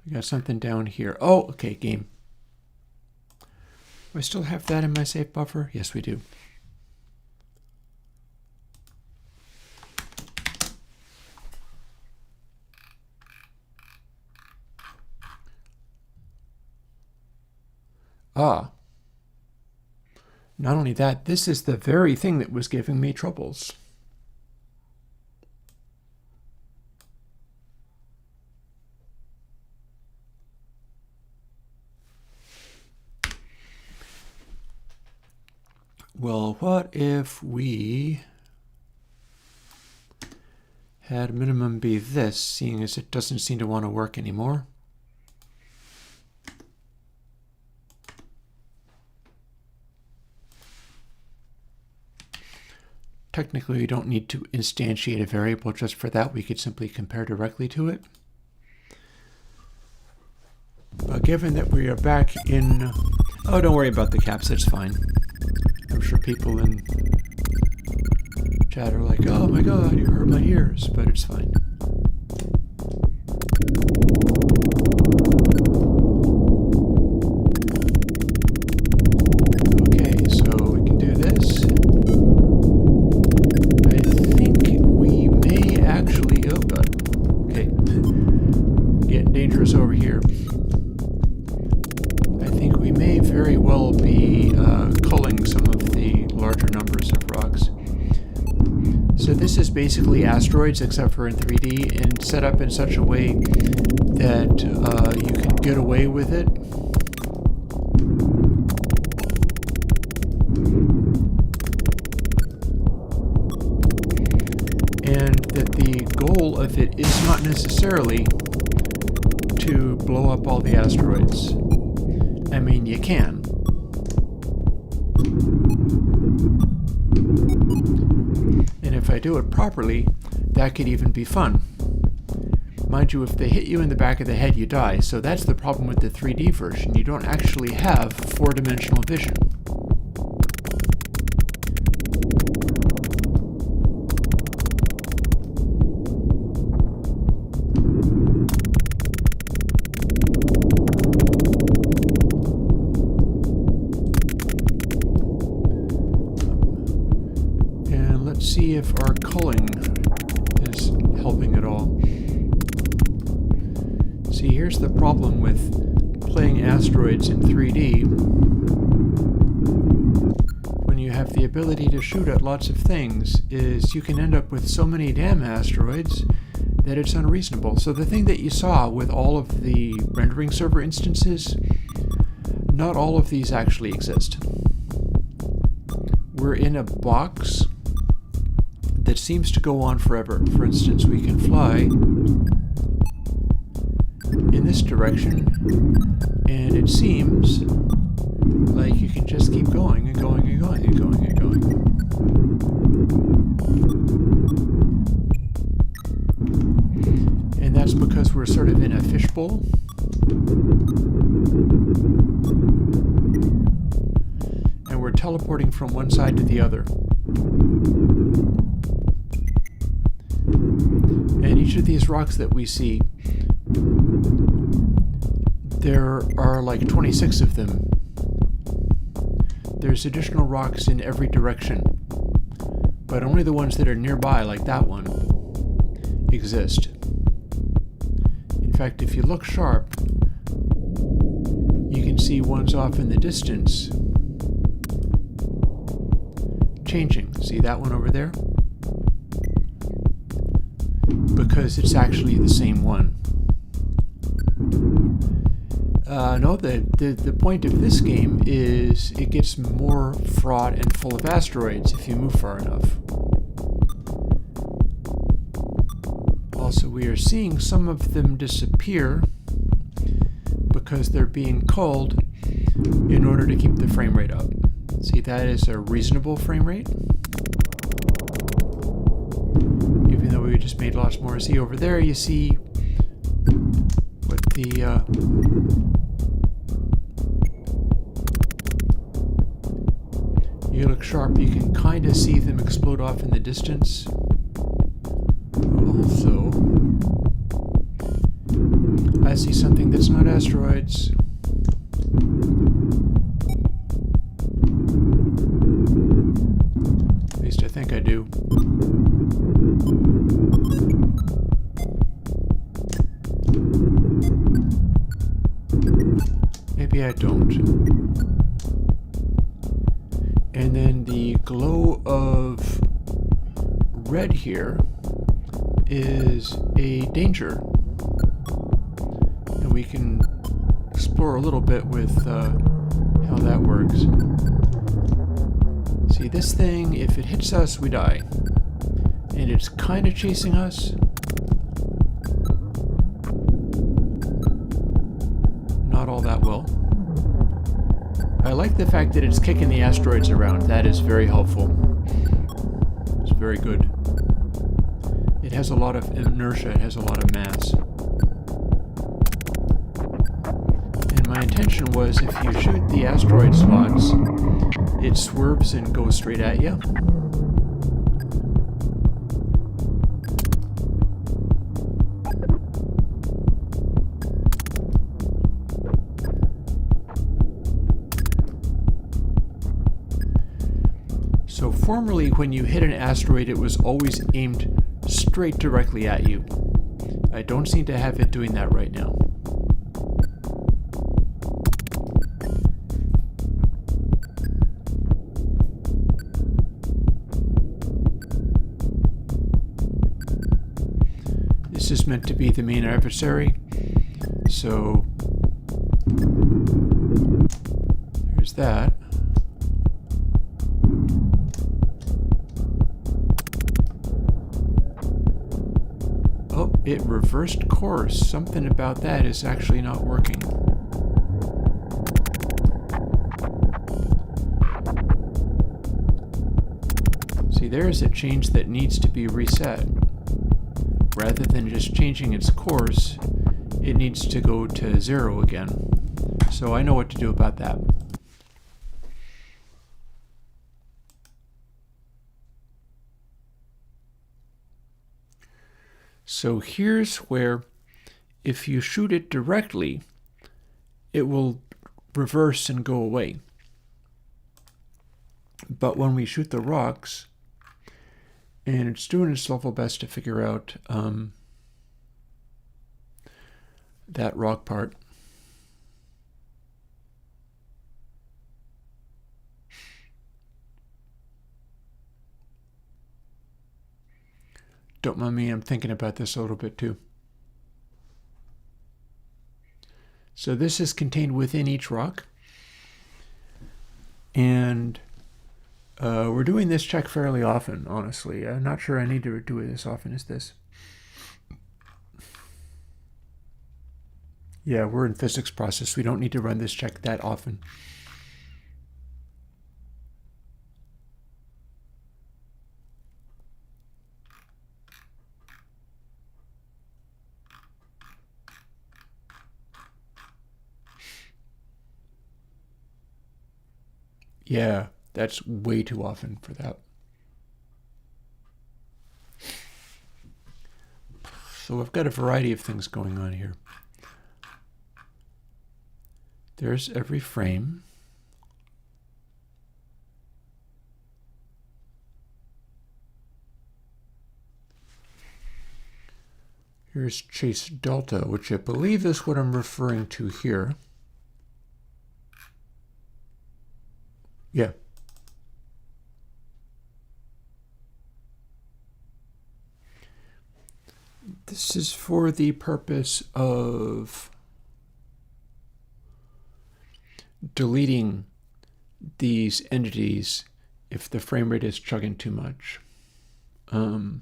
We got something down here. Oh, okay, game. Do I still have that in my safe buffer? Yes, we do. Ah. Not only that, this is the very thing that was giving me troubles. Well, what if we had minimum be this, seeing as it doesn't seem to want to work anymore? Technically, we don't need to instantiate a variable just for that. We could simply compare directly to it. But given that we are back in... Oh, don't worry about the caps, it's fine. I'm sure people in chat are like, oh my god, you hurt my ears, but it's fine. Okay, so we can do this. I think we may actually, oh god, okay. So this is basically asteroids except for in 3D and set up in such a way that you can get away with it. And that the goal of it is not necessarily to blow up all the asteroids. I mean, you can. And if I do it properly, that could even be fun. Mind you, if they hit you in the back of the head, you die. So that's the problem with the 3D version. You don't actually have four-dimensional vision. And let's see if our culling is helping at all. See, here's the problem with playing asteroids in 3D. When you have the ability to shoot at lots of things, is you can end up with so many damn asteroids that it's unreasonable. So the thing that you saw with all of the rendering server instances, not all of these actually exist. We're in a box that seems to go on forever. For instance, we can fly in this direction, and it seems like you can just keep going and going and going and going and going. And that's because we're sort of in a fishbowl. And we're teleporting from one side to the other. And each of these rocks that we see, there are like 26 of them. There's additional rocks in every direction, but only the ones that are nearby, like that one, exist. In fact, if you look sharp, you can see ones off in the distance changing. See that one over there? Because it's actually the same one. No, the point of this game is it gets more fraught and full of asteroids if you move far enough. Also, we are seeing some of them disappear because they're being culled in order to keep the frame rate up. See, that is a reasonable frame rate. Even though we just made lots more. See, over there you see what the you look sharp, you can kind of see them explode off in the distance. Also, I see something that's not asteroids. At least I think I do. Maybe I don't. And then the glow of red here is a danger. And we can explore a little bit with how that works. See, this thing, if it hits us, we die. And it's kind of chasing us. Not all that well. I like the fact that it's kicking the asteroids around. That is very helpful. It's very good. It has a lot of inertia. It has a lot of mass. And my intention was if you shoot the asteroid slots, it swerves and goes straight at you. So formerly, when you hit an asteroid, it was always aimed straight directly at you. I don't seem to have it doing that right now. this is meant to be the main adversary. So there's that. Oh, it reversed course. Something about that is actually not working. See, there's a change that needs to be reset. Rather than just changing its course, it needs to go to 0 again. So I know what to do about that. So here's where, if you shoot it directly, it will reverse and go away. But when we shoot the rocks, and it's doing its level best to figure out that rock part. Don't mind me, I'm thinking about this a little bit too. So this is contained within each rock. And we're doing this check fairly often, honestly. I'm not sure I need to do it as often as this. Yeah, we're in physics process. We don't need to run this check that often. Yeah, that's way too often for that. So I've got a variety of things going on here. There's every frame. Here's chase delta, which I believe is what I'm referring to here. Yeah. This is for the purpose of deleting these entities if the frame rate is chugging too much. And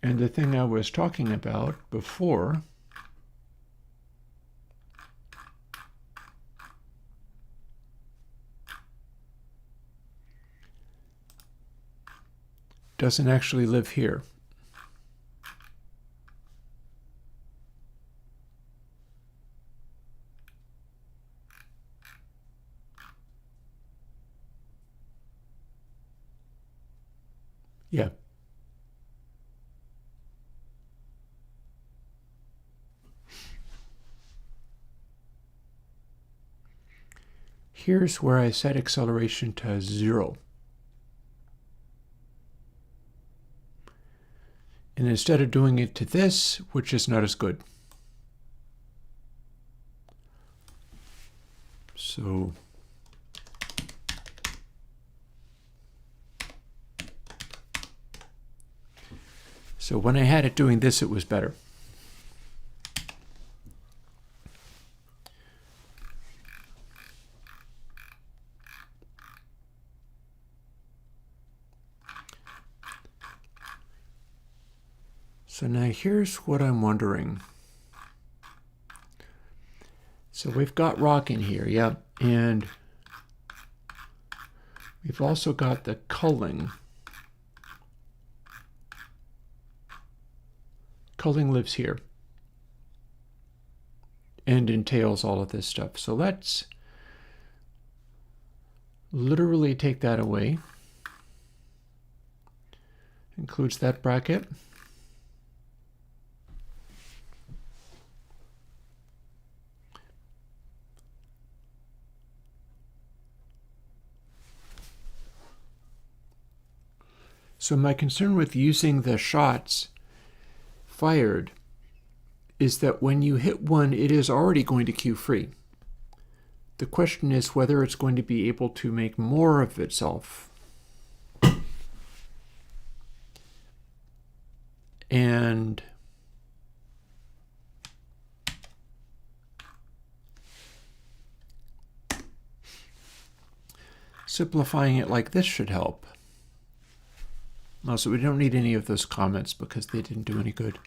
the thing I was talking about before doesn't actually live here. Yeah. Here's where I set acceleration to 0. And instead of doing it to this, which is not as good. So when I had it doing this, it was better. So now here's what I'm wondering. So we've got rock in here, yeah, and we've also got the culling. Culling lives here and entails all of this stuff. So let's literally take that away. Includes that bracket. So my concern with using the shots fired is that when you hit one, it is already going to queue free. The question is whether it's going to be able to make more of itself. and simplifying it like this should help. Also, we don't need any of those comments because they didn't do any good.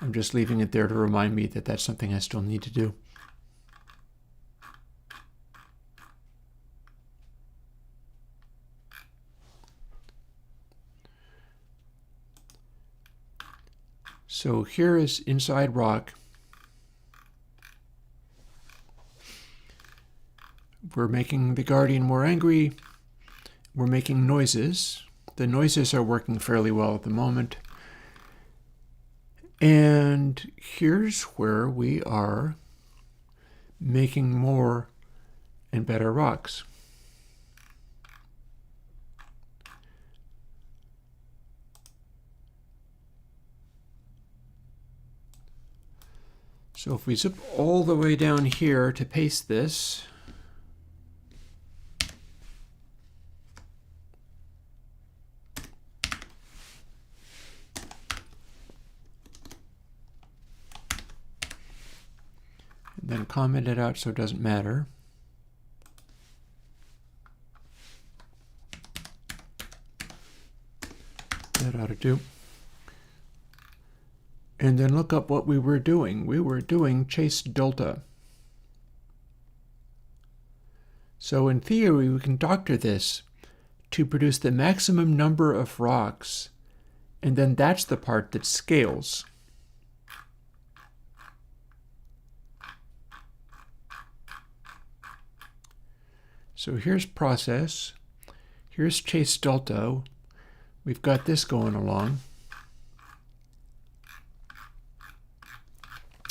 I'm just leaving it there to remind me that that's something I still need to do. So here is inside rock. We're making the Guardian more angry. We're making noises. The noises are working fairly well at the moment. And here's where we are making more and better rocks. So if we zip all the way down here to paste this, and then comment it out so it doesn't matter. That ought to do. And then look up what we were doing. We were doing chase delta. So in theory, we can doctor this to produce the maximum number of rocks, and then that's the part that scales. So here's process. Here's chase delta. We've got this going along.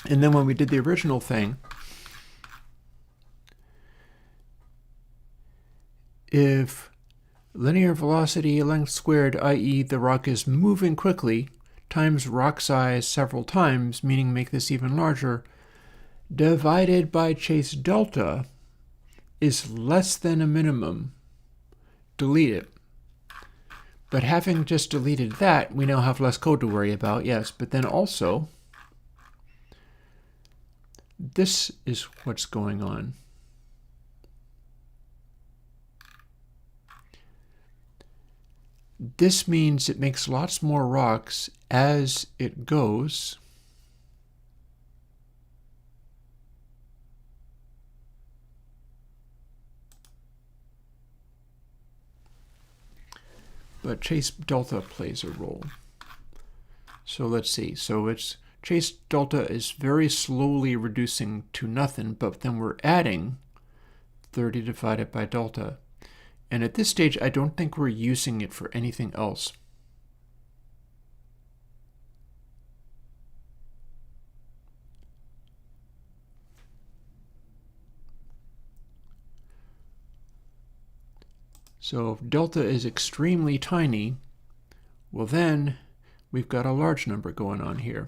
And then when we did the original thing, if linear velocity length squared, i.e. the rock is moving quickly, times rock size several times, meaning make this even larger, divided by chase delta is less than a minimum, delete it. But having just deleted that, we now have less code to worry about, yes, but then also, this is what's going on. This means it makes lots more rocks as it goes. But chase delta plays a role. So let's see. So it's chase delta is very slowly reducing to nothing, but then we're adding 30 divided by delta. And at this stage, I don't think we're using it for anything else. So if delta is extremely tiny, well then we've got a large number going on here.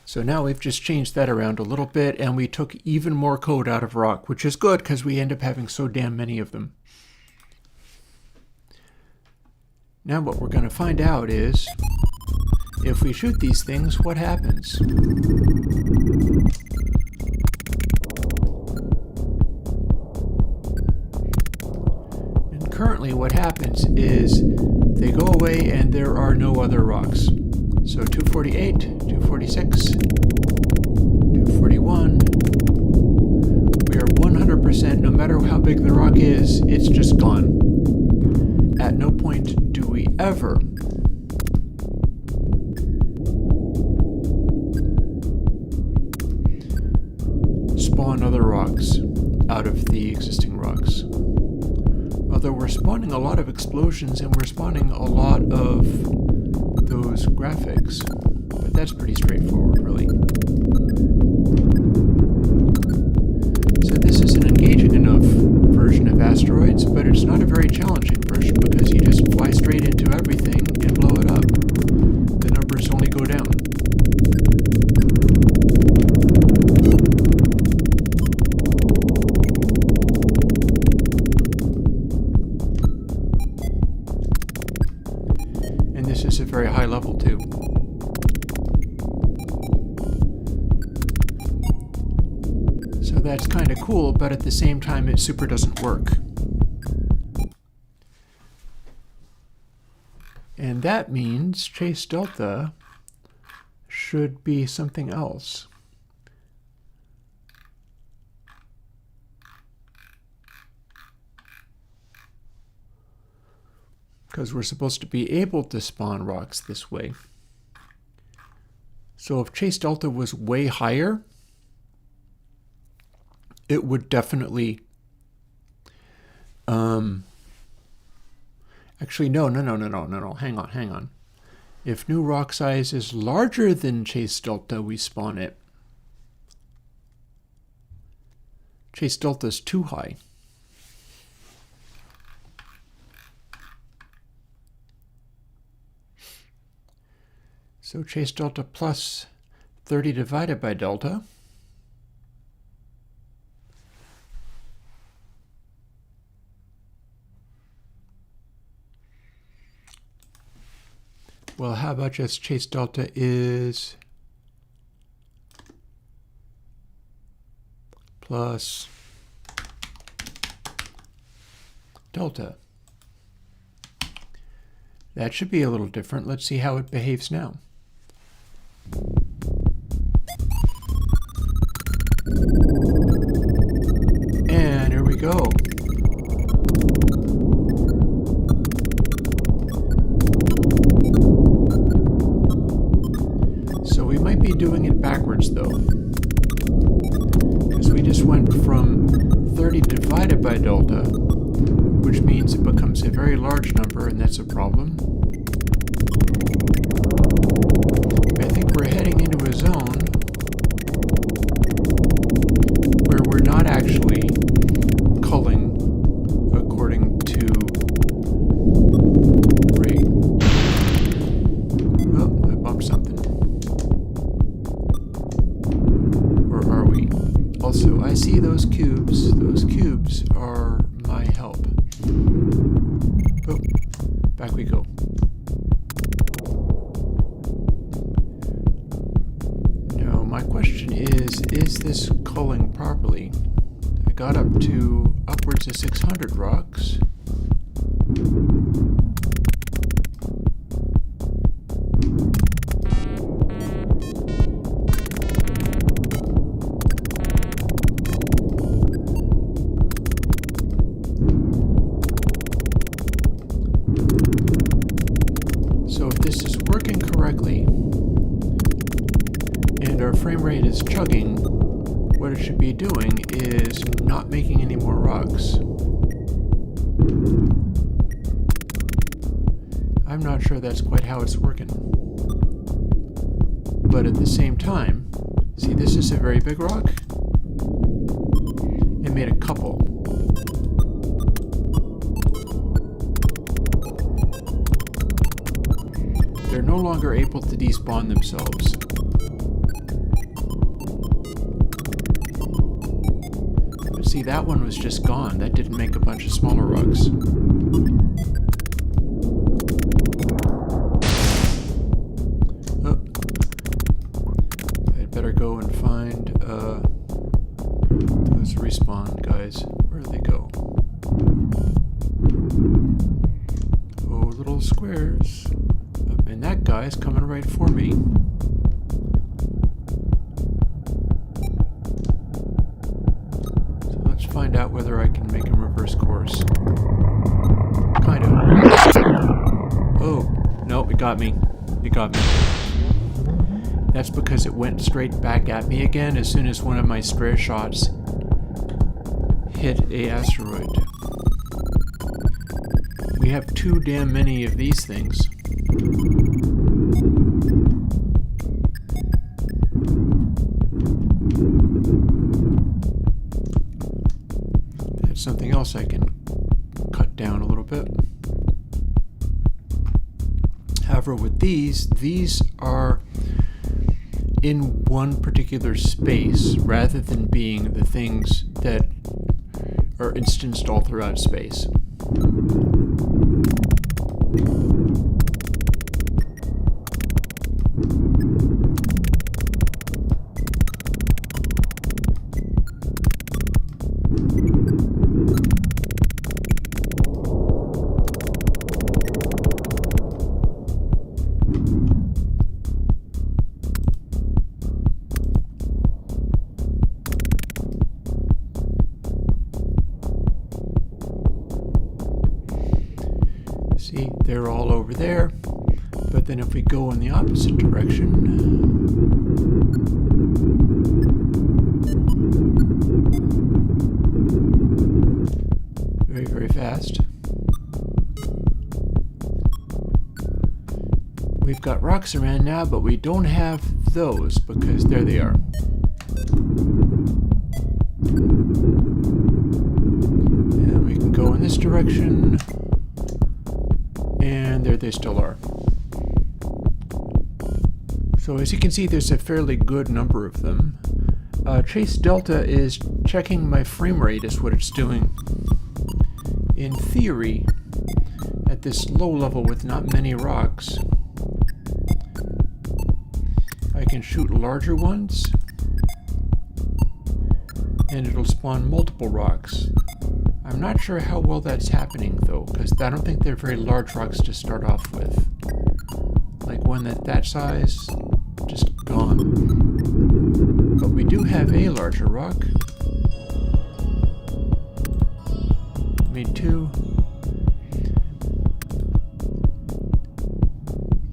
So now we've just changed that around a little bit, and we took even more code out of rock, which is good because we end up having so damn many of them. Now what we're going to find out is, if we shoot these things, what happens? And currently what happens is they go away and there are no other rocks. So 248, 246, 241, we are 100%, no matter how big the rock is, it's just gone. At no point do we ever spawn other rocks out of the existing rocks. Although we're spawning a lot of explosions and we're spawning a lot of those graphics, but that's pretty straightforward, really. So this is an And this is a very high level too. So that's kind of cool, but at the same time it super doesn't work. And that means chase delta should be something else. Because we're supposed to be able to spawn rocks this way. So if chase delta was way higher, it would definitely actually no, hang on. If new rock size is larger than chase delta, we spawn it. Chase delta is too high. So chase delta plus 30 divided by delta. Well, how about just chase delta is plus delta. That should be a little different. Let's see how it behaves now. And here we go. So we might be doing it backwards though, because we just went from 30 divided by delta, which means it becomes a very large number, and that's a problem. I think we're heading into a zone where we're not actually culling according to rate. Oh, I bumped something. Where are we? Also, I see those cubes. Those cubes are my help. Oh, back we go. Now, my question is this culling properly? I got up to upwards of 600 rocks. So if this is working correctly, and our frame rate is chugging, what it should be doing is not making any more rocks. I'm not sure that's quite how it's working. But at the same time, see, this is a very big rock. It made a couple. They're no longer able to despawn themselves. But see, that one was just gone. That didn't make a bunch of smaller rocks. Oh. I'd better go and find those respawn guys. Where do they go? Oh, little squares. And that guy's coming right for me. So let's find out whether I can make him reverse course. Kind of. Oh, no, it got me. It got me. That's because it went straight back at me again as soon as one of my spare shots hit a asteroid. We have too damn many of these things. That's something else I can cut down a little bit. However, with these are in one particular space rather than being the things that are instanced all throughout space. then if we go in the opposite direction, very, very fast, we've got rocks around now, but we don't have those because there they are. And we can go in this direction, and there they still are. So as you can see, there's a fairly good number of them. Chase Delta is checking my frame rate is what it's doing. In theory, at this low level with not many rocks, I can shoot larger ones, and it'll spawn multiple rocks. I'm not sure how well that's happening though, because I don't think they're very large rocks to start off with. Like one that size, just gone. But we do have a larger rock. Made two.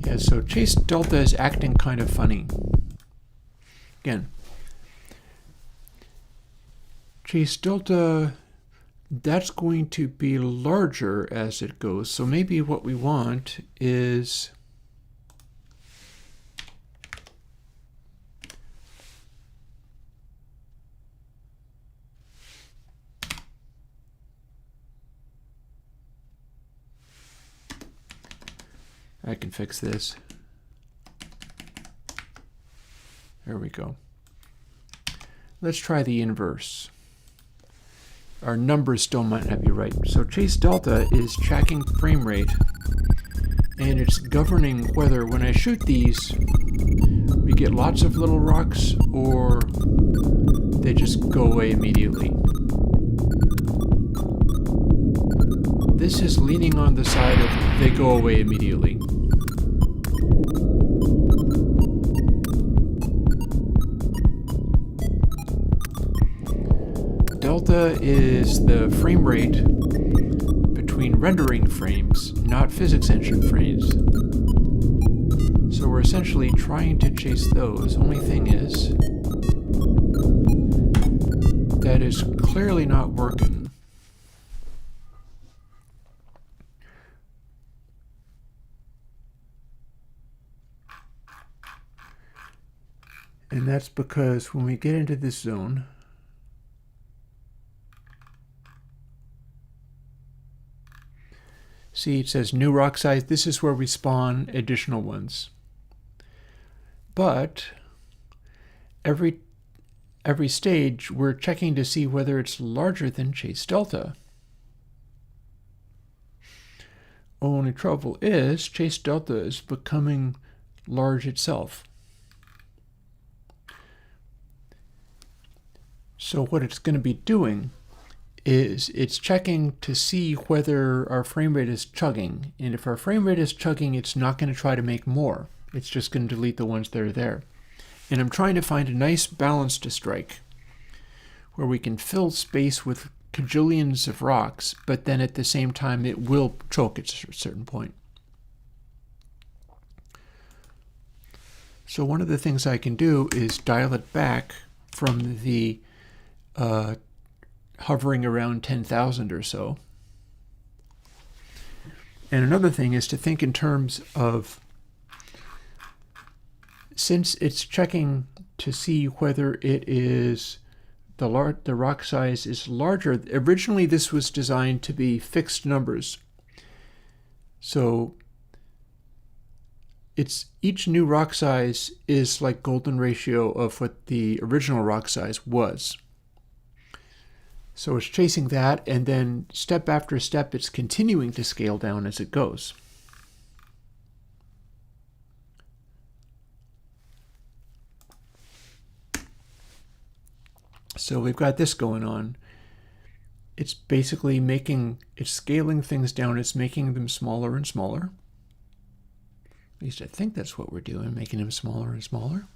Yeah, so Chase Delta is acting kind of funny. Again, Chase Delta, that's going to be larger as it goes. So maybe what we want is I can fix this. There we go. Let's try the inverse. Our numbers still might not be right. So Chase Delta is tracking frame rate, and it's governing whether when I shoot these, we get lots of little rocks or they just go away immediately. This is leaning on the side of they go away immediately. Delta is the frame rate between rendering frames, not physics engine frames. So we're essentially trying to chase those. Only thing is, that is clearly not working. And that's because when we get into this zone, see, it says new rock size. This is where we spawn additional ones. But every stage, we're checking to see whether it's larger than Chase Delta. Only trouble is, Chase Delta is becoming large itself. So what it's going to be doing is it's checking to see whether our frame rate is chugging. And if our frame rate is chugging, it's not going to try to make more. It's just going to delete the ones that are there. And I'm trying to find a nice balance to strike where we can fill space with cajillions of rocks, but then at the same time it will choke at a certain point. So one of the things I can do is dial it back from the hovering around 10,000 or so. And another thing is to think in terms of, since it's checking to see whether it is the rock size is larger. Originally this was designed to be fixed numbers. So it's each new rock size is like golden ratio of what the original rock size was. So it's chasing that, and then step after step, it's continuing to scale down as it goes. So we've got this going on. It's basically it's scaling things down. It's making them smaller and smaller. At least I think that's what we're doing, making them smaller and smaller.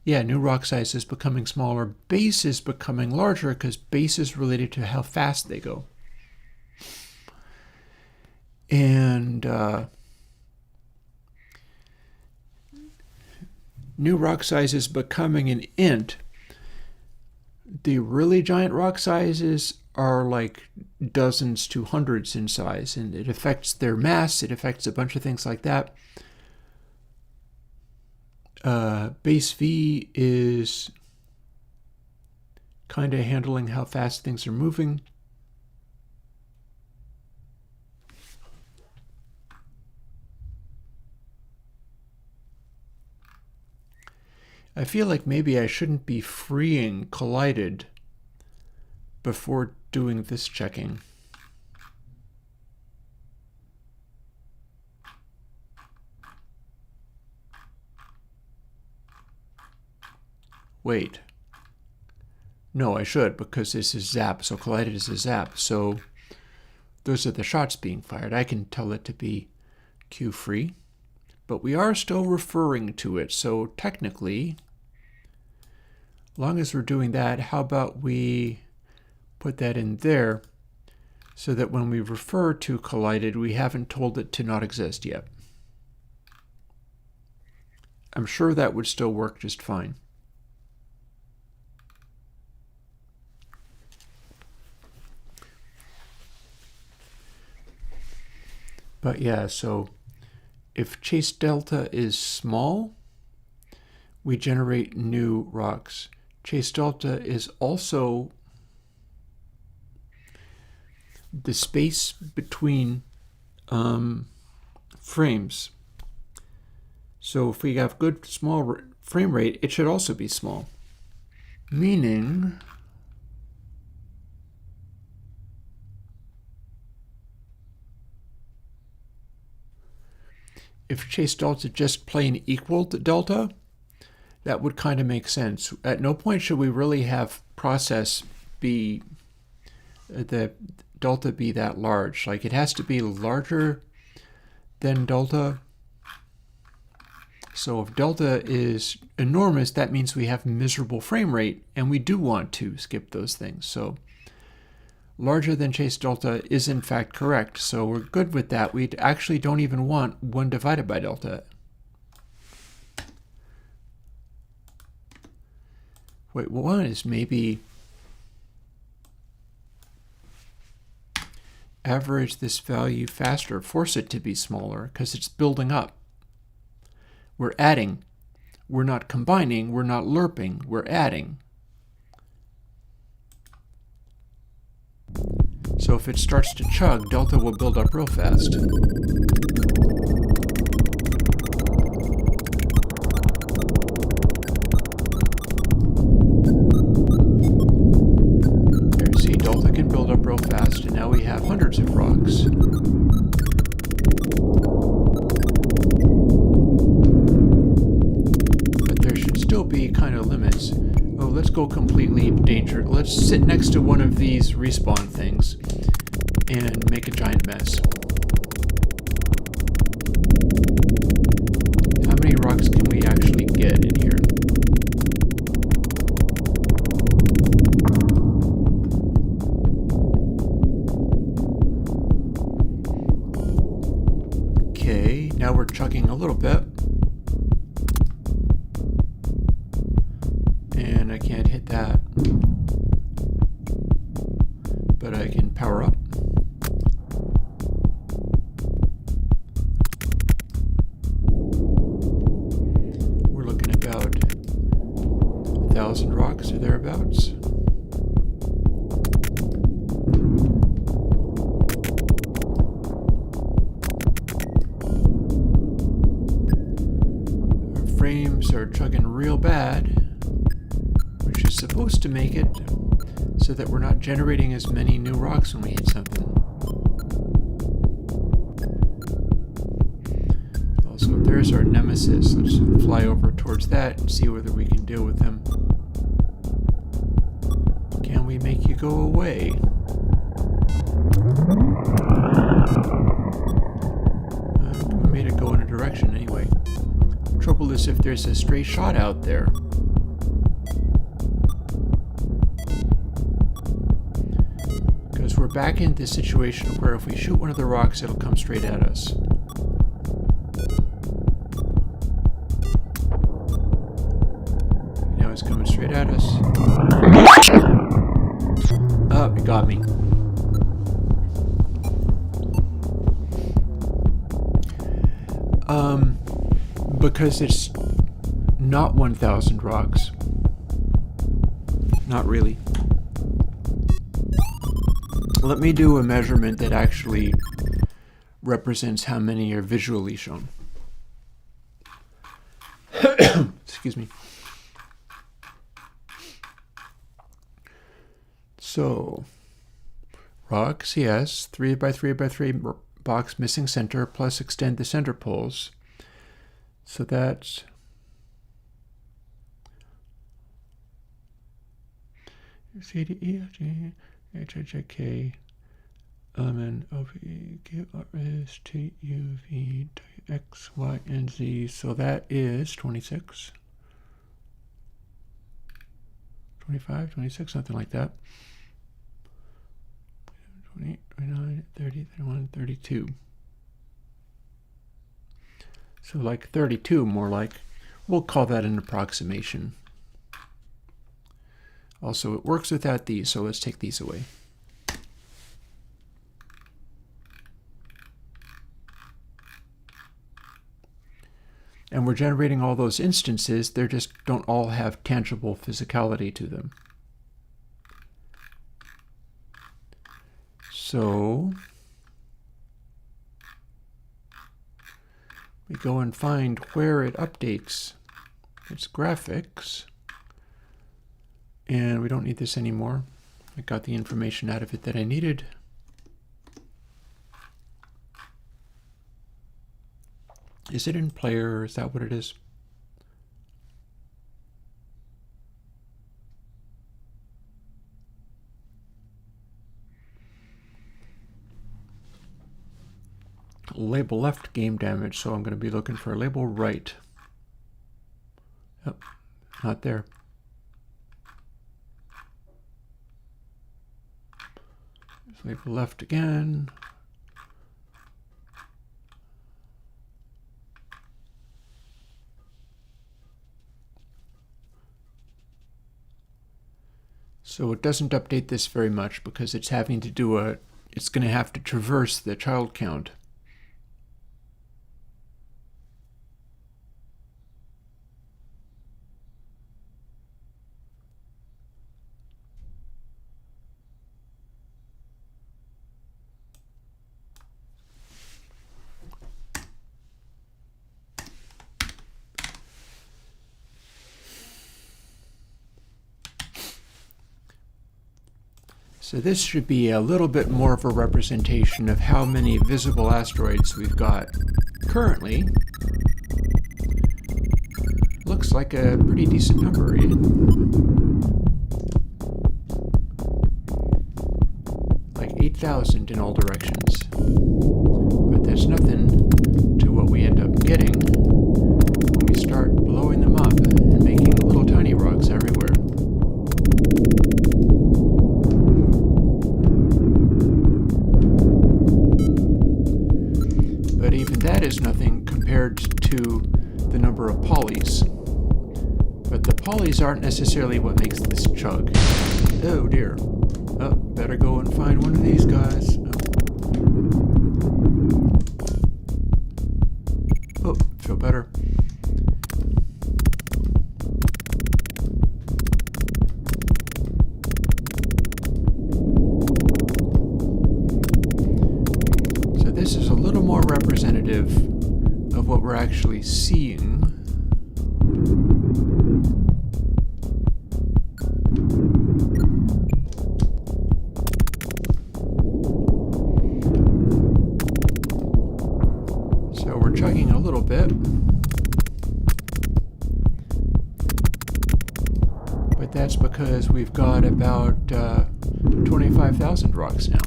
Yeah, new rock size is becoming smaller. Base is becoming larger because base is related to how fast they go. And new rock size is becoming an int, the really giant rock sizes are like dozens to hundreds in size, and it affects their mass, it affects a bunch of things like that. Base V is kind of handling how fast things are moving. I feel like maybe I shouldn't be freeing collided before doing this checking. Wait. No, I should, because this is zap, so collided is a zap. So those are the shots being fired. I can tell it to be Q free, but we are still referring to it. So technically, as long as we're doing that, how about we put that in there so that when we refer to collided, we haven't told it to not exist yet. I'm sure that would still work just fine. But yeah, so if chase delta is small, we generate new rocks. Chase delta is also the space between frames. So if we have good small frame rate, it should also be small. Meaning if chase delta just plain equal to delta, that would kind of make sense. At no point should we really have process be the delta be that large. Like it has to be larger than delta. So if delta is enormous, that means we have miserable frame rate, and we do want to skip those things. So larger than chase delta is in fact correct. So we're good with that. We actually don't even want 1 divided by delta. Wait, 1 is maybe average this value faster, force it to be smaller because it's building up. We're adding. We're not combining. We're not lerping. We're adding. So if it starts to chug, delta will build up real fast. There, see, delta can build up real fast, and now we have hundreds of rocks. But there should still be kind of limits. Oh, let's go completely dangerous. Let's sit next to one of these respawn things and make a giant mess. How many rocks can we actually get in here? Okay, now we're chugging a little bit. And I can't hit that. But I can power up. We're looking about 1,000 rocks or thereabouts. Our frames are chugging real bad, which is supposed to make it so that we're not generating as many new rocks when we hit something. Also, there's our nemesis. Let's fly over towards that and see whether we can deal with him. Can we make you go away? We made it go in a direction anyway. Trouble is if there's a stray shot out there. We're back in this situation where if we shoot one of the rocks, it'll come straight at us. got me. Because it's not 1,000 rocks. Not really. Let me do a measurement that actually represents how many are visually shown. Excuse me. So, rocks, yes, 3 by 3 by 3 box missing center plus extend the center poles. So that's C, D, E, F, G, H, I, J, K, L, M, N, O, P, Q, R, S, T, U, V, W, X, Y, and Z. So that is 26, 25, 26, something like that. 28, 29, 30, 31, 32. So like 32, more like. We'll call that an approximation. Also, it works without these, so let's take these away. And we're generating all those instances, they just don't all have tangible physicality to them. So we go and find where it updates its graphics. And we don't need this anymore. I got the information out of it that I needed. Is it in player? Is that what it is? Label left game damage, so I'm going to be looking for label right. Oh, not there. Label left again. So it doesn't update this very much because it's having to do it's going to have to traverse the child count. So this should be a little bit more of a representation of how many visible asteroids we've got. Currently, looks like a pretty decent number. Like 8,000 in all directions. But that's nothing to what we end up getting when we start blowing them up and making little tiny rocks everywhere. That is nothing compared to the number of polys. But the polys aren't necessarily what makes this chug. Oh dear. Oh, better go and find one of these guys. Oh, feel better. This is a little more representative of what we're actually seeing. So we're chugging a little bit. But that's because we've got about 25,000 rocks now.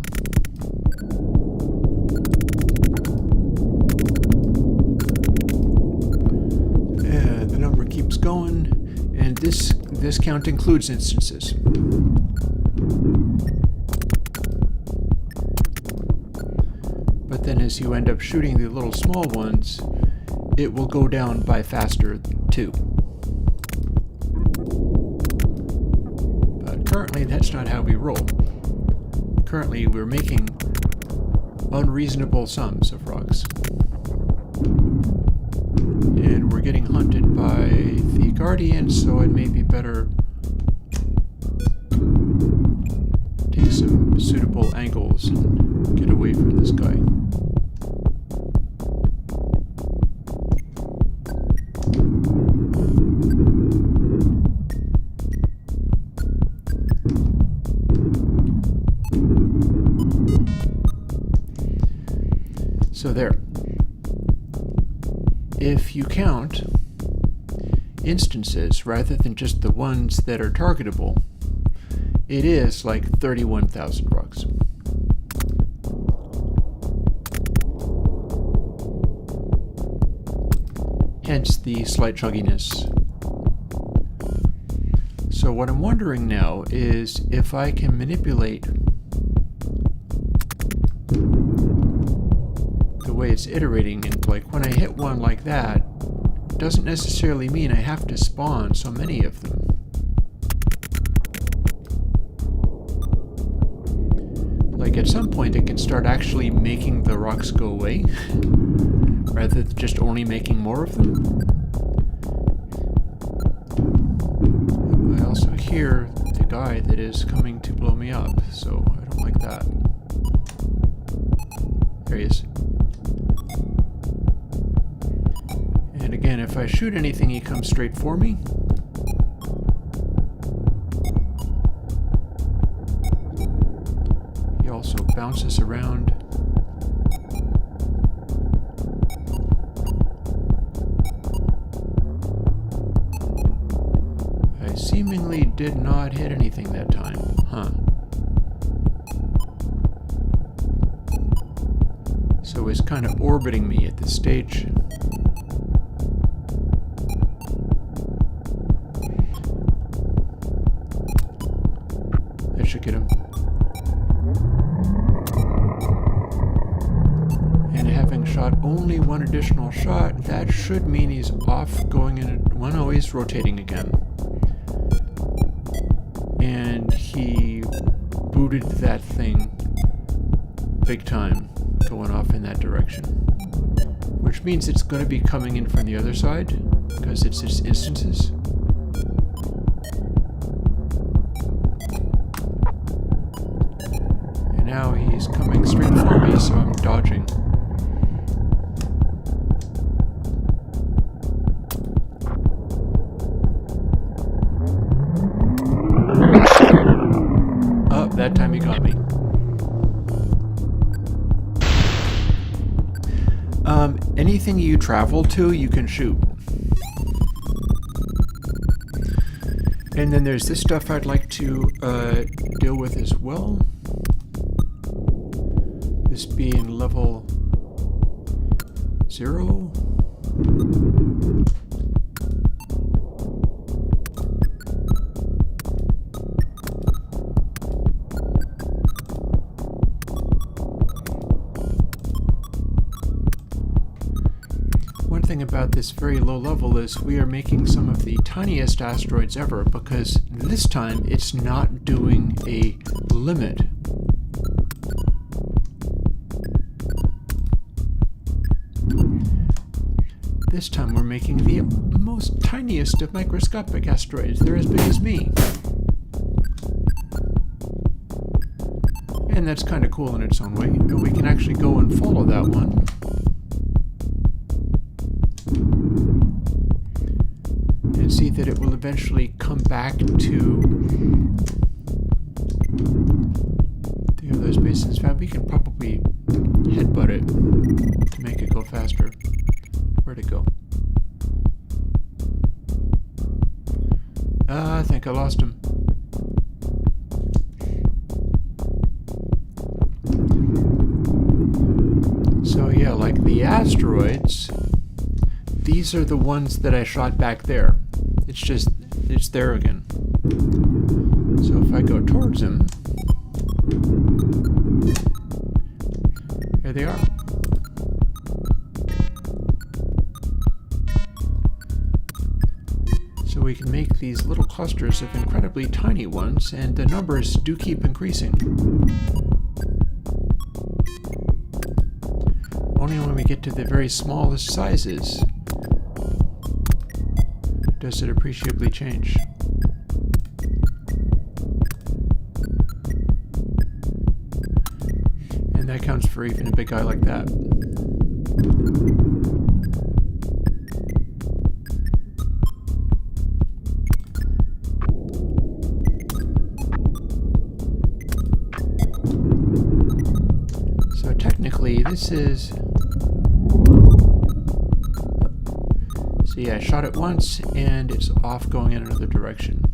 Keeps going, and this count includes instances. But then as you end up shooting the little small ones, it will go down by faster too. But currently that's not how we roll. currently we're making unreasonable sums of rocks. And we're getting hunted by the Guardian, so it may be better take some suitable angles and get away from this guy. So there. If you count instances rather than just the ones that are targetable, it is like 31,000 rocks. Hence the slight chugginess. So what I'm wondering now is if I can manipulate the way it's iterating, and like when I hit one like that, doesn't necessarily mean I have to spawn so many of them. Like at some point it can start actually making the rocks go away rather than just only making more of them. I also hear the guy that is coming to blow me up, so I don't like that. There he is. And again, if I shoot anything, he comes straight for me. He also bounces around. I seemingly did not hit anything that time, huh? So he's kind of orbiting me at this stage. That should get him. And having shot only one additional shot, that should mean he's off going in. Well, no, he's rotating again. And he booted that thing big time, going off in that direction. Which means it's going to be coming in from the other side, because it's its instances. And now he's coming straight for me, so I'm dodging. Oh, that time he got me. Anything you travel to, you can shoot. And then there's this stuff I'd like to deal with as well. This being level 0. One thing about this very low level is we are making some of the tiniest asteroids ever, because this time it's not doing a limit. This time we're making the most tiniest of microscopic asteroids. They're as big as me. And that's kind of cool in its own way. And we can actually go and follow that one. And see that it will eventually come back to the other spaces. In fact, we can probably headbutt it to make it go faster. Where'd it go? I think I lost him. So yeah, like the asteroids, these are the ones that I shot back there. It's there again. So if I go towards him, here they are. So we can make these little clusters of incredibly tiny ones, and the numbers do keep increasing. only when we get to the very smallest sizes does it appreciably change. And that counts for even a big guy like that. So technically this is... See, I shot it once and it's off going in another direction.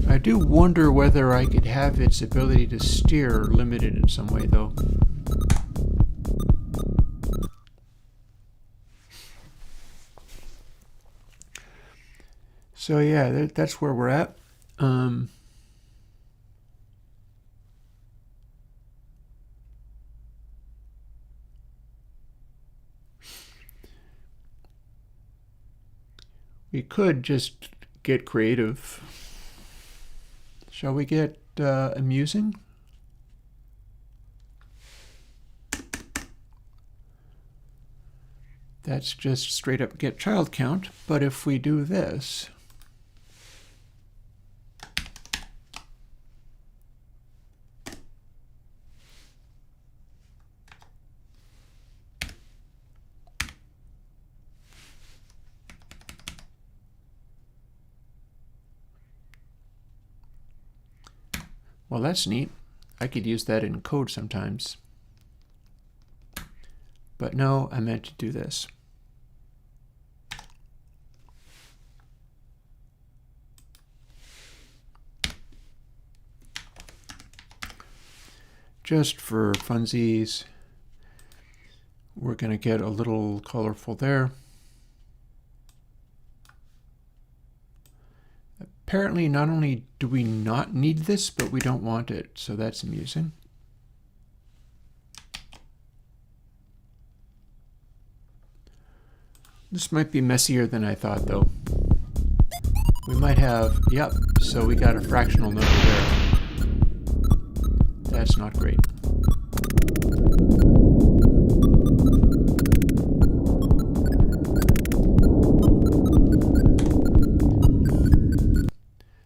I do wonder whether I could have its ability to steer limited in some way, though. So yeah, that's where we're at. We could just get creative. Shall we get amusing? That's just straight up get child count, but if we do this, well, that's neat. I could use that in code sometimes. But no, I meant to do this. Just for funsies, we're going to get a little colorful there. Apparently, not only do we not need this, but we don't want it, so that's amusing. This might be messier than I thought, though. We might have, yep, so we got a fractional number there. That's not great.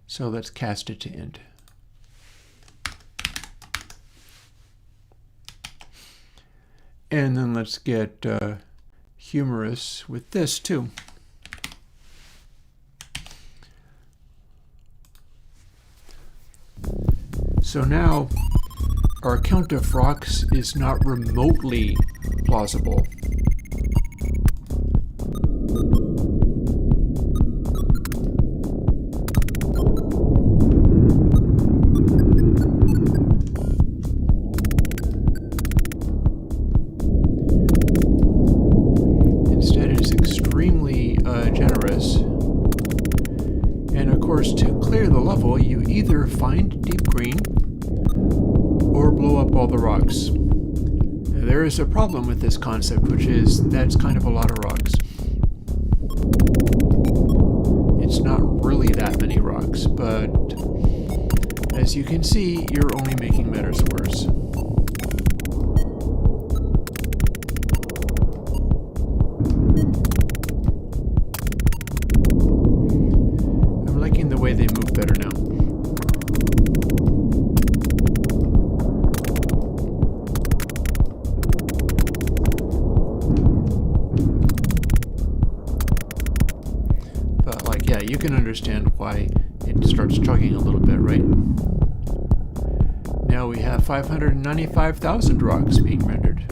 So let's cast it to int. And then let's get humorous with this too. So now our count of rocks is not remotely plausible. You either find deep green or blow up all the rocks. Now, there is a problem with this concept, which is that's kind of a lot of rocks. It's not really that many rocks, but as you can see, you're only making matters worse. I'm liking the way they move better now. You can understand why it starts chugging a little bit, right? Now we have 595,000 rocks being rendered.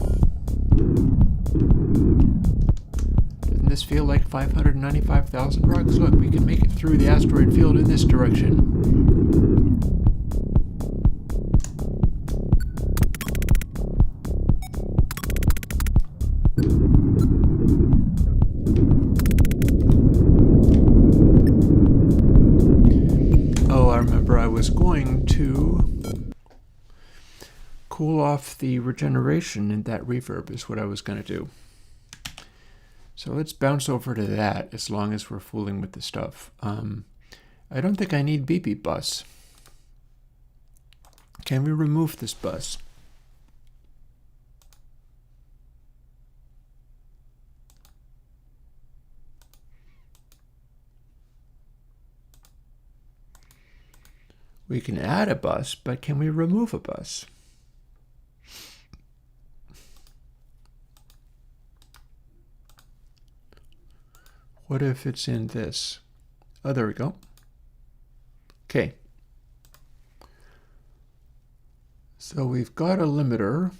Doesn't this feel like 595,000 rocks? Look, we can make it through the asteroid field in this direction. I was going to cool off the regeneration, and that reverb is what I was going to do. So let's bounce over to that as long as we're fooling with the stuff. I don't think I need beep beep bus. Can we remove this bus? We can add a bus, but can we remove a bus? What if it's in this? Oh, there we go. Okay. So we've got a limiter.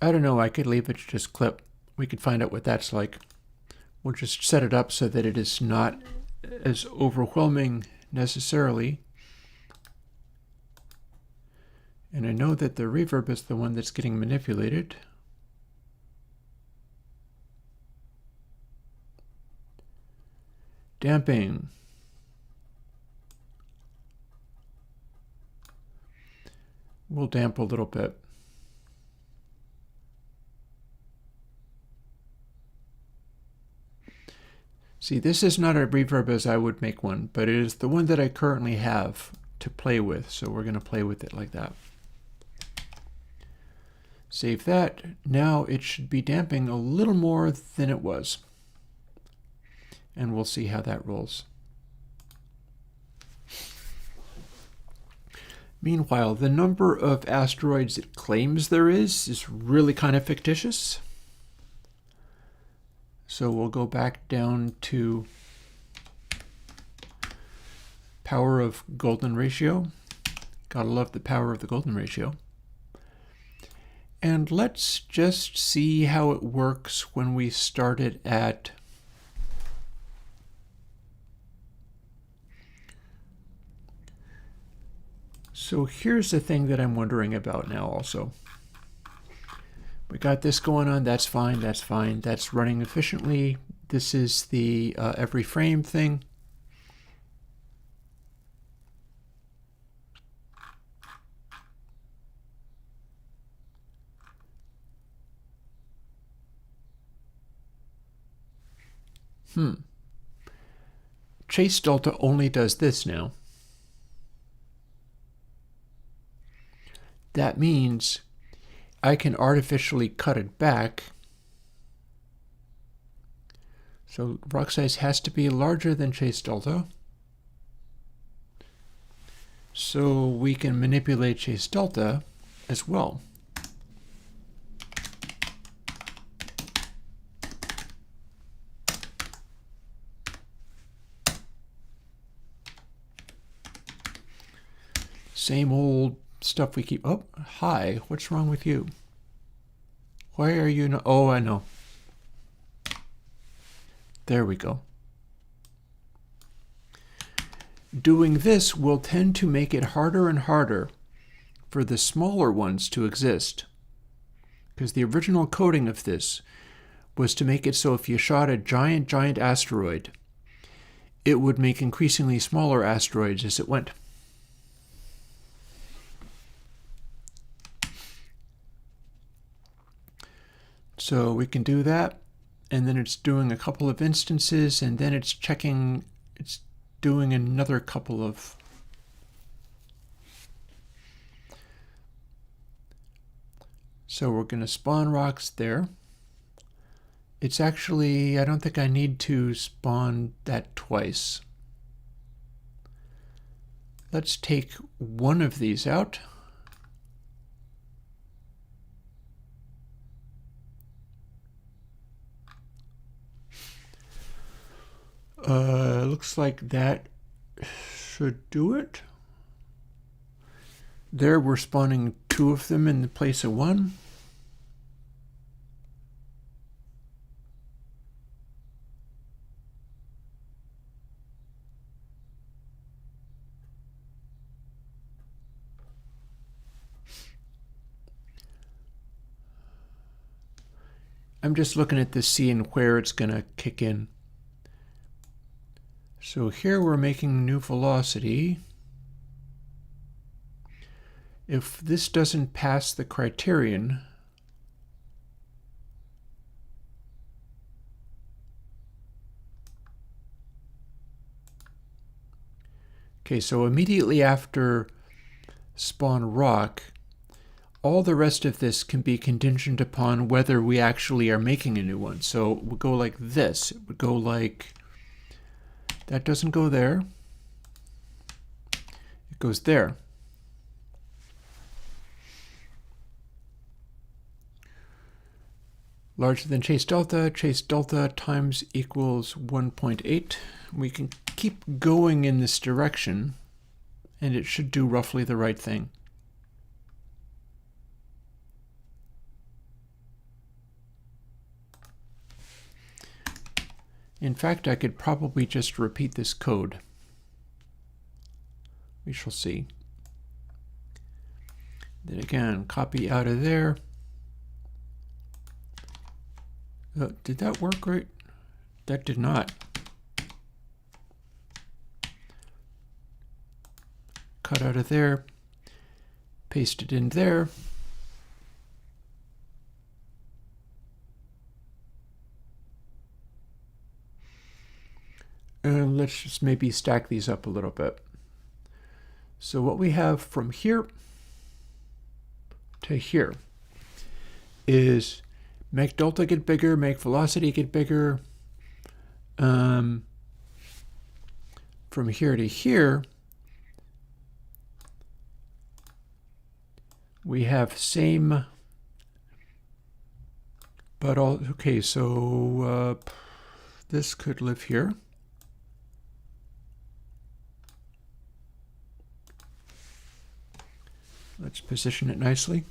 I don't know, I could leave it to just clip. We could find out what that's like. We'll just set it up so that it is not as overwhelming necessarily. And I know that the reverb is the one that's getting manipulated. Damping. We'll damp a little bit. See, this is not a reverb as I would make one, but it is the one that I currently have to play with, so we're going to play with it like that. Save that. Now it should be damping a little more than it was. And we'll see how that rolls. Meanwhile, the number of asteroids it claims there is really kind of fictitious. So we'll go back down to power of golden ratio. Gotta love the power of the golden ratio. And let's just see how it works when we start it at So here's the thing that I'm wondering about now also. We got this going on, that's fine, that's running efficiently. This is the every frame thing. Chase delta only does this now. That means I can artificially cut it back. So rock size has to be larger than chase delta. So we can manipulate chase delta as well. Same old stuff we keep. Oh, hi, what's wrong with you? Why are you not? Oh, I know. There we go. Doing this will tend to make it harder and harder for the smaller ones to exist. Because the original coding of this was to make it so if you shot a giant asteroid, it would make increasingly smaller asteroids as it went. So we can do that, and then it's doing a couple of instances, and then it's checking, it's doing another couple of. So we're going to spawn rocks there. It's actually, I don't think I need to spawn that twice. Let's take one of these out. Looks like that should do it. There we're spawning two of them in the place of one. I'm just looking at this, seeing where it's going to kick in. So here we're making new velocity. If this doesn't pass the criterion, okay, so immediately after spawn rock, all the rest of this can be contingent upon whether we actually are making a new one. So it would go like this. It would go like That doesn't go there. It goes there. Larger than chase delta times equals 1.8. We can keep going in this direction, and it should do roughly the right thing. In fact, I could probably just repeat this code. We shall see. Then again, copy out of there. Did that work right? That did not. Cut out of there, paste it in there. And let's just maybe stack these up a little bit. So what we have from here to here is make delta get bigger, make velocity get bigger. From here to here, we have same, but all, okay, so this could live here. Let's position it nicely.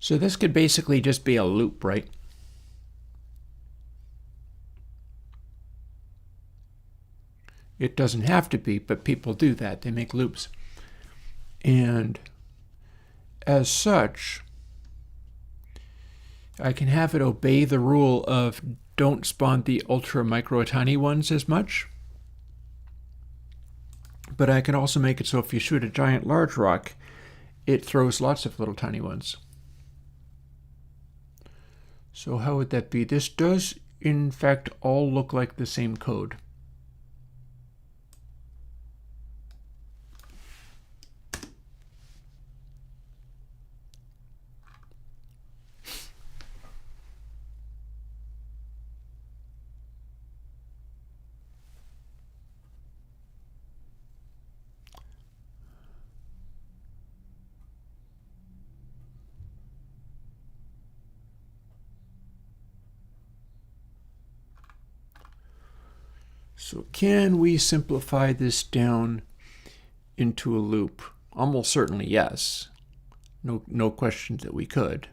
So this could basically just be a loop, right? It doesn't have to be, but people do that. They make loops. And as such, I can have it obey the rule of don't spawn the ultra micro tiny ones as much. But I can also make it so if you shoot a giant large rock, it throws lots of little tiny ones. So how would that be? This does, in fact, all look like the same code. So can we simplify this down into a loop? Almost certainly yes. No question that we could.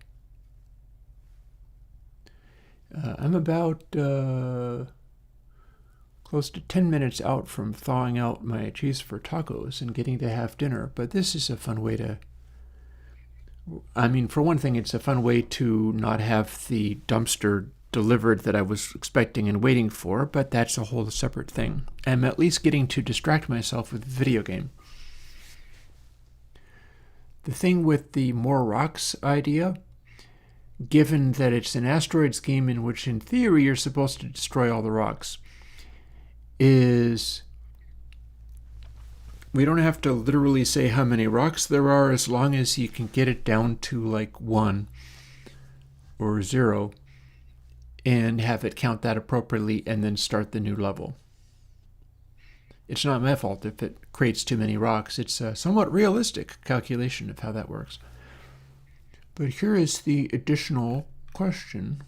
I'm about close to 10 minutes out from thawing out my cheese for tacos and getting to have dinner, but this is a fun way to, I mean, for one thing, it's a fun way to not have the dumpster delivered that I was expecting and waiting for, but that's a whole separate thing. I'm at least getting to distract myself with a video game. The thing with the more rocks idea, given that it's an asteroids game in which in theory you're supposed to destroy all the rocks, is we don't have to literally say how many rocks there are as long as you can get it down to like 1 or 0 and have it count that appropriately and then start the new level. It's not my fault if it creates too many rocks. It's a somewhat realistic calculation of how that works. But here is the additional question.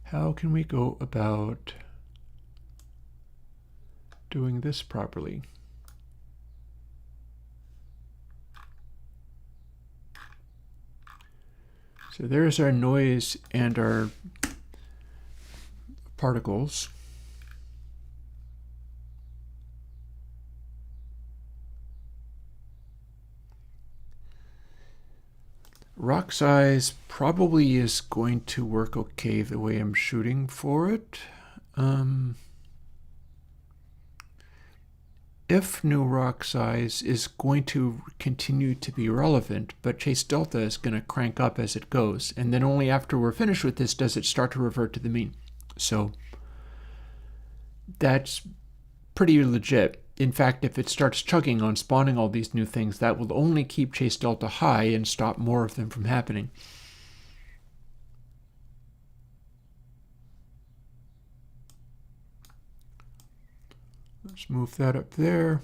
How can we go about doing this properly? So there's our noise and our particles. Rock size probably is going to work okay the way I'm shooting for it. If new rock size is going to continue to be relevant, but chase delta is going to crank up as it goes, and then only after we're finished with this does it start to revert to the mean. So that's pretty legit. in fact, if it starts chugging on spawning all these new things, that will only keep chase delta high and stop more of them from happening. Let's move that up there.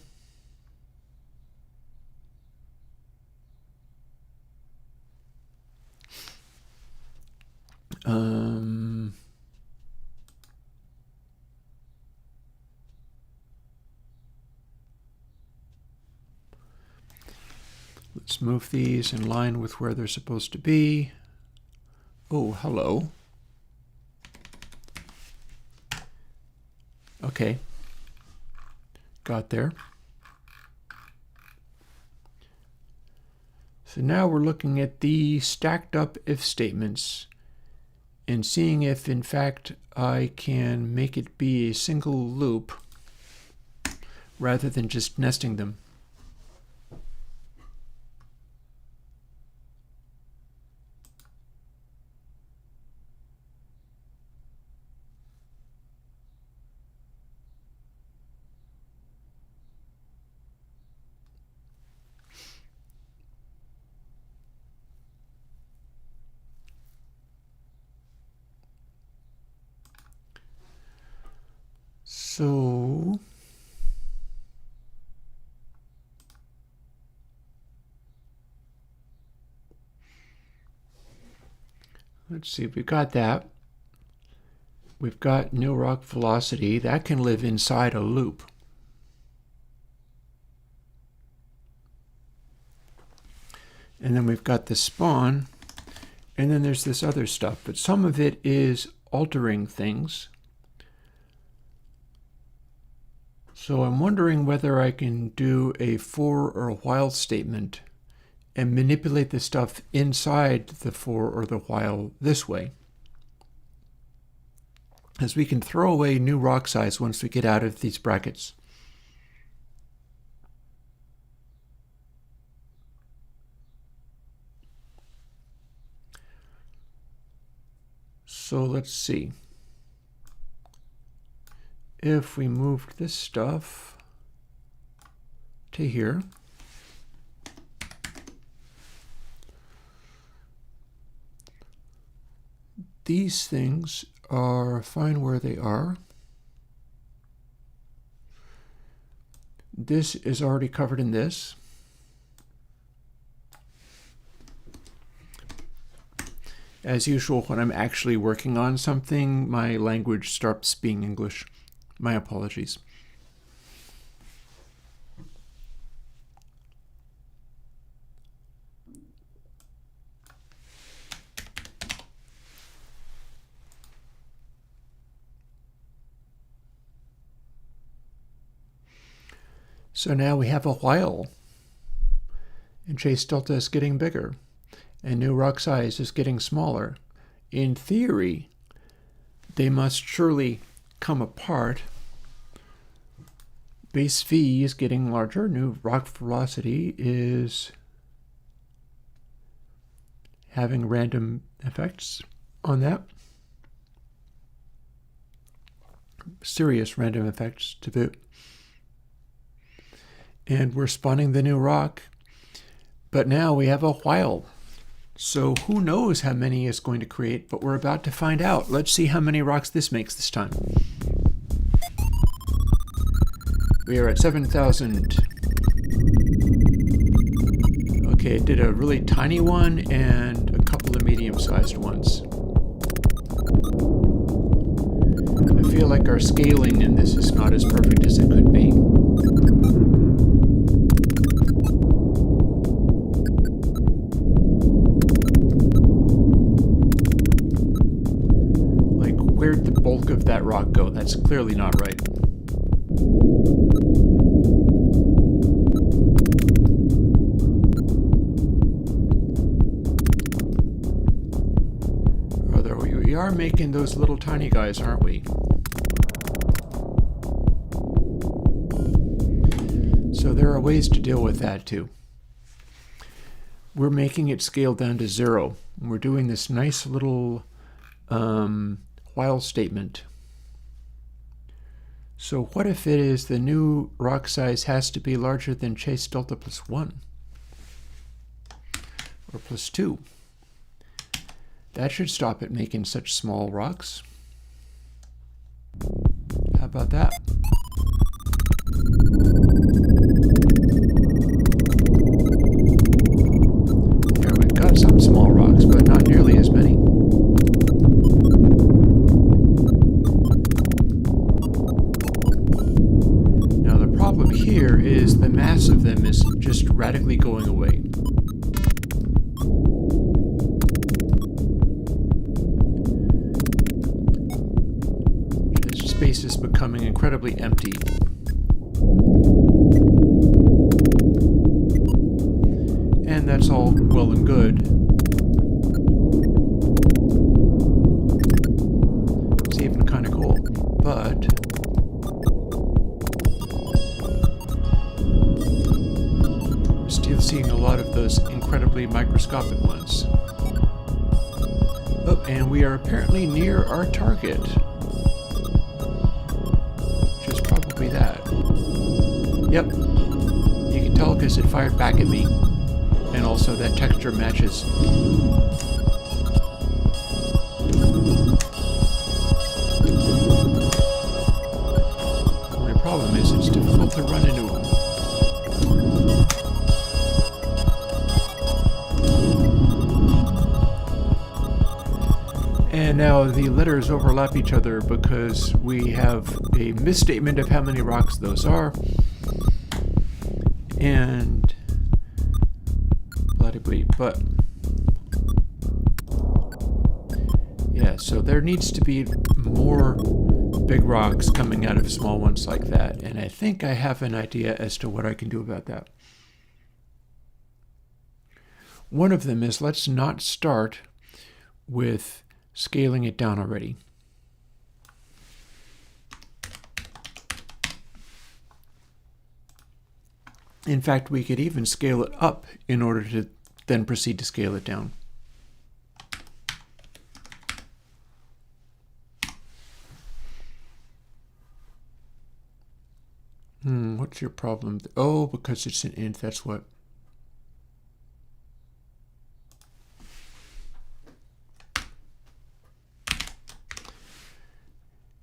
Let's move these in line with where they're supposed to be. Oh, hello. Okay. Got there. So now we're looking at the stacked up if statements and seeing if, in fact, I can make it be a single loop rather than just nesting them. So let's see, we've got that. We've got new rock velocity. That can live inside a loop. And then we've got the spawn, and then there's this other stuff, but some of it is altering things. So I'm wondering whether I can do a for or a while statement and manipulate the stuff inside the for or the while this way. As we can throw away new rock size once we get out of these brackets. So let's see. If we moved this stuff to here, these things are fine where they are. This is already covered in this. As usual, when I'm actually working on something, my language starts being English. My apologies. So now we have a while, and chase delta is getting bigger, and new rock size is getting smaller. In theory, they must surely come apart. Base V is getting larger. New rock velocity is having random effects on that. Serious random effects to boot. And we're spawning the new rock. But now we have a while. So who knows how many it's going to create, but we're about to find out. Let's see how many rocks this makes this time. We are at 7,000. Okay, it did a really tiny one and a couple of medium-sized ones. I feel like our scaling in this is not as perfect as it could be. Where'd the bulk of that rock go? That's clearly not right. Although we are making those little tiny guys, aren't we? So there are ways to deal with that too. We're making it scale down to 0. And we're doing this nice little while statement. So what if it is the new rock size has to be larger than chase delta plus 1? Or plus 2? That should stop it making such small rocks. How about that? Here we've got some small rocks, but not nearly as many. Now the problem here is the mass of them is just radically going away. The space is becoming incredibly empty. And that's all well and good. It's even kind of cool, but we're still seeing a lot of those incredibly microscopic ones. Oh, and we are apparently near our target, which is probably that. Yep, you can tell because it fired back at me. And also that texture matches. My problem is it's difficult to run into them. And now the letters overlap each other because we have a misstatement of how many rocks those are. And but yeah, so there needs to be more big rocks coming out of small ones like that, and I think I have an idea as to what I can do about that. One of them is, let's not start with scaling it down already. In fact, we could even scale it up in order to then proceed to scale it down. What's your problem? Oh, because it's an int, that's what.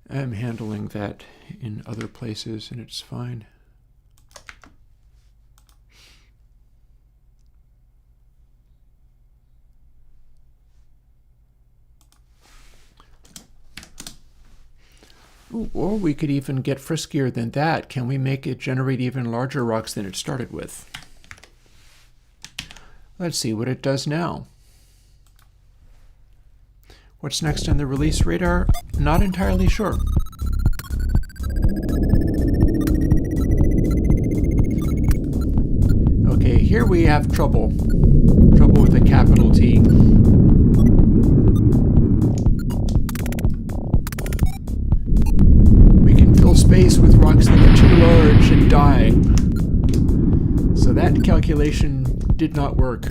I'm handling that in other places and it's fine. Or we could even get friskier than that. Can we make it generate even larger rocks than it started with? Let's see what it does now. What's next on the release radar? Not entirely sure. Okay, here we have trouble. Trouble with a capital T. Space with rocks that are too large and die. So that calculation did not work.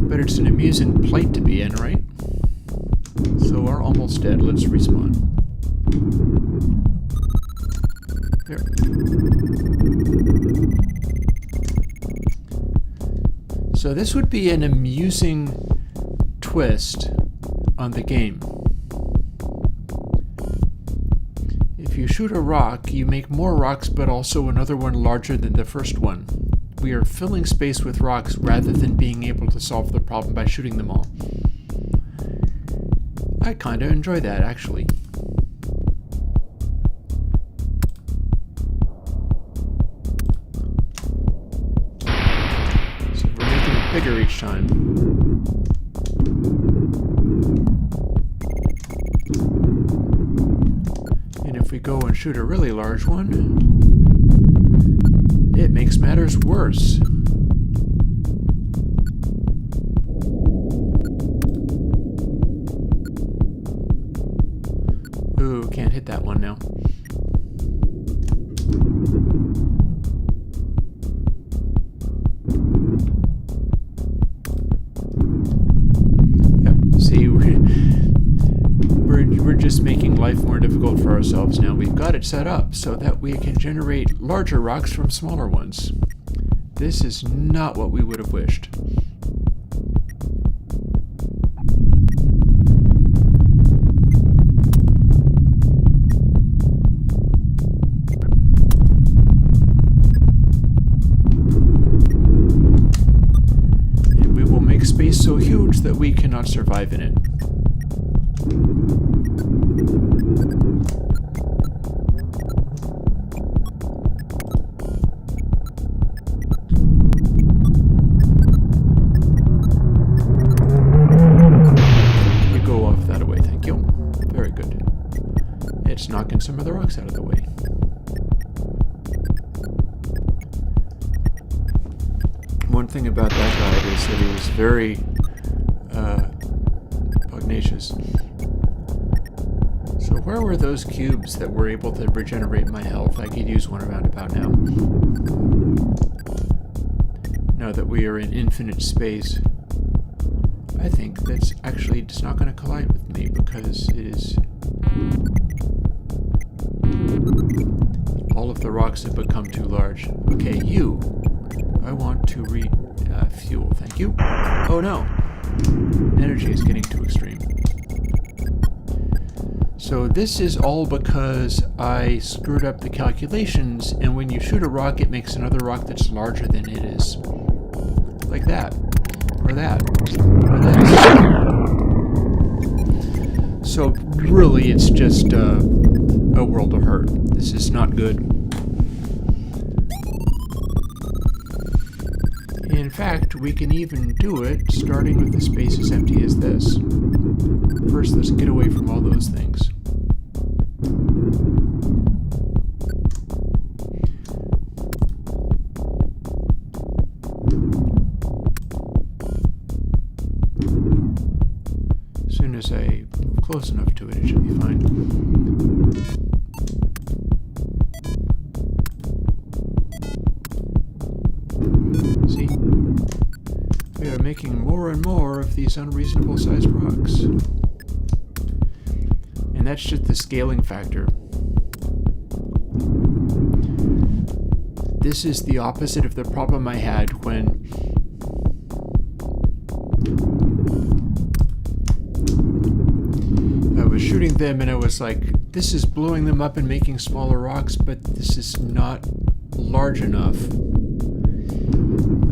But it's an amusing plight to be in, right? So we're almost dead. Let's respawn. There. So this would be an amusing twist on the game. If you shoot a rock, you make more rocks, but also another one larger than the first one. We are filling space with rocks rather than being able to solve the problem by shooting them all. I kind of enjoy that, actually. So we're making it bigger each time. If we go and shoot a really large one, it makes matters worse. Ooh, can't hit that one now. Yep, see, we're just making life more difficult for ourselves now. We've got it set up so that we can generate larger rocks from smaller ones. This is not what we would have wished. And we will make space so huge that we cannot survive in it. Knocking some of the rocks out of the way. One thing about that guy is that he was very pugnacious. So where were those cubes that were able to regenerate my health? I could use one around about now. Now that we are in infinite space, I think that's actually just not going to collide with me because it is... all of the rocks have become too large. Okay, you. I want to fuel. Thank you. Oh no. Energy is getting too extreme. So this is all because I screwed up the calculations, and when you shoot a rock, it makes another rock that's larger than it is. Like that. Or that. Or this. So really, it's just a world of hurt. This is not good. In fact, we can even do it starting with the space as empty as this. First, let's get away from all those things. As soon as I move close enough to it, it should be fine. See? We are making more and more of these unreasonable sized rocks. And that's just the scaling factor. This is the opposite of the problem I had when I was shooting them and I was like, this is blowing them up and making smaller rocks, but this is not large enough.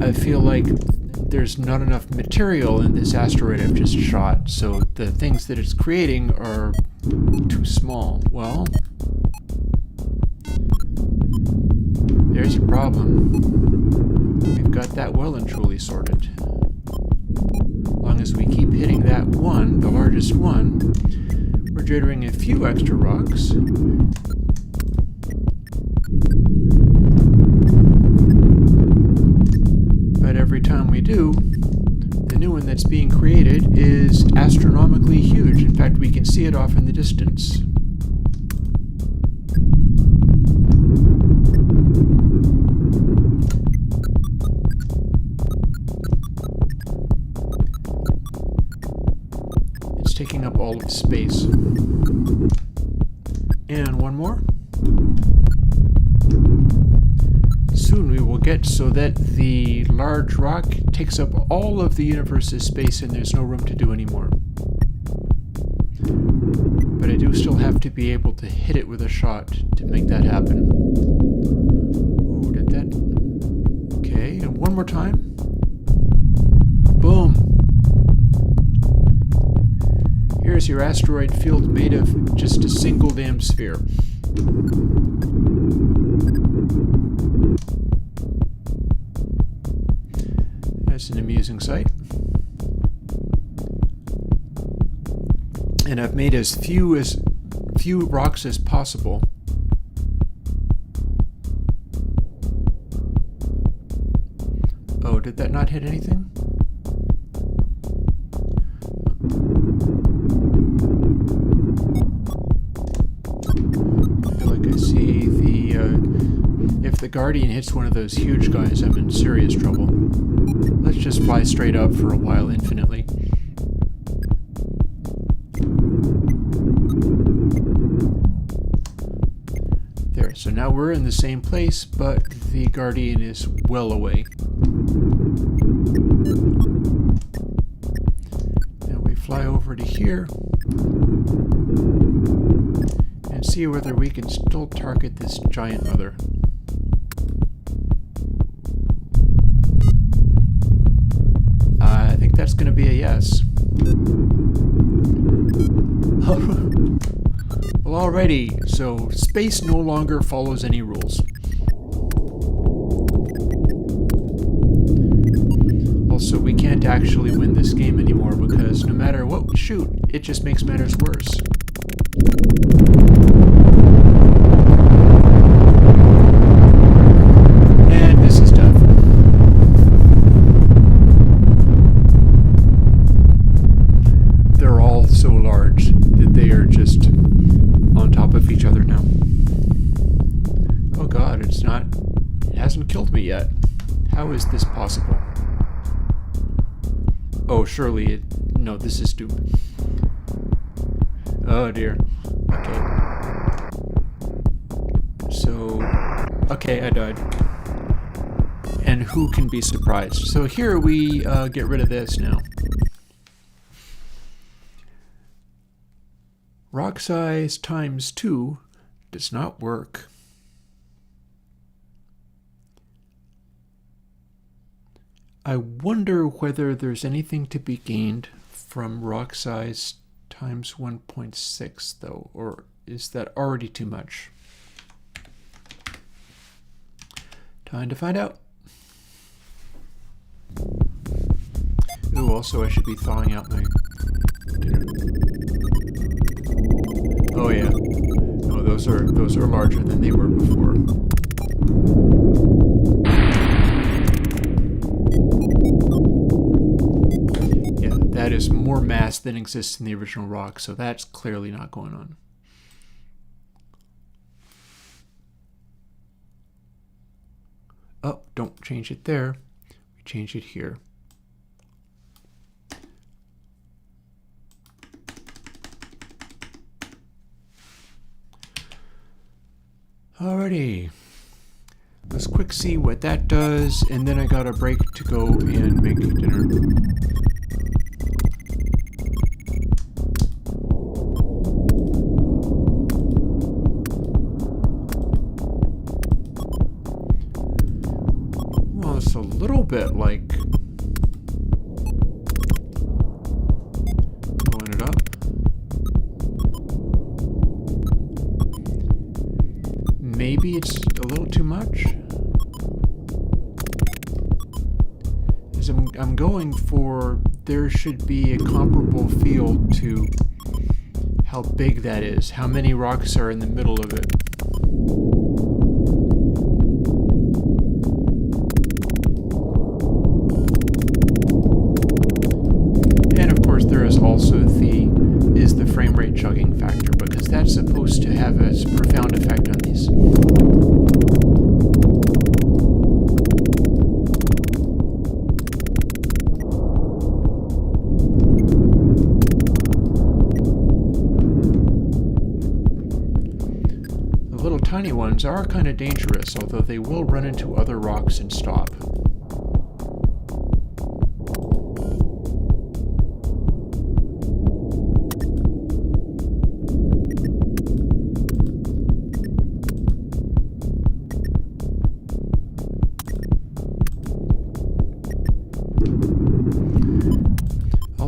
I feel like there's not enough material in this asteroid I've just shot, so the things that it's creating are too small. Well, there's your problem. We've got that well and truly sorted. As long as we keep hitting that one, the largest one, we're generating a few extra rocks. But every time we do, the new one that's being created is astronomically huge. In fact, we can see it off in the distance. It's taking up all of space. And one more. Soon we will get so that the large rock takes up all of the universe's space and there's no room to do anymore. But I do still have to be able to hit it with a shot to make that happen. Ooh, did that? Okay, and one more time. Boom! Here's your asteroid field made of just a single damn sphere. That's an amusing sight. And I've made as few rocks as possible. Oh, did that not hit anything? I feel like I see if the Guardian hits one of those huge guys, I'm in serious trouble. Let's just fly straight up for a while infinitely. now we're in the same place, but the Guardian is well away. Now we fly over to here and see whether we can still target this giant mother. I think that's going to be a yes. Well, alrighty, so space no longer follows any rules. Also, we can't actually win this game anymore because no matter what we shoot, it just makes matters worse. And this is death. They're all so large that they are just on top of each other now. Oh god, it hasn't killed me yet. How is this possible? Oh, surely no, this is stupid. Oh dear. Okay. So, okay, I died. And who can be surprised? So here we get rid of this now. Rock size times 2 does not work. I wonder whether there's anything to be gained from rock size times 1.6 though, or is that already too much? Time to find out. Ooh, also I should be thawing out my dinner. Oh yeah. Oh, those are larger than they were before. Yeah, that is more mass than exists in the original rock, so that's clearly not going on. Oh, don't change it there. We change it here. Alrighty, let's quick see what that does, and then I got a break to go and make dinner. Well, it's a little bit like blowing it up. Maybe it's a little too much. As I'm going for, there should be a comparable field to how big that is, how many rocks are in the middle of it. And of course there is also the frame rate chugging factor, because that's supposed to have a profound effect on these. The little tiny ones are kind of dangerous, although they will run into other rocks and stop.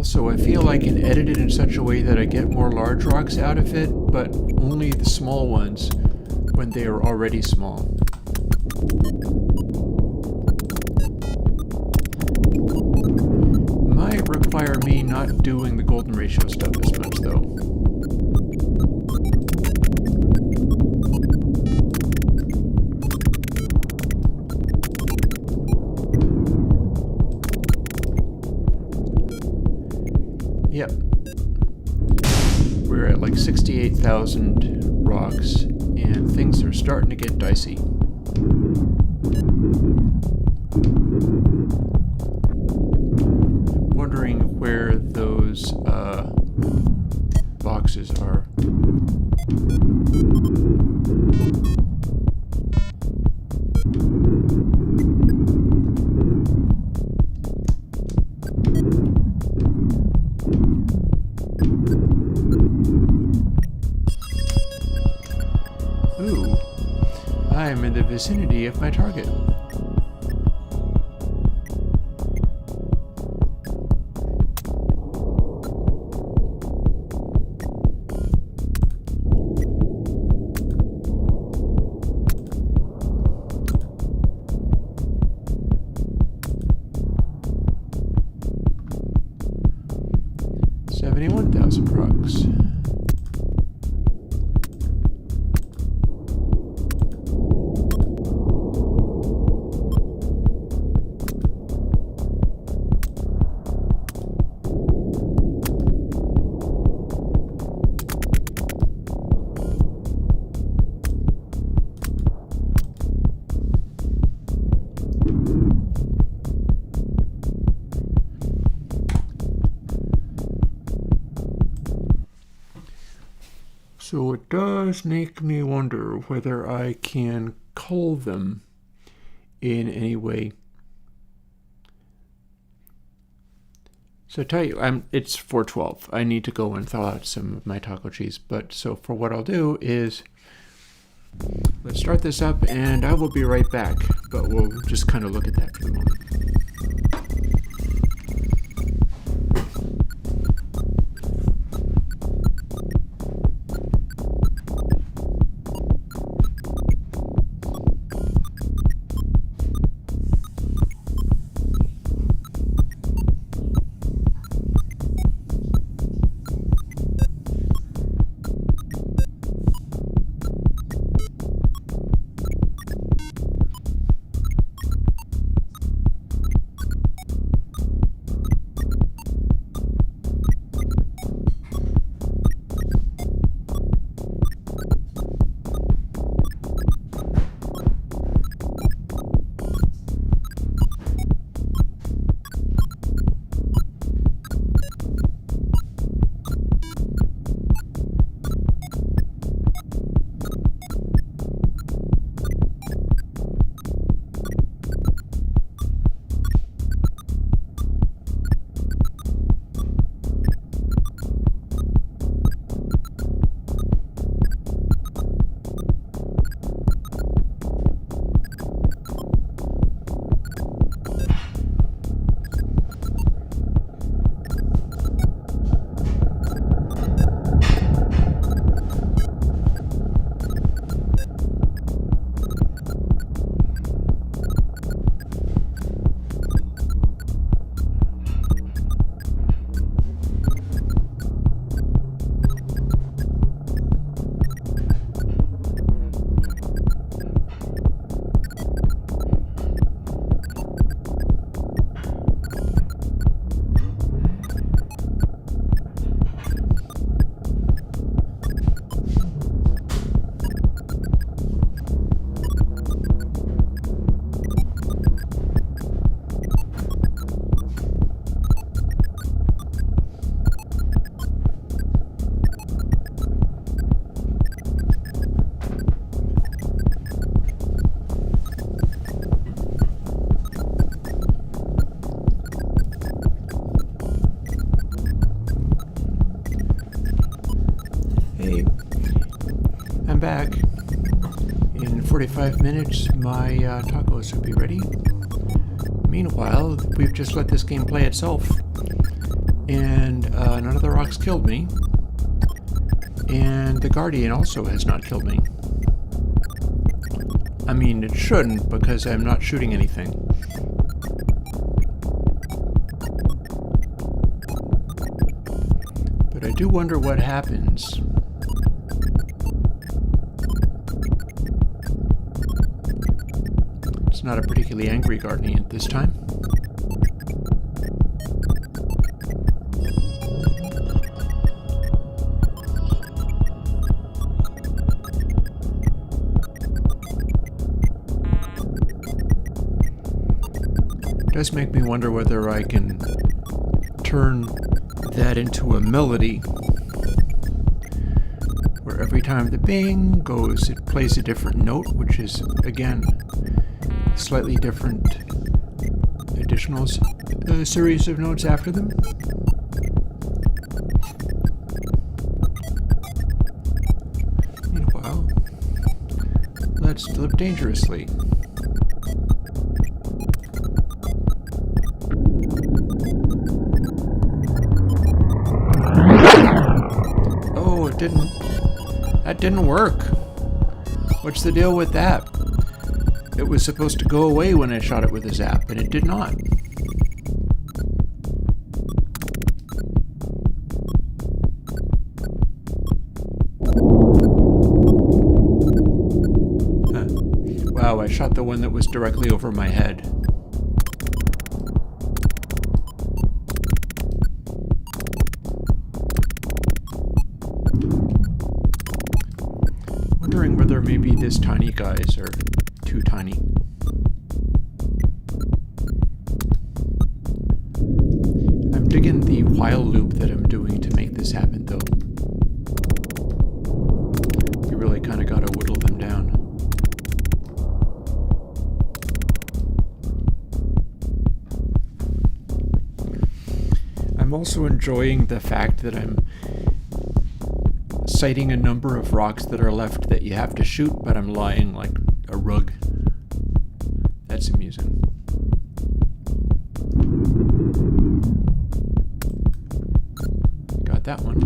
So I feel I can edit it in such a way that I get more large rocks out of it, but only the small ones when they are already small. Might require me not doing the golden ratio stuff as much though. Yep. We're at like 68,000 rocks, and things are starting to get dicey. Wondering where those boxes are. vicinity of my target. Rocks. So it does make me wonder whether I can cull them in any way. So I tell you, it's 4:12. I need to go and thaw out some of my taco cheese. But so for what I'll do is, let's start this up and I will be right back. But we'll just kind of look at that for the moment. I'm back. In 45 minutes, my tacos will be ready. Meanwhile, we've just let this game play itself, and none of the rocks killed me, and the Guardian also has not killed me. I mean, it shouldn't, because I'm not shooting anything. But I do wonder what happens. It's not a particularly angry Guardian at this time. It does make me wonder whether I can turn that into a melody, where every time the bing goes, it plays a different note, which is, again, slightly different additional series of notes after them. Meanwhile, let not slip dangerously. Oh, it didn't. That didn't work. What's the deal with that? It was supposed to go away when I shot it with a zap, and it did not. Wow, I shot the one that was directly over my head. Wondering whether maybe this tiny guys are too tiny. I'm digging the while loop that I'm doing to make this happen, though. You really kind of got to whittle them down. I'm also enjoying the fact that I'm citing a number of rocks that are left that you have to shoot, but I'm lying like a rug. That's amusing. Got that one.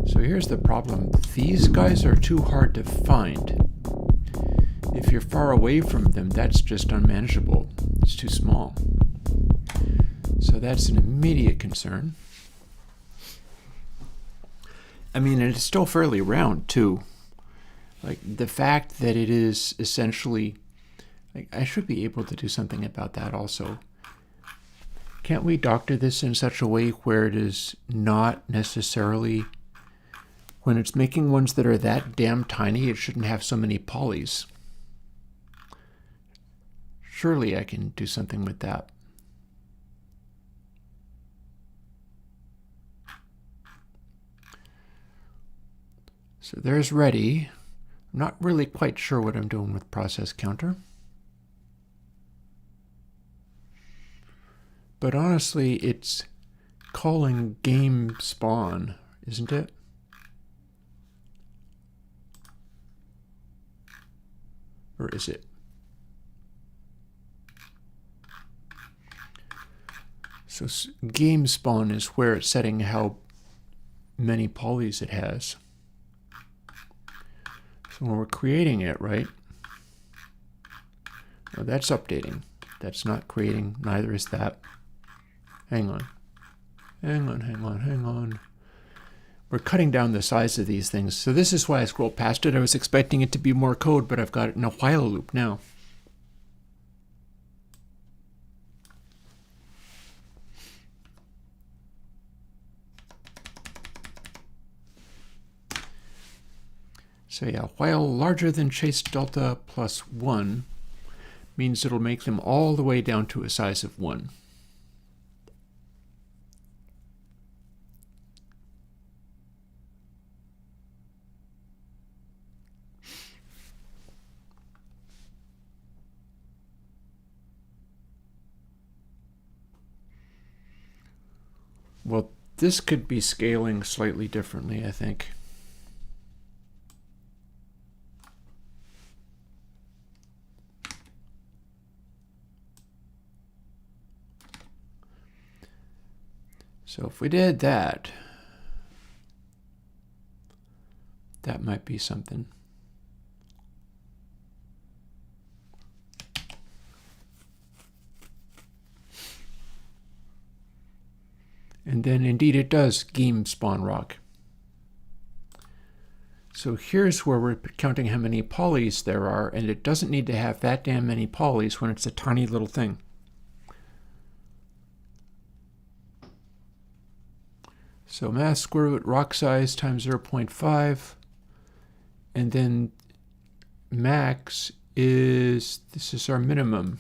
So here's the problem. These guys are too hard to find. If you're far away from them, that's just unmanageable. It's too small. So that's an immediate concern. I mean, and it's still fairly round, too. Like, the fact that it is essentially... Like, I should be able to do something about that also. Can't we doctor this in such a way where it is not necessarily... When it's making ones that are that damn tiny, it shouldn't have so many polys. Surely I can do something with that. So there's ready. I'm not really quite sure what I'm doing with process counter. But honestly, it's calling game spawn, isn't it? Or is it? So game spawn is where it's setting how many polys it has. So when we're creating it, right? Well, that's updating. That's not creating, neither is that. Hang on. Hang on, hang on, hang on. We're cutting down the size of these things. So this is why I scrolled past it. I was expecting it to be more code, but I've got it in a while loop now. So yeah, while larger than chase delta plus 1 means it'll make them all the way down to a size of 1. Well, this could be scaling slightly differently, I think. So if we did that, that might be something. And then indeed it does game spawn rock. So here's where we're counting how many polys there are, and it doesn't need to have that damn many polys when it's a tiny little thing. So mass square root rock size times 0.5, and then max is, this is our minimum.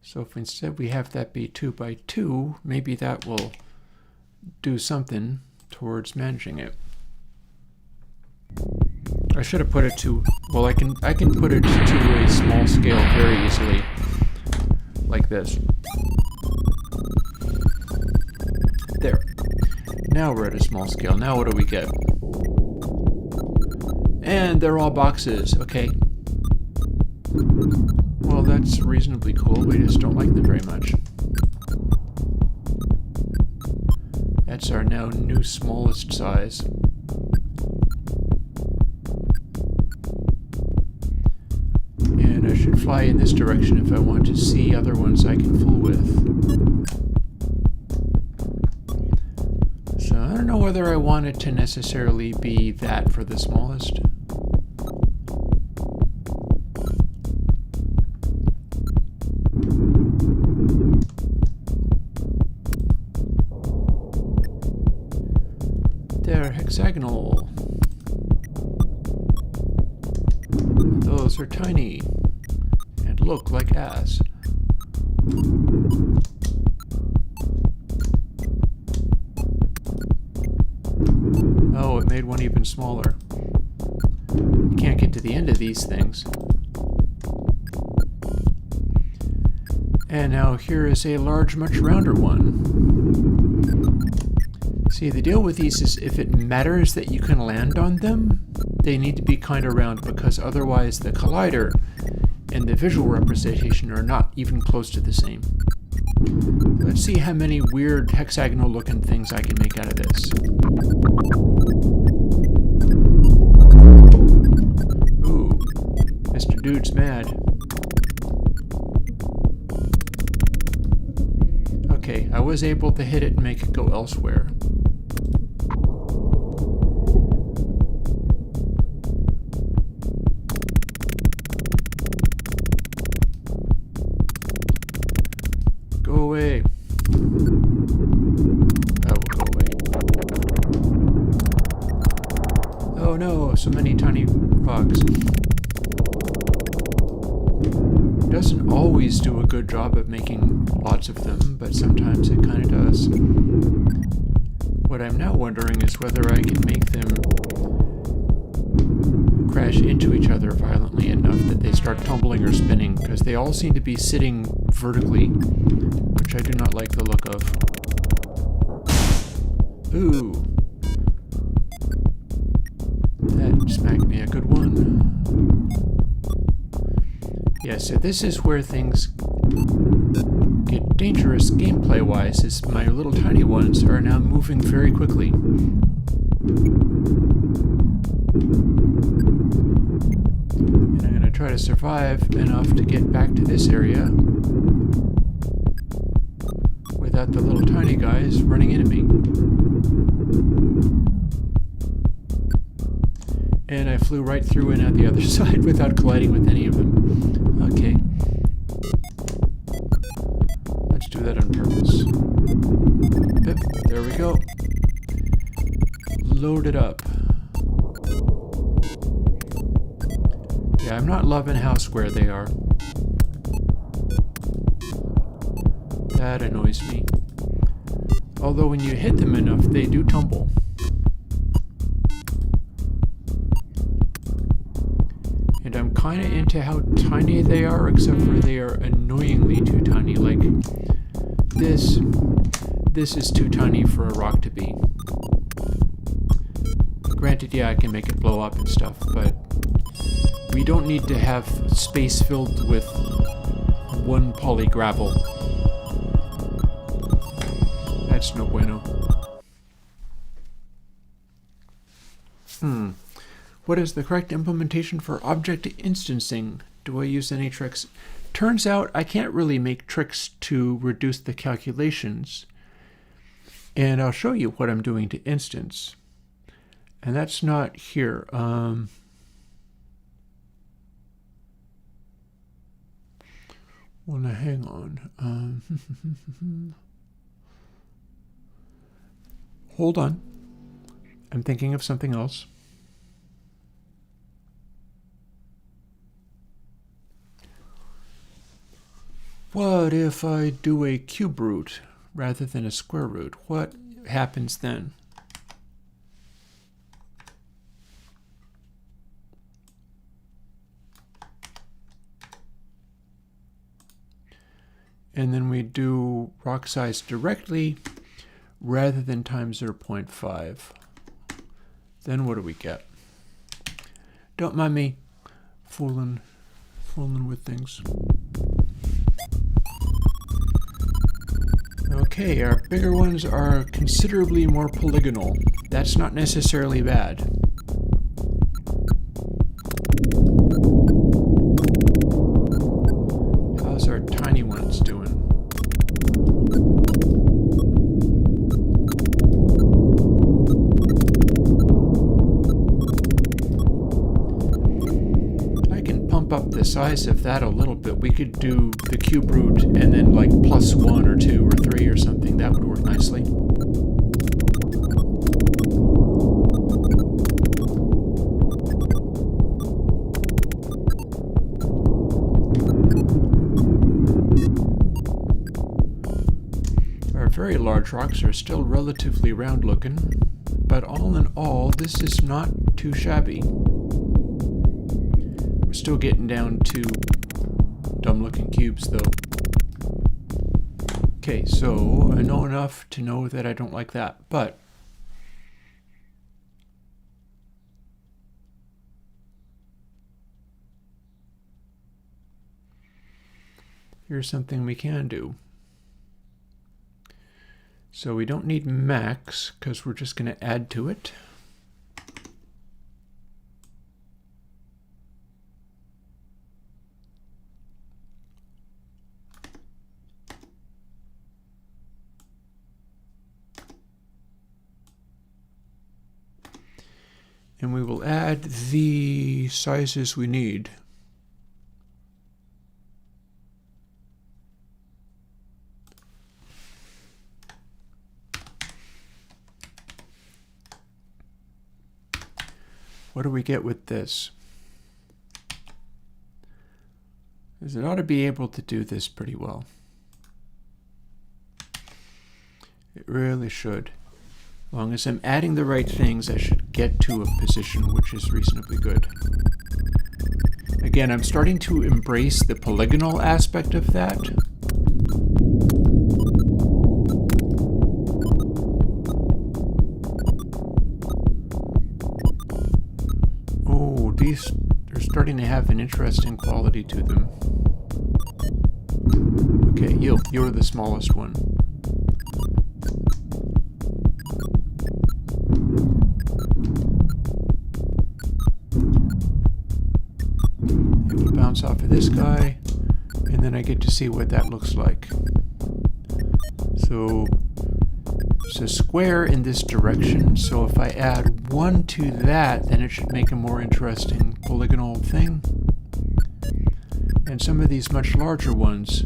So if instead we have that be 2 by 2, maybe that will do something towards managing it. I should have put it to, well, I can put it to a small scale very easily, like this. There. Now we're at a small scale. Now what do we get? And they're all boxes. Okay. Well, that's reasonably cool. We just don't like them very much. That's our now new smallest size. And I should fly in this direction if I want to see other ones I can fool with. So I don't know whether I want it to necessarily be that for the smallest. They're hexagonal. Those are tiny and look like ass. Oh, it made one even smaller. You can't get to the end of these things. And now here is a large, much rounder one. See, the deal with these is if it matters that you can land on them, they need to be kind of round because otherwise the collider and the visual representation are not even close to the same. Let's see how many weird hexagonal looking things I can make out of this. Ooh, Mr. Dude's mad. Okay, I was able to hit it and make it go elsewhere. Go away. I will go away. Oh no, so many tiny bugs. Doesn't always do a good job of making lots of them, but sometimes it kind of does. What I'm now wondering is whether I can make them crash into each other violently enough that they start tumbling or spinning, because they all seem to be sitting vertically, which I do not like the look of. Ooh. That smacked me a good one. Yeah, so this is where things get dangerous gameplay-wise, is my little tiny ones are now moving very quickly. And I'm going to try to survive enough to get back to this area without the little tiny guys running into me. And I flew right through and out the other side without colliding with any of them. Okay. Let's do that on purpose. Yep, there we go. Load it up. Yeah, I'm not loving how square they are. That annoys me. Although when you hit them enough, they do tumble. And I'm kind of into how tiny they are, except for they are annoyingly too tiny. Like, this is too tiny for a rock to be. Granted, yeah, I can make it blow up and stuff, but we don't need to have space filled with one poly gravel. That's no bueno. What is the correct implementation for object instancing? Do I use any tricks? Turns out I can't really make tricks to reduce the calculations. And I'll show you what I'm doing to instance. And that's not here. Well, now hang on. Hold on. I'm thinking of something else. What if I do a cube root rather than a square root? What happens then? and then we do rock size directly rather than times 0.5. Then what do we get? Don't mind me fooling with things. Okay, our bigger ones are considerably more polygonal. That's not necessarily bad. How's our tiny ones doing? I can pump up the size of that a little bit. We could do the cube root and then like +1 or 2 or 3 or something. That would work nicely. Our very large rocks are still relatively round looking, but all in all, this is not too shabby. We're still getting down to dumb looking cubes though. Okay, so I know enough to know that I don't like that, but here's something we can do. So we don't need max because we're just going to add to it. And we will add the sizes we need. What do we get with this? Because it ought to be able to do this pretty well. It really should. As long as I'm adding the right things, I should get to a position which is reasonably good. Again, I'm starting to embrace the polygonal aspect of that. Oh, these are starting to have an interesting quality to them. Okay, you're the smallest one. Bounce off of this guy, and then I get to see what that looks like. So it's a square in this direction, so if I add 1 to that, then it should make a more interesting polygonal thing. And some of these much larger ones,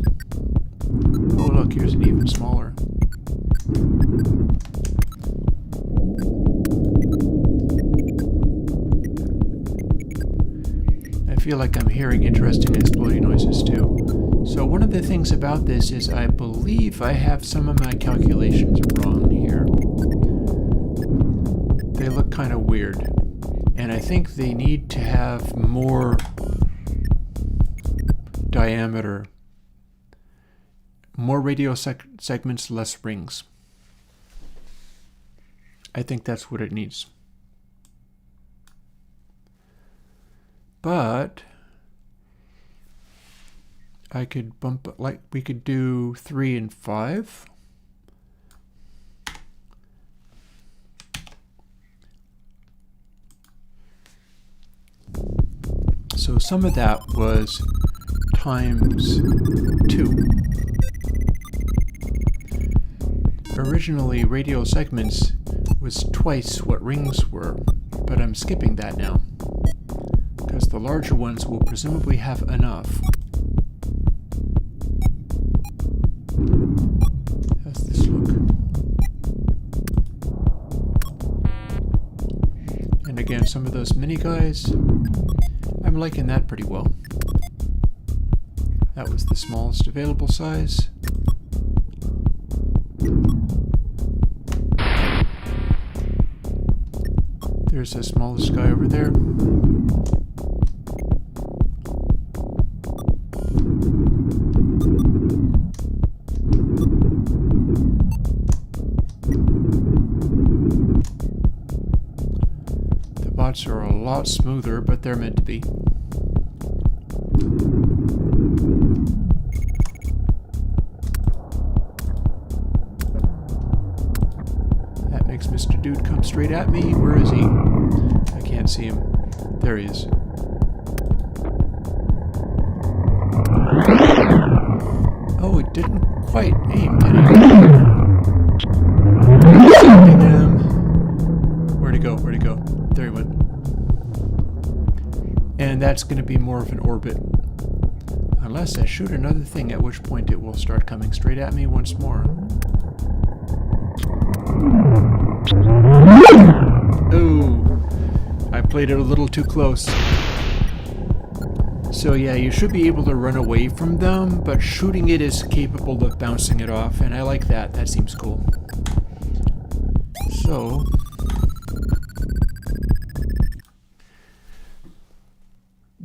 oh look, here's an even smaller. I feel like I'm hearing interesting exploding noises too. So one of the things about this is I believe I have some of my calculations wrong here. They look kind of weird. And I think they need to have more diameter. More radio segments, less rings. I think that's what it needs. But I could bump it, like we could do 3 and 5. So some of that was times 2. Originally, radio segments was twice what rings were, but I'm skipping that now, because the larger ones will presumably have enough. How's this look? And again, some of those mini guys, I'm liking that pretty well. That was the smallest available size. There's the smallest guy over there. spots are a lot smoother, but they're meant to be. That makes Mr. Dude come straight at me. Where is he? I can't see him. There he is. Oh, it didn't quite aim, did it? Shooting him. Where'd he go? Where'd he go? There he went. And that's going to be more of an orbit. Unless I shoot another thing, at which point it will start coming straight at me once more. Oh, I played it a little too close. So yeah, you should be able to run away from them, but shooting it is capable of bouncing it off, and I like that. That seems cool. So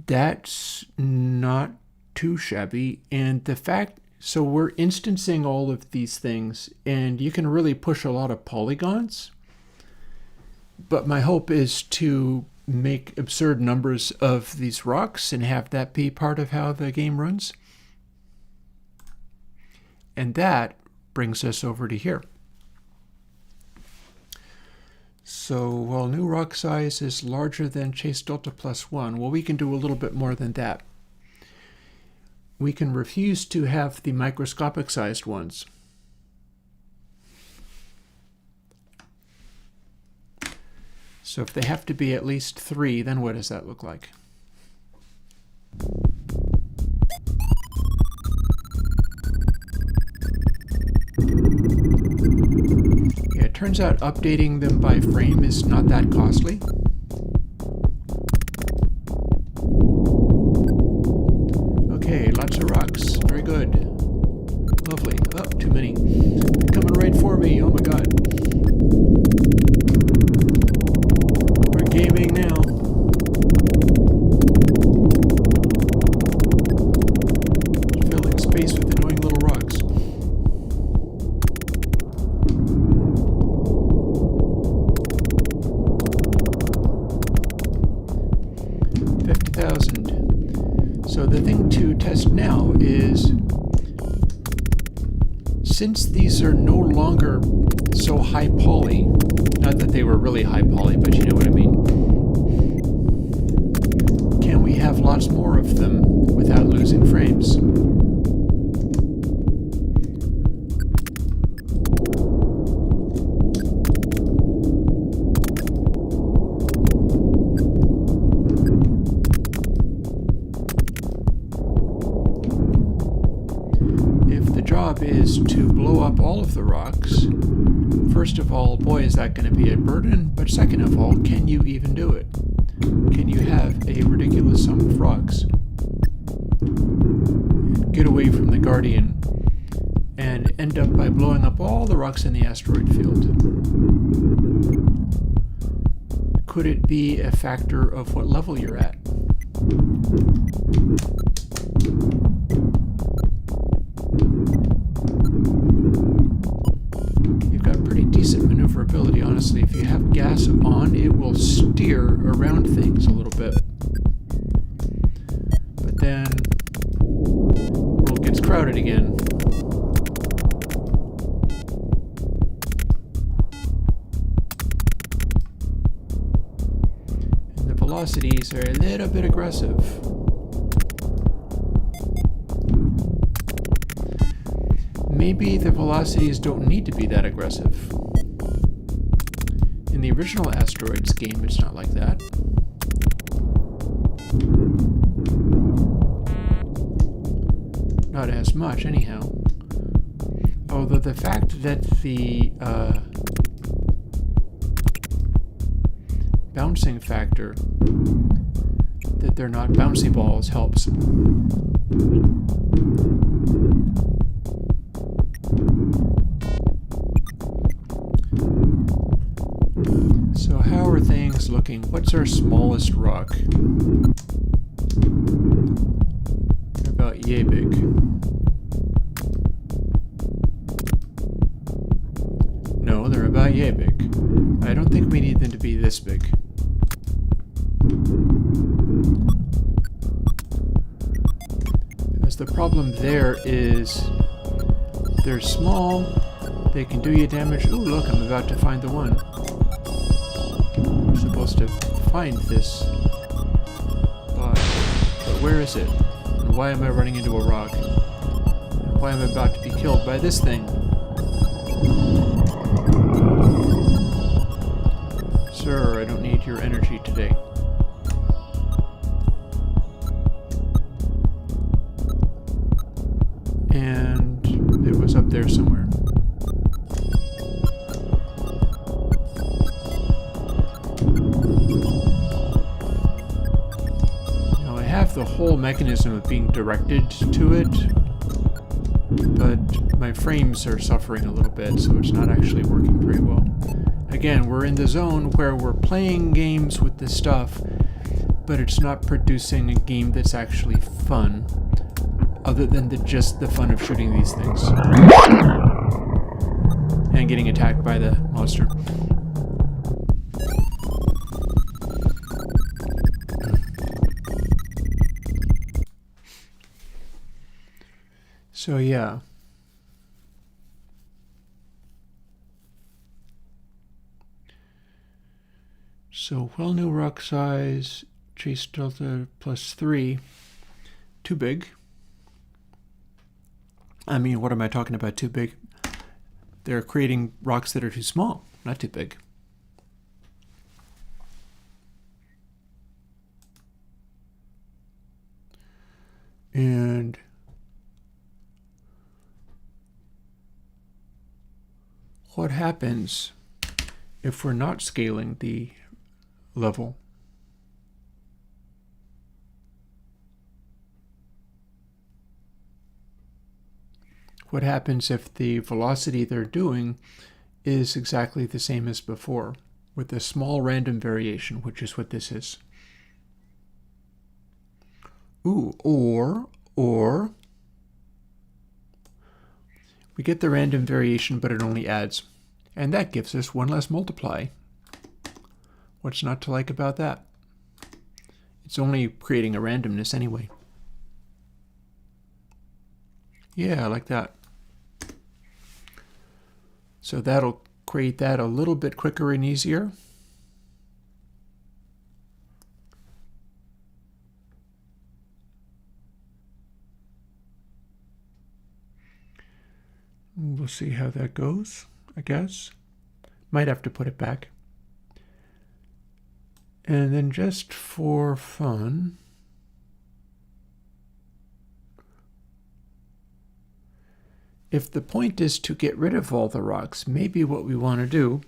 that's not too shabby, and the fact, so we're instancing all of these things, and you can really push a lot of polygons, but my hope is to make absurd numbers of these rocks and have that be part of how the game runs. And that brings us over to here. So while new rock size is larger than chase delta +1, well, we can do a little bit more than that. We can refuse to have the microscopic sized ones. So if they have to be at least 3, then what does that look like? Yeah, it turns out updating them by frame is not that costly. Okay, lots of rocks. Very good. Lovely. Oh, too many. They're coming right for me. Oh my god. We're gaming now. Filling space with annoying little rocks. So the thing to test now is, since these are no longer so high poly, not that they were really high poly, but you know what I mean, can we have lots more of them without losing frames? Is to blow up all of the rocks. First of all, boy, is that going to be a burden, but second of all, can you even do it? Can you have a ridiculous sum of rocks? Get away from the Guardian and end up by blowing up all the rocks in the asteroid field. Could it be a factor of what level you're at? Decent maneuverability, honestly. If you have gas on, it will steer around things a little bit. But then, world gets crowded again. And the velocities are a little bit aggressive. Maybe the velocities don't need to be that aggressive. In the original Asteroids game, it's not like that. Not as much, anyhow. Although the fact that the bouncing factor, that they're not bouncy balls, helps. So how are things looking? What's our smallest rock? They're about yay big. No, they're about yay big. I don't think we need them to be this big. because the problem there is they're small, they can do you damage. Ooh, look, I'm about to find the one. I'm supposed to find this. But where is it? And why am I running into a rock? And why am I about to be killed by this thing? Sir, I don't need your energy today. And it was up there somewhere. Now I have the whole mechanism of being directed to it, but my frames are suffering a little bit, so it's not actually working very well. Again, we're in the zone where we're playing games with this stuff, but it's not producing a game that's actually fun, other than just the fun of shooting these things. And getting attacked by the monster. So yeah. So well new rock size, chase delta +3, too big. I mean, what am I talking about too big? They're creating rocks that are too small, not too big. And what happens if we're not scaling the level? What happens if the velocity they're doing is exactly the same as before, with a small random variation, which is what this is? Ooh, or we get the random variation, but it only adds. And that gives us one less multiply. What's not to like about that? It's only creating a randomness anyway. Yeah, I like that. So that'll create that a little bit quicker and easier. We'll see how that goes, I guess. Might have to put it back. And then just for fun, if the point is to get rid of all the rocks, maybe what we want to do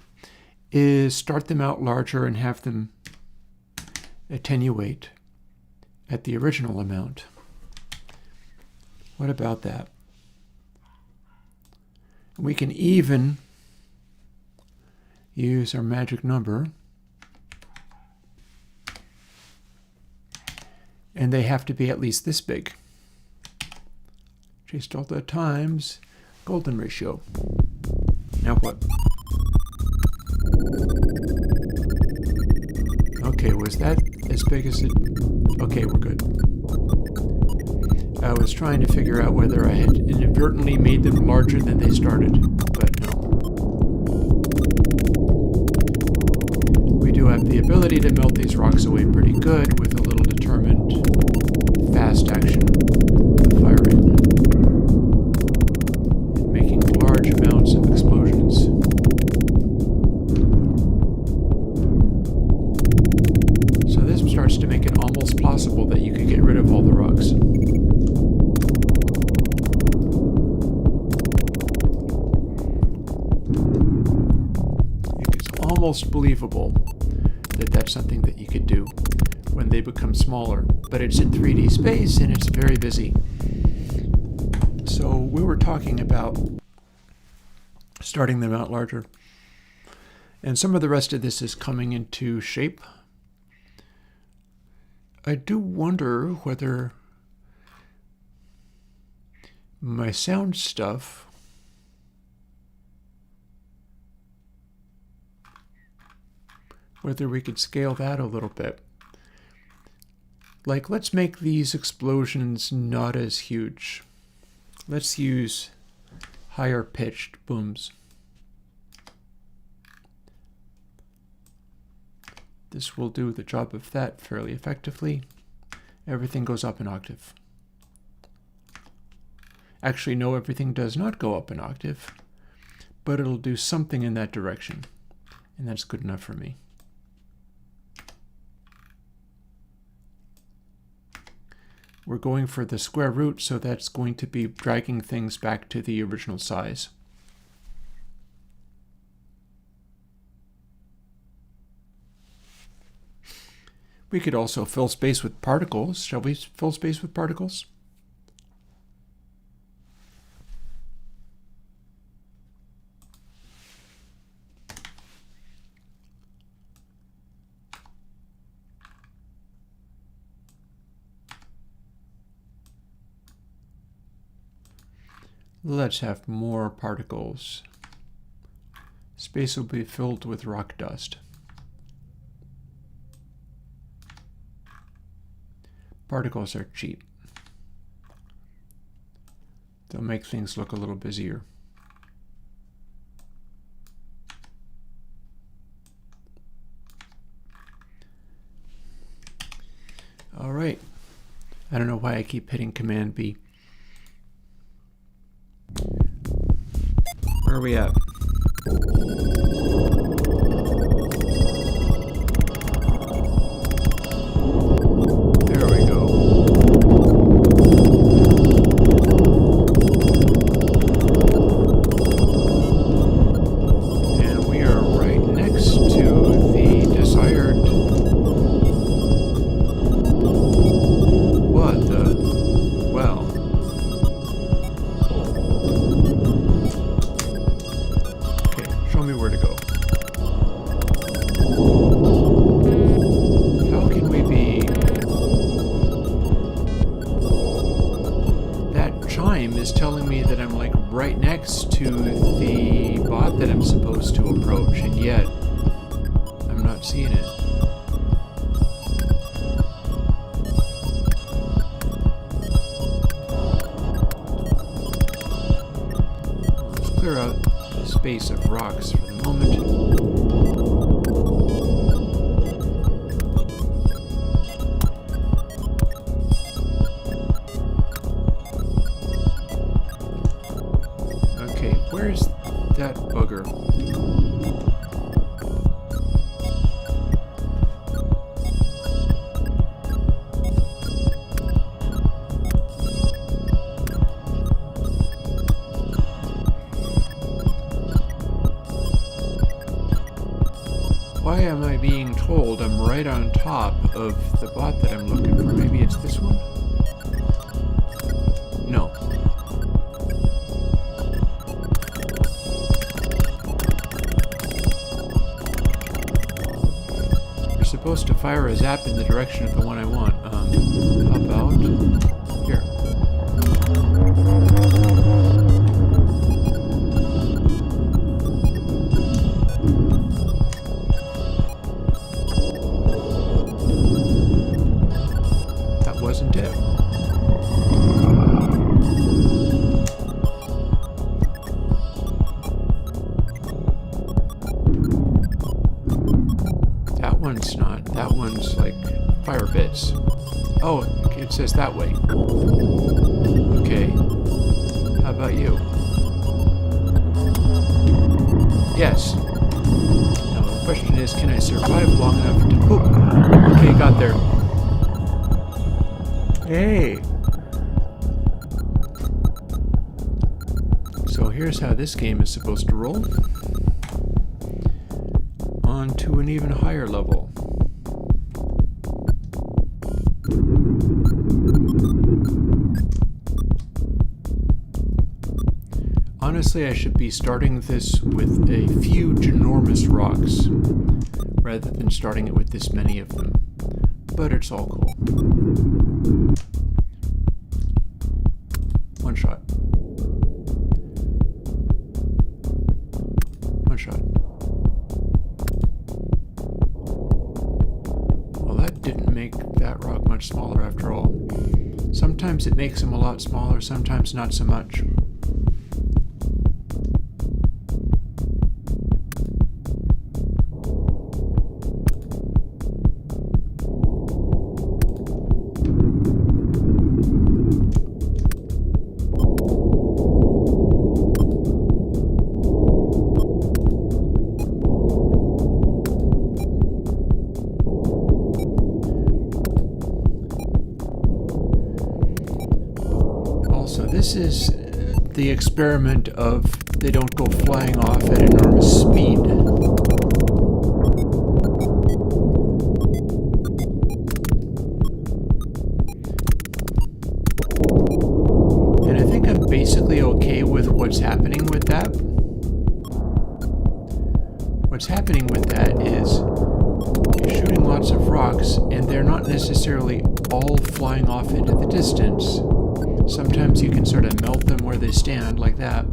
is start them out larger and have them attenuate at the original amount. What about that? We can even use our magic number, and they have to be at least this big. Chase delta times golden ratio. Now what? Okay, was that as big as it? Okay, we're good. I was trying to figure out whether I had inadvertently made them larger than they started, but no. We do have the ability to melt these rocks away pretty good with a little determined fast action of the firing. And making large amounts of explosions. So this starts to make it almost plausible that you could get rid of all the rocks. Almost believable that that's something that you could do when they become smaller, but it's in 3D space and it's very busy. So we were talking about starting them out larger, and some of the rest of this is coming into shape. I do wonder whether my sound stuff whether we could scale that a little bit. Like, let's make these explosions not as huge. Let's use higher pitched booms. This will do the job of that fairly effectively. Everything goes up an octave. Actually, no, everything does not go up an octave, but it'll do something in that direction, and that's good enough for me. We're going for the square root, so that's going to be dragging things back to the original size. We could also fill space with particles. Shall we fill space with particles? Let's have more particles. Space will be filled with rock dust. Particles are cheap. They'll make things look a little busier. All right. I don't know why I keep hitting Command B. Where are we at? There we go. And we are right next to the desired... What the... Well... Show me where to go. How can we be... That chime is telling me that I'm like right next to the bot that I'm supposed to approach, and yet I'm not seeing it. Let's clear out space of rocks for the moment. Okay, where's that bugger? Why am I being told I'm right on top of the bot that I'm looking for? Maybe it's this one? No. You're supposed to fire a zap in the direction of the one I want. How about here? Wasn't it? That one's not. That one's like fire bits. Oh, it says that way. Okay. How about you? Yes. Now the question is, can I survive long enough to... Oh, okay, got there. Hey! So here's how this game is supposed to roll. On to an even higher level. Honestly, I should be starting this with a few ginormous rocks, rather than starting it with this many of them. But it's all cool. One shot. One shot. Well, that didn't make that rock much much smaller after all. Sometimes it makes them a lot smaller, sometimes not so much. This is the experiment of they don't go flying off at enormous speed. And I think I'm basically okay with what's happening with that. What's happening with that is you're shooting lots of rocks and they're not necessarily all flying off into the distance. Sometimes you can sort of melt them where they stand, like that.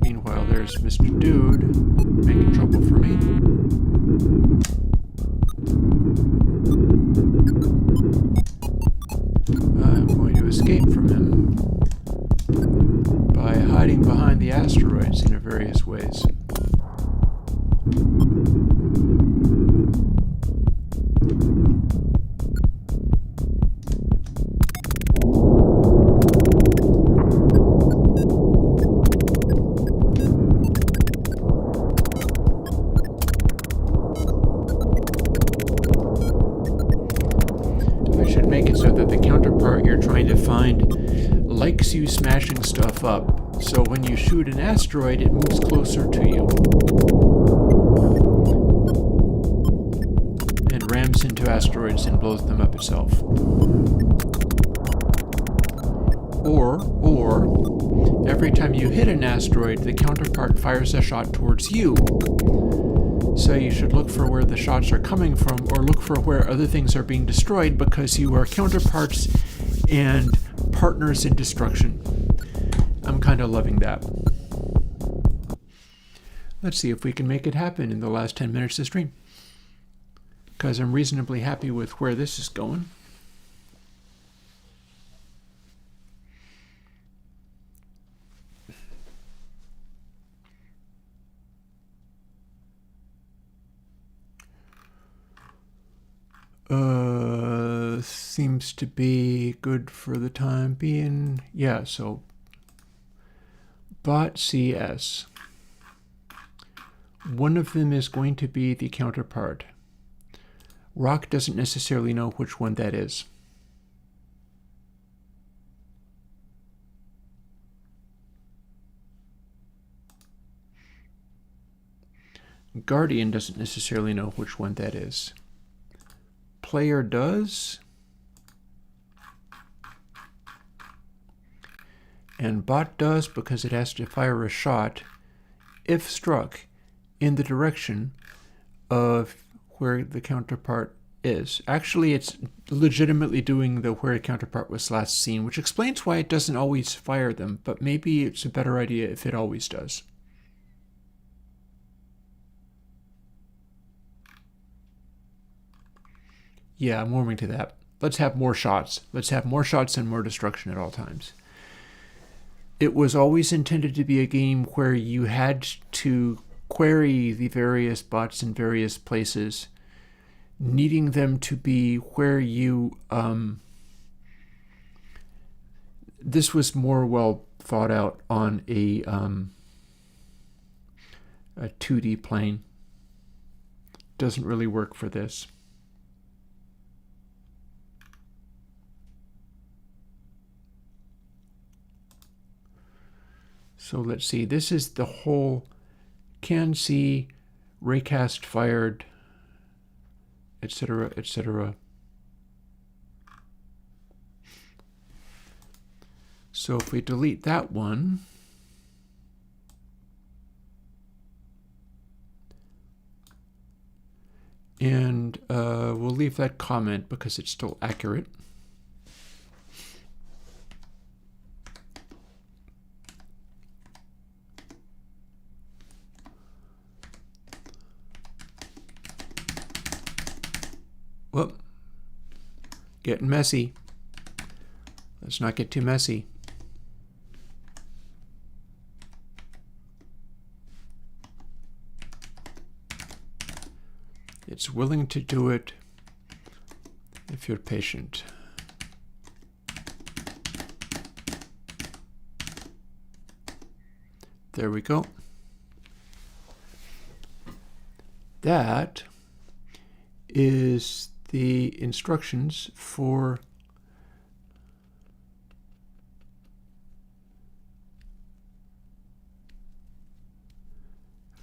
Meanwhile, there's Mr. Dude making trouble for me. I'm going to escape from him by hiding behind the asteroids in various ways. I should make it so that the counterpart you're trying to find likes you smashing stuff up, so when you shoot an asteroid, it moves closer to you. It rams into asteroids and blows them up itself. Or, every time you hit an asteroid, the counterpart fires a shot towards you. So you should look for where the shots are coming from, or look for where other things are being destroyed, because you are counterparts and partners in destruction. I'm kind of loving that. Let's see if we can make it happen in the last 10 minutes of stream, because I'm reasonably happy with where this is going. Seems to be good for the time being. Yeah, so bot CS. One of them is going to be the counterpart. Rock doesn't necessarily know which one that is. Guardian doesn't necessarily know which one that is. Player does. And bot does, because it has to fire a shot, if struck, in the direction of where the counterpart is. Actually, it's legitimately doing the where a counterpart was last seen, which explains why it doesn't always fire them, but maybe it's a better idea if it always does. Yeah, I'm warming to that. Let's have more shots. Let's have more shots and more destruction at all times. It was always intended to be a game where you had to query the various bots in various places, needing them to be where you... this was more well thought out on a 2D plane. Doesn't really work for this. So let's see, this is the whole can see, raycast fired, etc., etc. So if we delete that one, and we'll leave that comment because it's still accurate. Getting messy. Let's not get too messy. It's willing to do it if you're patient. There we go. That is the instructions for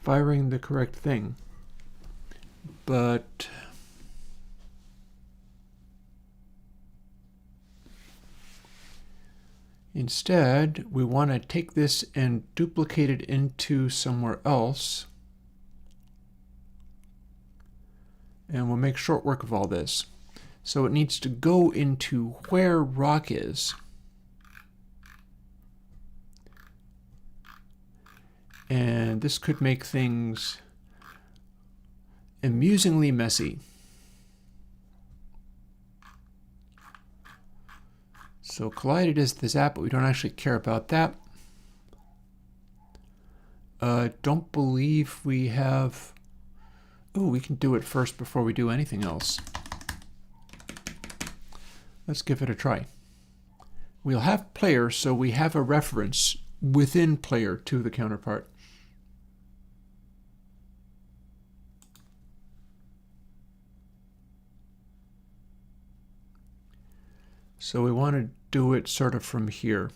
firing the correct thing. But instead, we want to take this and duplicate it into somewhere else. And we'll make short work of all this. So it needs to go into where rock is. And this could make things amusingly messy. So collided is the zap, but we don't actually care about that. Don't believe we have... Oh, we can do it first before we do anything else. Let's give it a try. We'll have player, so we have a reference within player to the counterpart. So we want to do it sort of from here.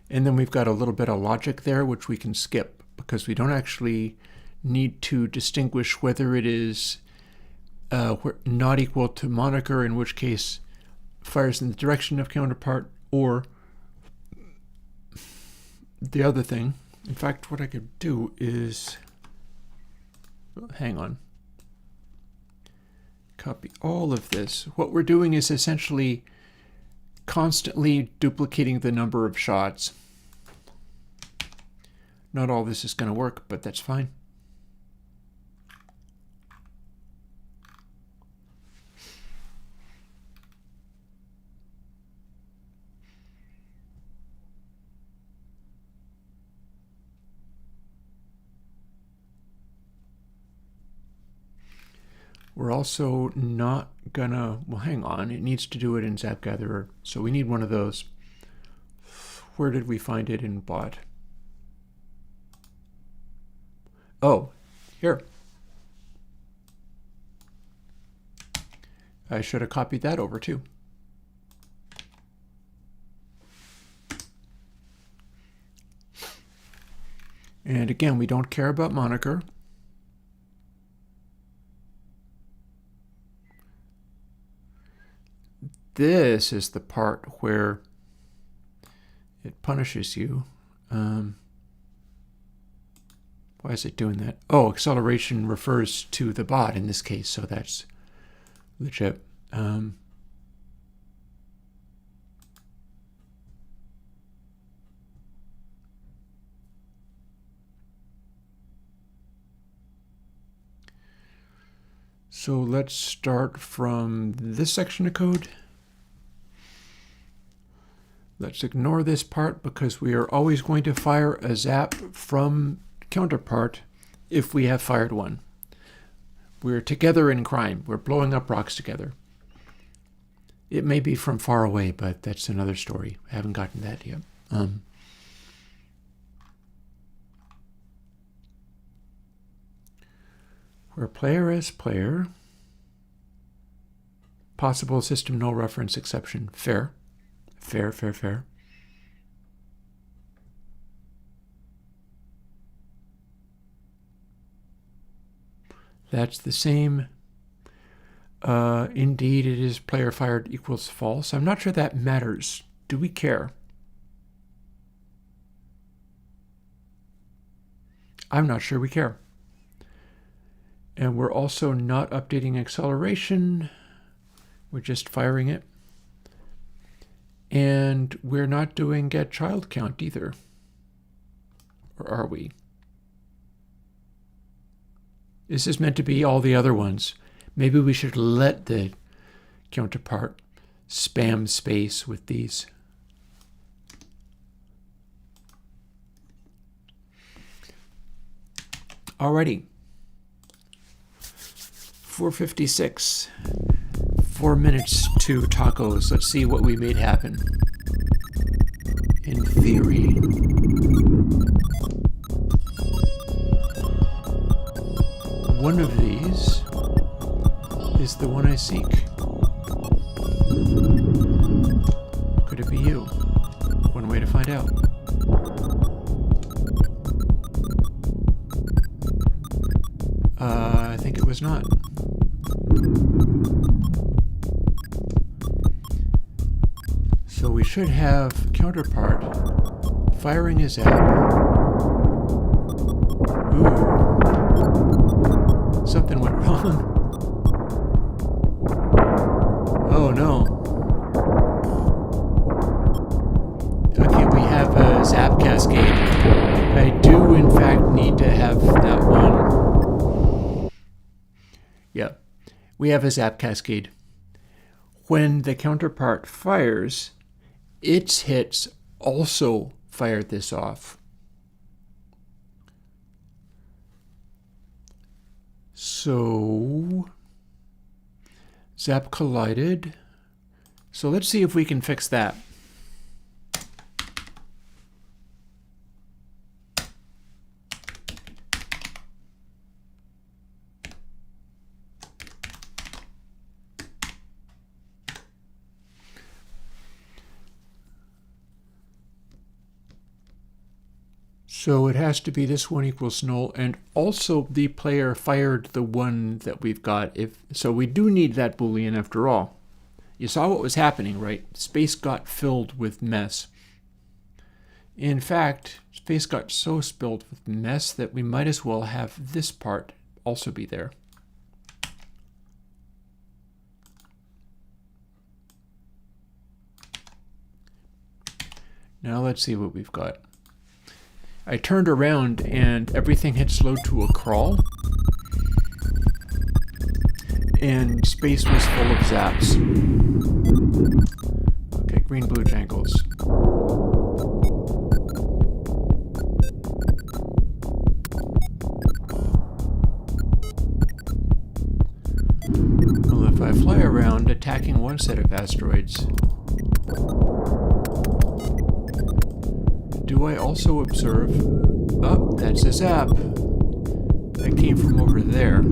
And then we've got a little bit of logic there, which we can skip because we don't actually need to distinguish whether it is not equal to moniker, in which case fires in the direction of counterpart, or the other thing. In fact, what I could do is, hang on, copy all of this. What we're doing is essentially constantly duplicating the number of shots. Not all this is going to work, but that's fine. We're also not gonna, well, hang on, it needs to do it in ZapGatherer, so we need one of those. Where did we find it in bot? Oh, here. I should have copied that over too. And again, we don't care about moniker. This is the part where it punishes you. Why is it doing that? Oh, acceleration refers to the bot in this case, so that's legit. So let's start from this section of code. Let's ignore this part because we are always going to fire a zap from counterpart if we have fired one. We're together in crime. We're blowing up rocks together. It may be from far away, but that's another story. I haven't gotten that yet. Where player is player. Possible system no reference exception. Fair. Fair, fair, fair. That's the same. Indeed, it is player fired equals false. I'm not sure that matters. Do we care? I'm not sure we care. And we're also not updating acceleration. We're just firing it. And we're not doing get child count either. Or are we? This is meant to be all the other ones. Maybe we should let the counterpart spam space with these. Alrighty. 4:56. 4 minutes to tacos. Let's see what we made happen. In theory. One of these is the one I seek. Could it be you? One way to find out. I think it was not. So we should have counterpart firing his app. Ooh. Something went wrong. Oh no. Okay, we have a zap cascade. I do in fact need to have that one. Yeah, we have a zap cascade. When the counterpart fires, its hits also fire this off. So, zap collided. So let's see if we can fix that. So it has to be this one equals null, and also the player fired the one that we've got. So we do need that Boolean after all. You saw what was happening, right? Space got filled with mess. In fact, space got so filled with mess that we might as well have this part also be there. Now let's see what we've got. I turned around and everything had slowed to a crawl. And space was full of zaps. Okay, green-blue jangles. Well, if I fly around attacking one set of asteroids, do I also observe... Oh, that's a zap. That came from over there.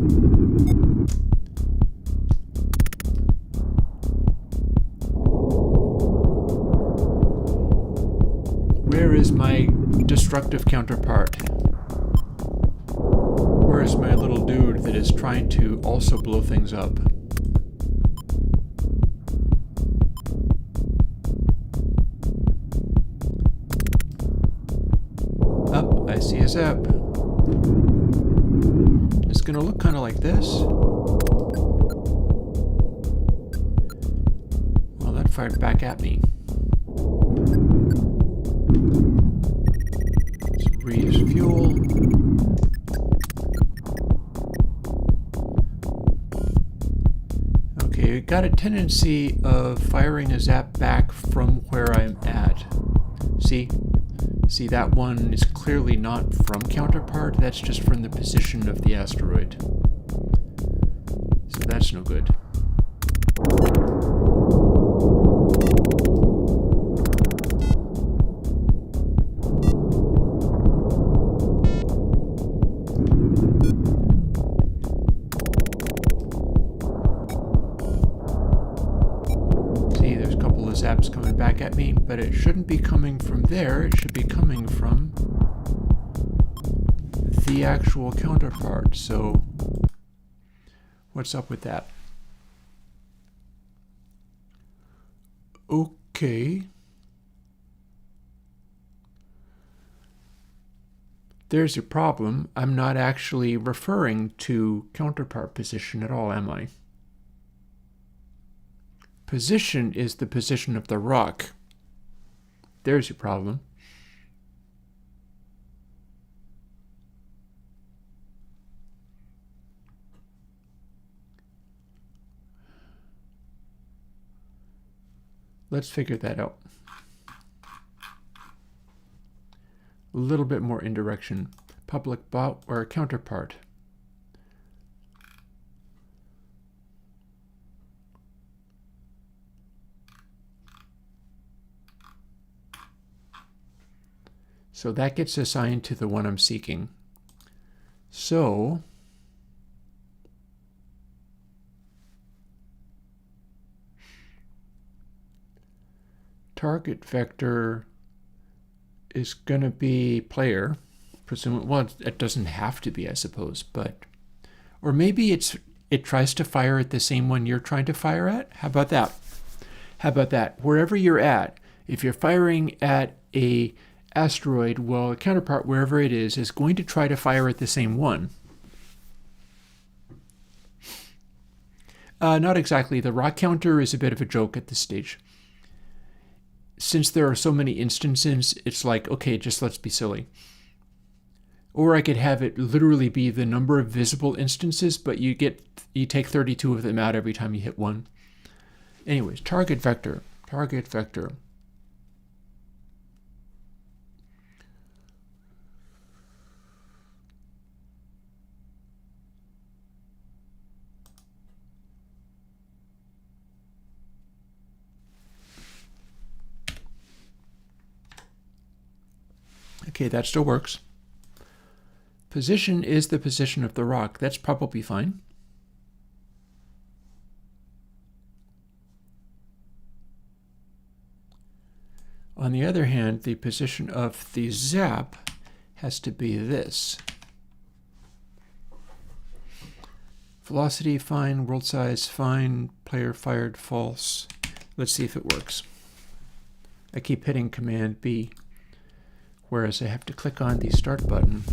Where is my destructive counterpart? Where is my little dude that is trying to also blow things up? I see a zap. It's going to look kind of like this. Well, that fired back at me. Let's reuse fuel. Okay, we got a tendency of firing a zap back from where I'm at. See, that one is clearly not from counterpart, that's just from the position of the asteroid. So that's no good. See, there's a couple of zaps coming back at me, but it shouldn't be coming from there, it should be coming from the actual counterpart. So what's up with that? Okay. There's a problem. I'm not actually referring to counterpart position at all, am I? Position is the position of the rock. There's your problem. Let's figure that out. A little bit more indirection. Public bot or counterpart. So that gets assigned to the one I'm seeking. So target vector is going to be player, presumably. Well, it doesn't have to be, I suppose, but or maybe it tries to fire at the same one you're trying to fire at. How about that? How about that? Wherever you're at, if you're firing at a asteroid, well, a counterpart, wherever it is going to try to fire at the same one. Not exactly. The rock counter is a bit of a joke at this stage. Since there are so many instances, it's like, okay, just let's be silly. Or I could have it literally be the number of visible instances, but you take 32 of them out every time you hit one. Anyways, target vector. Okay, that still works. Position is the position of the rock. That's probably fine. On the other hand, the position of the zap has to be this. Velocity, fine. World size, fine. Player fired, false. Let's see if it works. I keep hitting Command B, whereas I have to click on the Start button.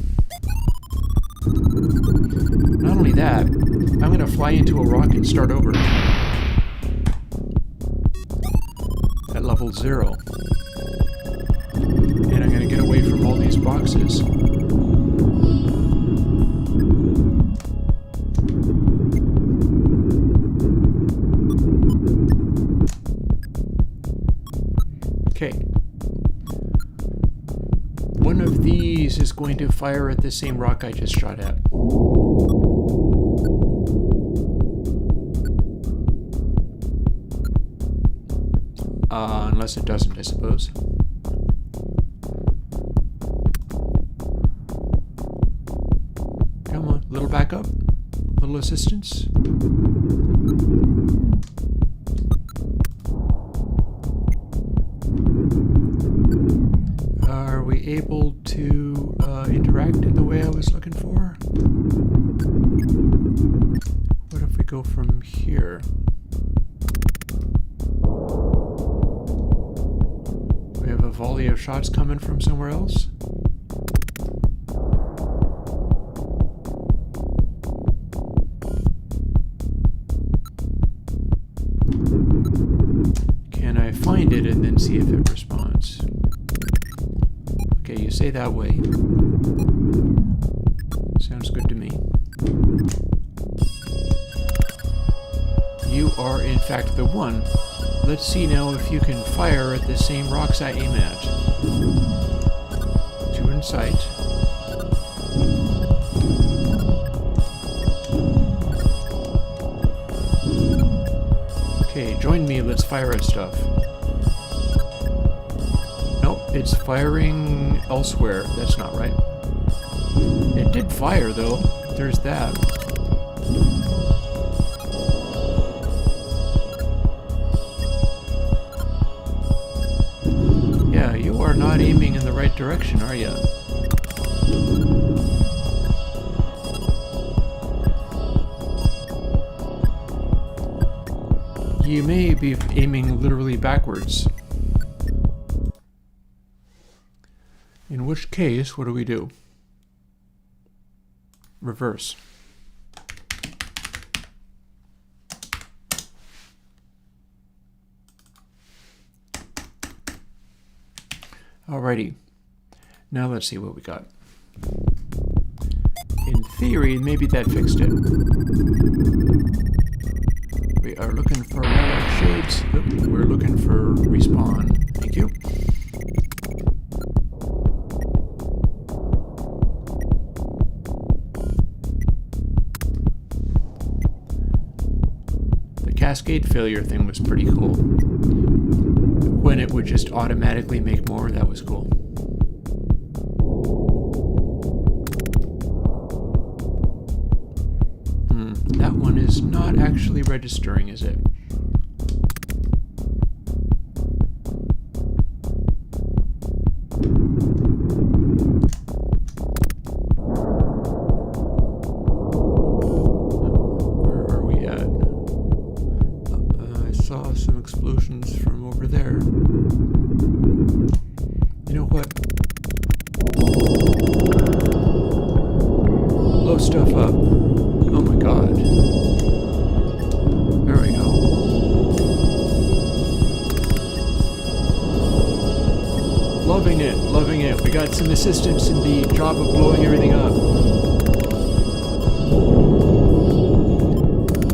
Not only that, I'm going to fly into a rock and start over at level 0. And I'm going to get away from all these boxes. Okay. One of these is going to fire at the same rock I just shot at. Unless it doesn't, I suppose. Come on, little backup, little assistance. Are we able to interact in the way I was looking for? What if we go from here? We have a volley of shots coming from somewhere else. Can I find it and then see if it responds? Okay, you say that way. Sounds good to me. You are, in fact, the one. Let's see now if you can fire at the same rocks I aim at. 2 in sight. Okay, join me, let's fire at stuff. Nope, it's firing elsewhere. That's not right. It did fire, though. There's that. Yeah, you are not aiming in the right direction, are you? You may be aiming literally backwards. In which case, what do? Reverse. Alrighty. Now let's see what we got. In theory, maybe that fixed it. We are looking for lilac shades. Oop, we're looking for respawn. Thank you. The cascade failure thing was pretty cool. When it would just automatically make more, that was cool. That one is not actually registering, is it? Where are we at? I saw some explosions from over there. You know what? Blow stuff up. Oh my god. There we go. Loving it, loving it. We got some assistance in the job of blowing everything up.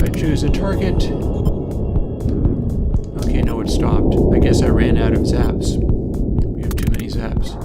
I choose a target. Okay, no, it stopped. I guess I ran out of zaps. We have too many zaps.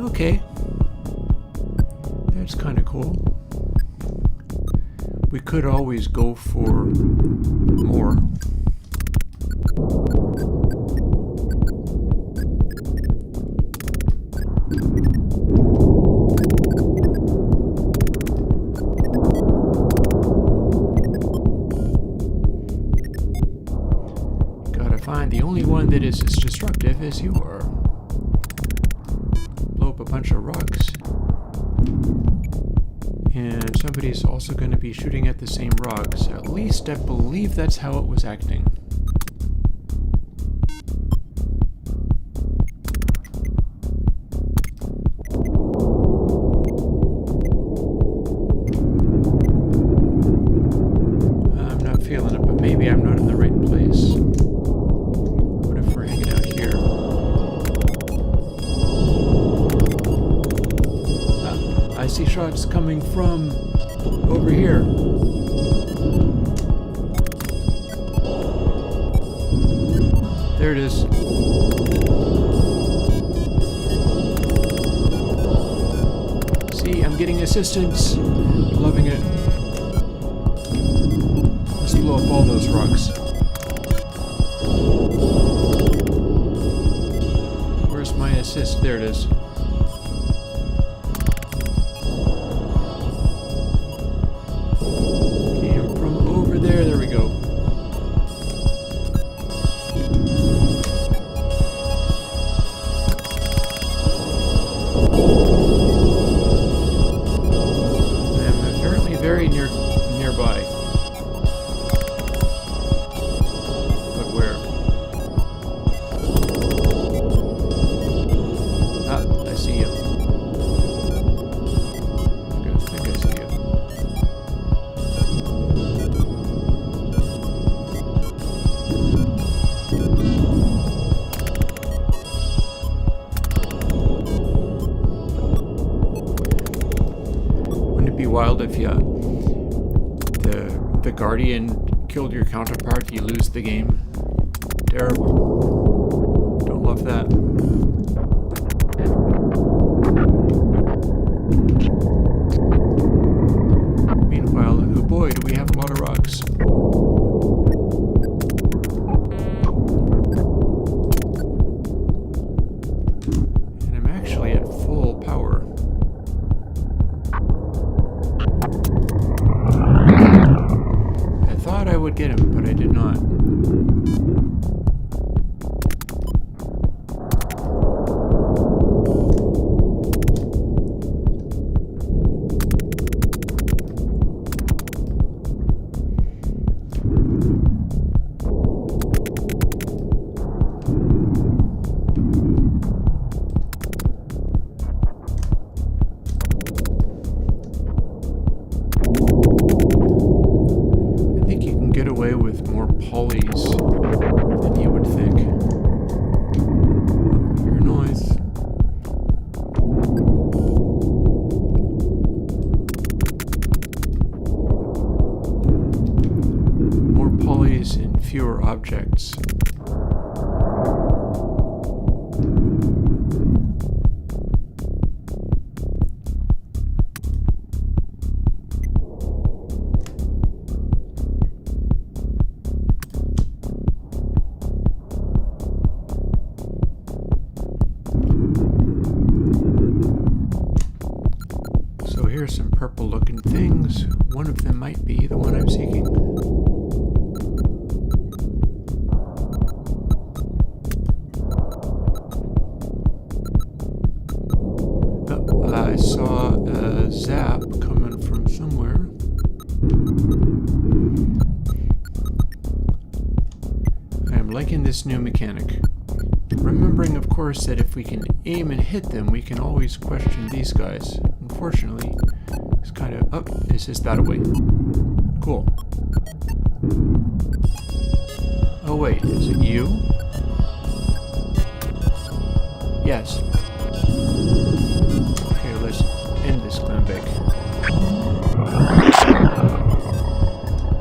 Okay, that's kind of cool. We could always go for more. Gotta find the only one that is as destructive as you are. A bunch of rocks, and somebody's also going to be shooting at the same rocks. At least I believe that's how it was acting. I'm not feeling it, but maybe I'm not in the right place. What if we're hanging out here? I see shots coming from over here. There it is. See, I'm getting assistance. Loving it. Let's blow up all those rocks. Where's my assist? There it is. There we go. I'm apparently very nearby. But where? Ah, I see you. I think I see you. Wild if the Guardian killed your counterpart, you lose the game. Terrible. Don't love that. Meanwhile, oh boy, do we have a lot of rocks. And I'm actually at full power. I would get him, but I did not. polys than you would think. Your noise. More polys and fewer objects. Here's some purple looking things. One of them might be the one I'm seeking. Oh, I saw a zap coming from somewhere. I am liking this new mechanic. Remembering, of course, that if we can aim and hit them, we can always question these guys. Unfortunately, it's kind of... Oh, it's just that away. Cool. Oh wait, is it you? Yes. Okay, let's end this climbback.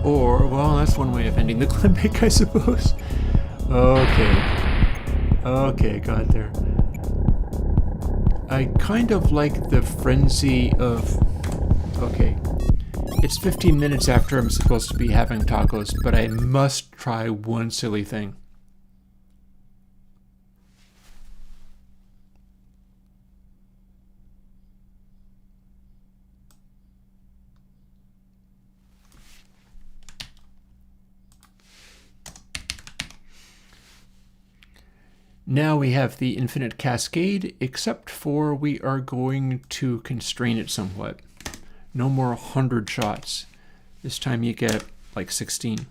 Or, well, that's one way of ending the climbback, I suppose. Okay. Okay, got there. I kind of like the frenzy of... Okay. It's 15 minutes after I'm supposed to be having tacos, but I must try one silly thing. Now we have the infinite cascade, except for we are going to constrain it somewhat. No more 100 shots. This time you get like 16.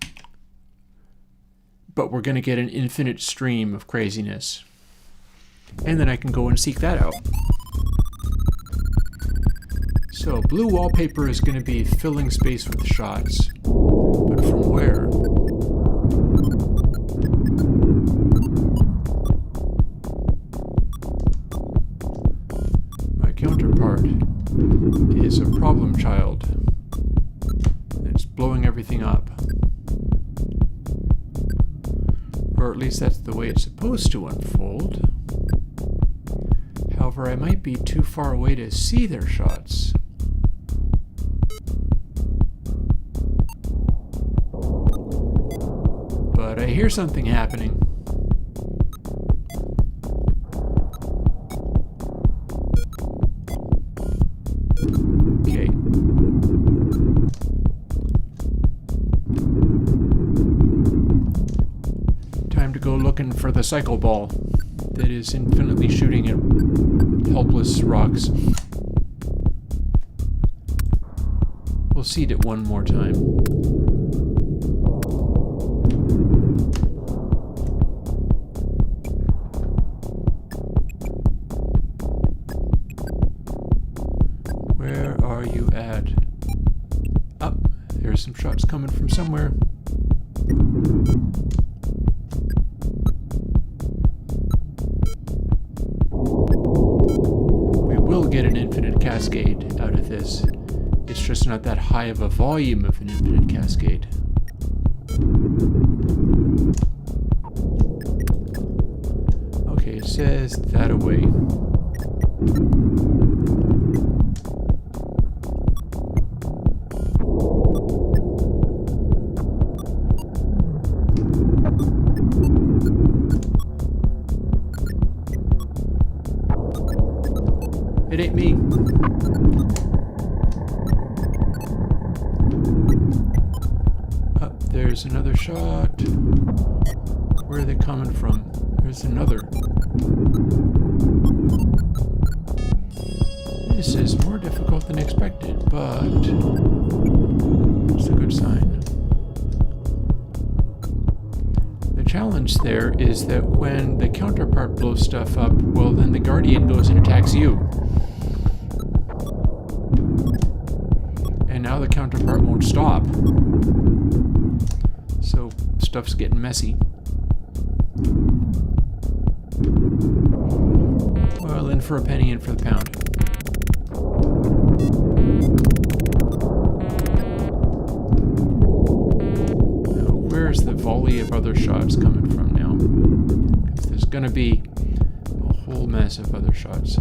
But we're going to get an infinite stream of craziness. And then I can go and seek that out. So blue wallpaper is going to be filling space with shots. But from where? Counterpart is a problem child. It's blowing everything up. Or at least that's the way it's supposed to unfold. However, I might be too far away to see their shots. But I hear something happening. Looking for the cycle ball that is infinitely shooting at helpless rocks. We'll seed it one more time. Where are you at? Up. There's some shots coming from somewhere. Get an infinite cascade out of this. It's just not that high of a volume of an infinite cascade. Okay, it says that away. It ain't me. There's another shot. Where are they coming from? There's another. This is more difficult than expected, but it's a good sign. The challenge there is that when the counterpart blows stuff up, well, then the Guardian goes and attacks you. And now the counterpart won't stop. So stuff's getting messy. Well, in for a penny, in for the pound. Now, where's the volley of other shots coming from now? 'Cause there's gonna be a whole mess of other shots.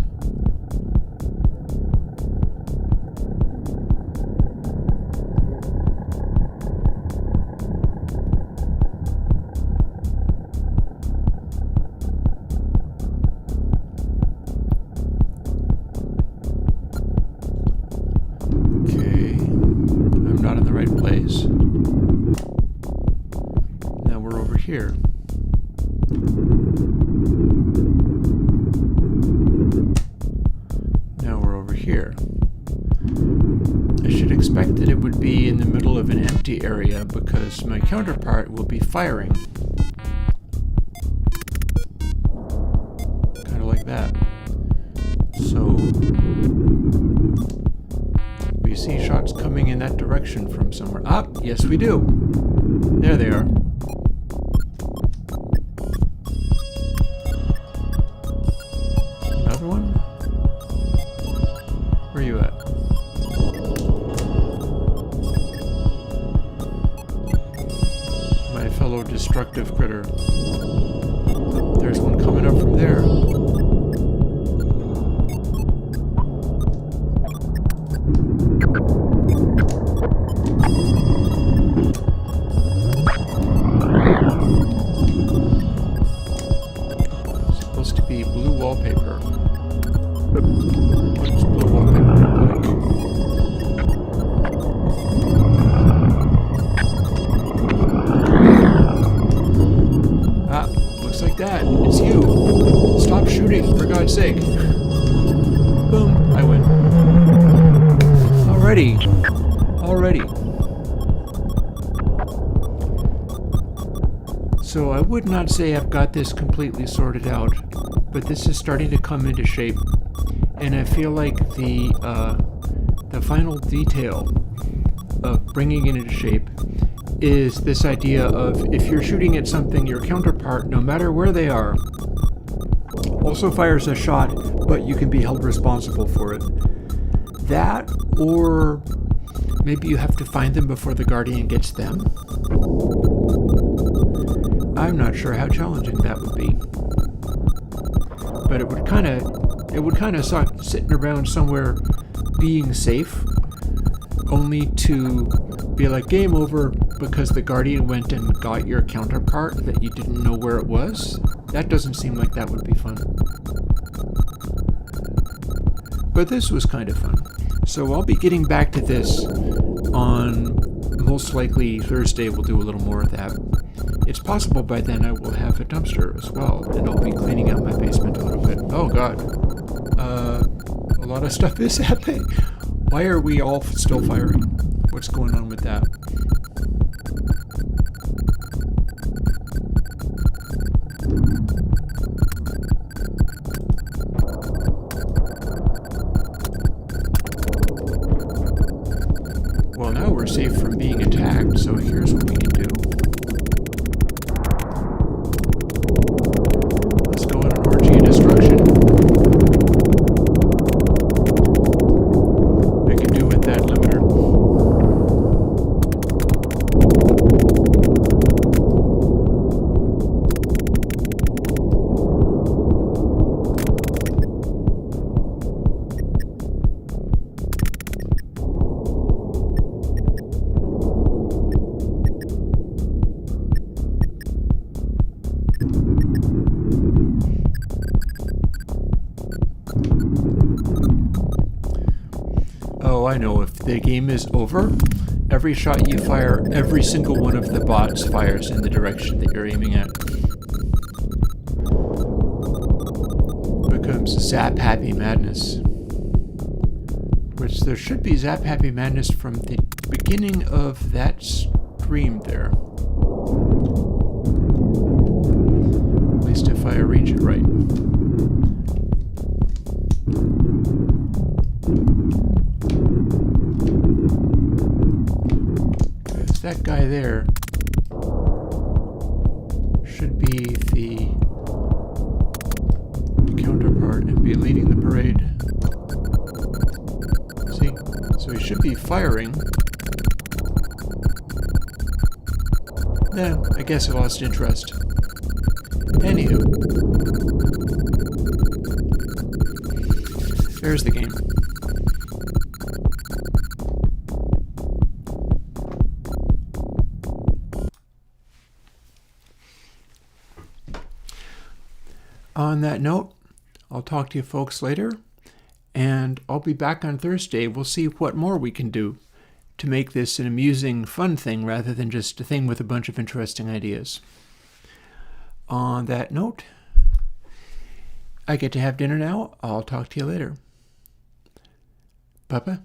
Here. Now we're over here. I should expect that it would be in the middle of an empty area because my counterpart will be firing. Kind of like that. So we see shots coming in that direction from somewhere. Ah, yes we do. There they are. Where are you at? My fellow destructive critter. There's one coming up from there. It's supposed to be blue wallpaper. What's blue wallpaper look like? Ah, looks like that. It's you. Stop shooting, for God's sake. Boom, I win. Already. So I would not say I've got this completely sorted out, but this is starting to come into shape. And I feel like the final detail of bringing it into shape is this idea of if you're shooting at something, your counterpart, no matter where they are, also fires a shot, but you can be held responsible for it. That, or maybe you have to find them before the Guardian gets them. I'm not sure how challenging that would be. But it would kind of suck sitting around somewhere being safe, only to be like game over because the Guardian went and got your counterpart that you didn't know where it was. That doesn't seem like that would be fun. But this was kind of fun. So I'll be getting back to this on most likely Thursday. We'll do a little more of that. It's possible by then I will have a dumpster as well, and I'll be cleaning out my basement a little bit. Oh god. A lot of stuff is happening. Why are we all still firing? What's going on with that? Well, now we're safe from being attacked, so here's what we can do. Let's go on an orgy of destruction. I can do with that limiter. I know, if the game is over, every shot you fire, every single one of the bots fires in the direction that you're aiming at. It becomes Zap Happy Madness. Which there should be Zap Happy Madness from the beginning of that stream there. At least if I arrange it right. That guy there So he should be firing. No, I guess I lost interest. Anywho. There's the game. On that note, I'll talk to you folks later, and I'll be back on Thursday. We'll see what more we can do to make this an amusing, fun thing rather than just a thing with a bunch of interesting ideas. On that note, I get to have dinner now. I'll talk to you later. Bye-bye.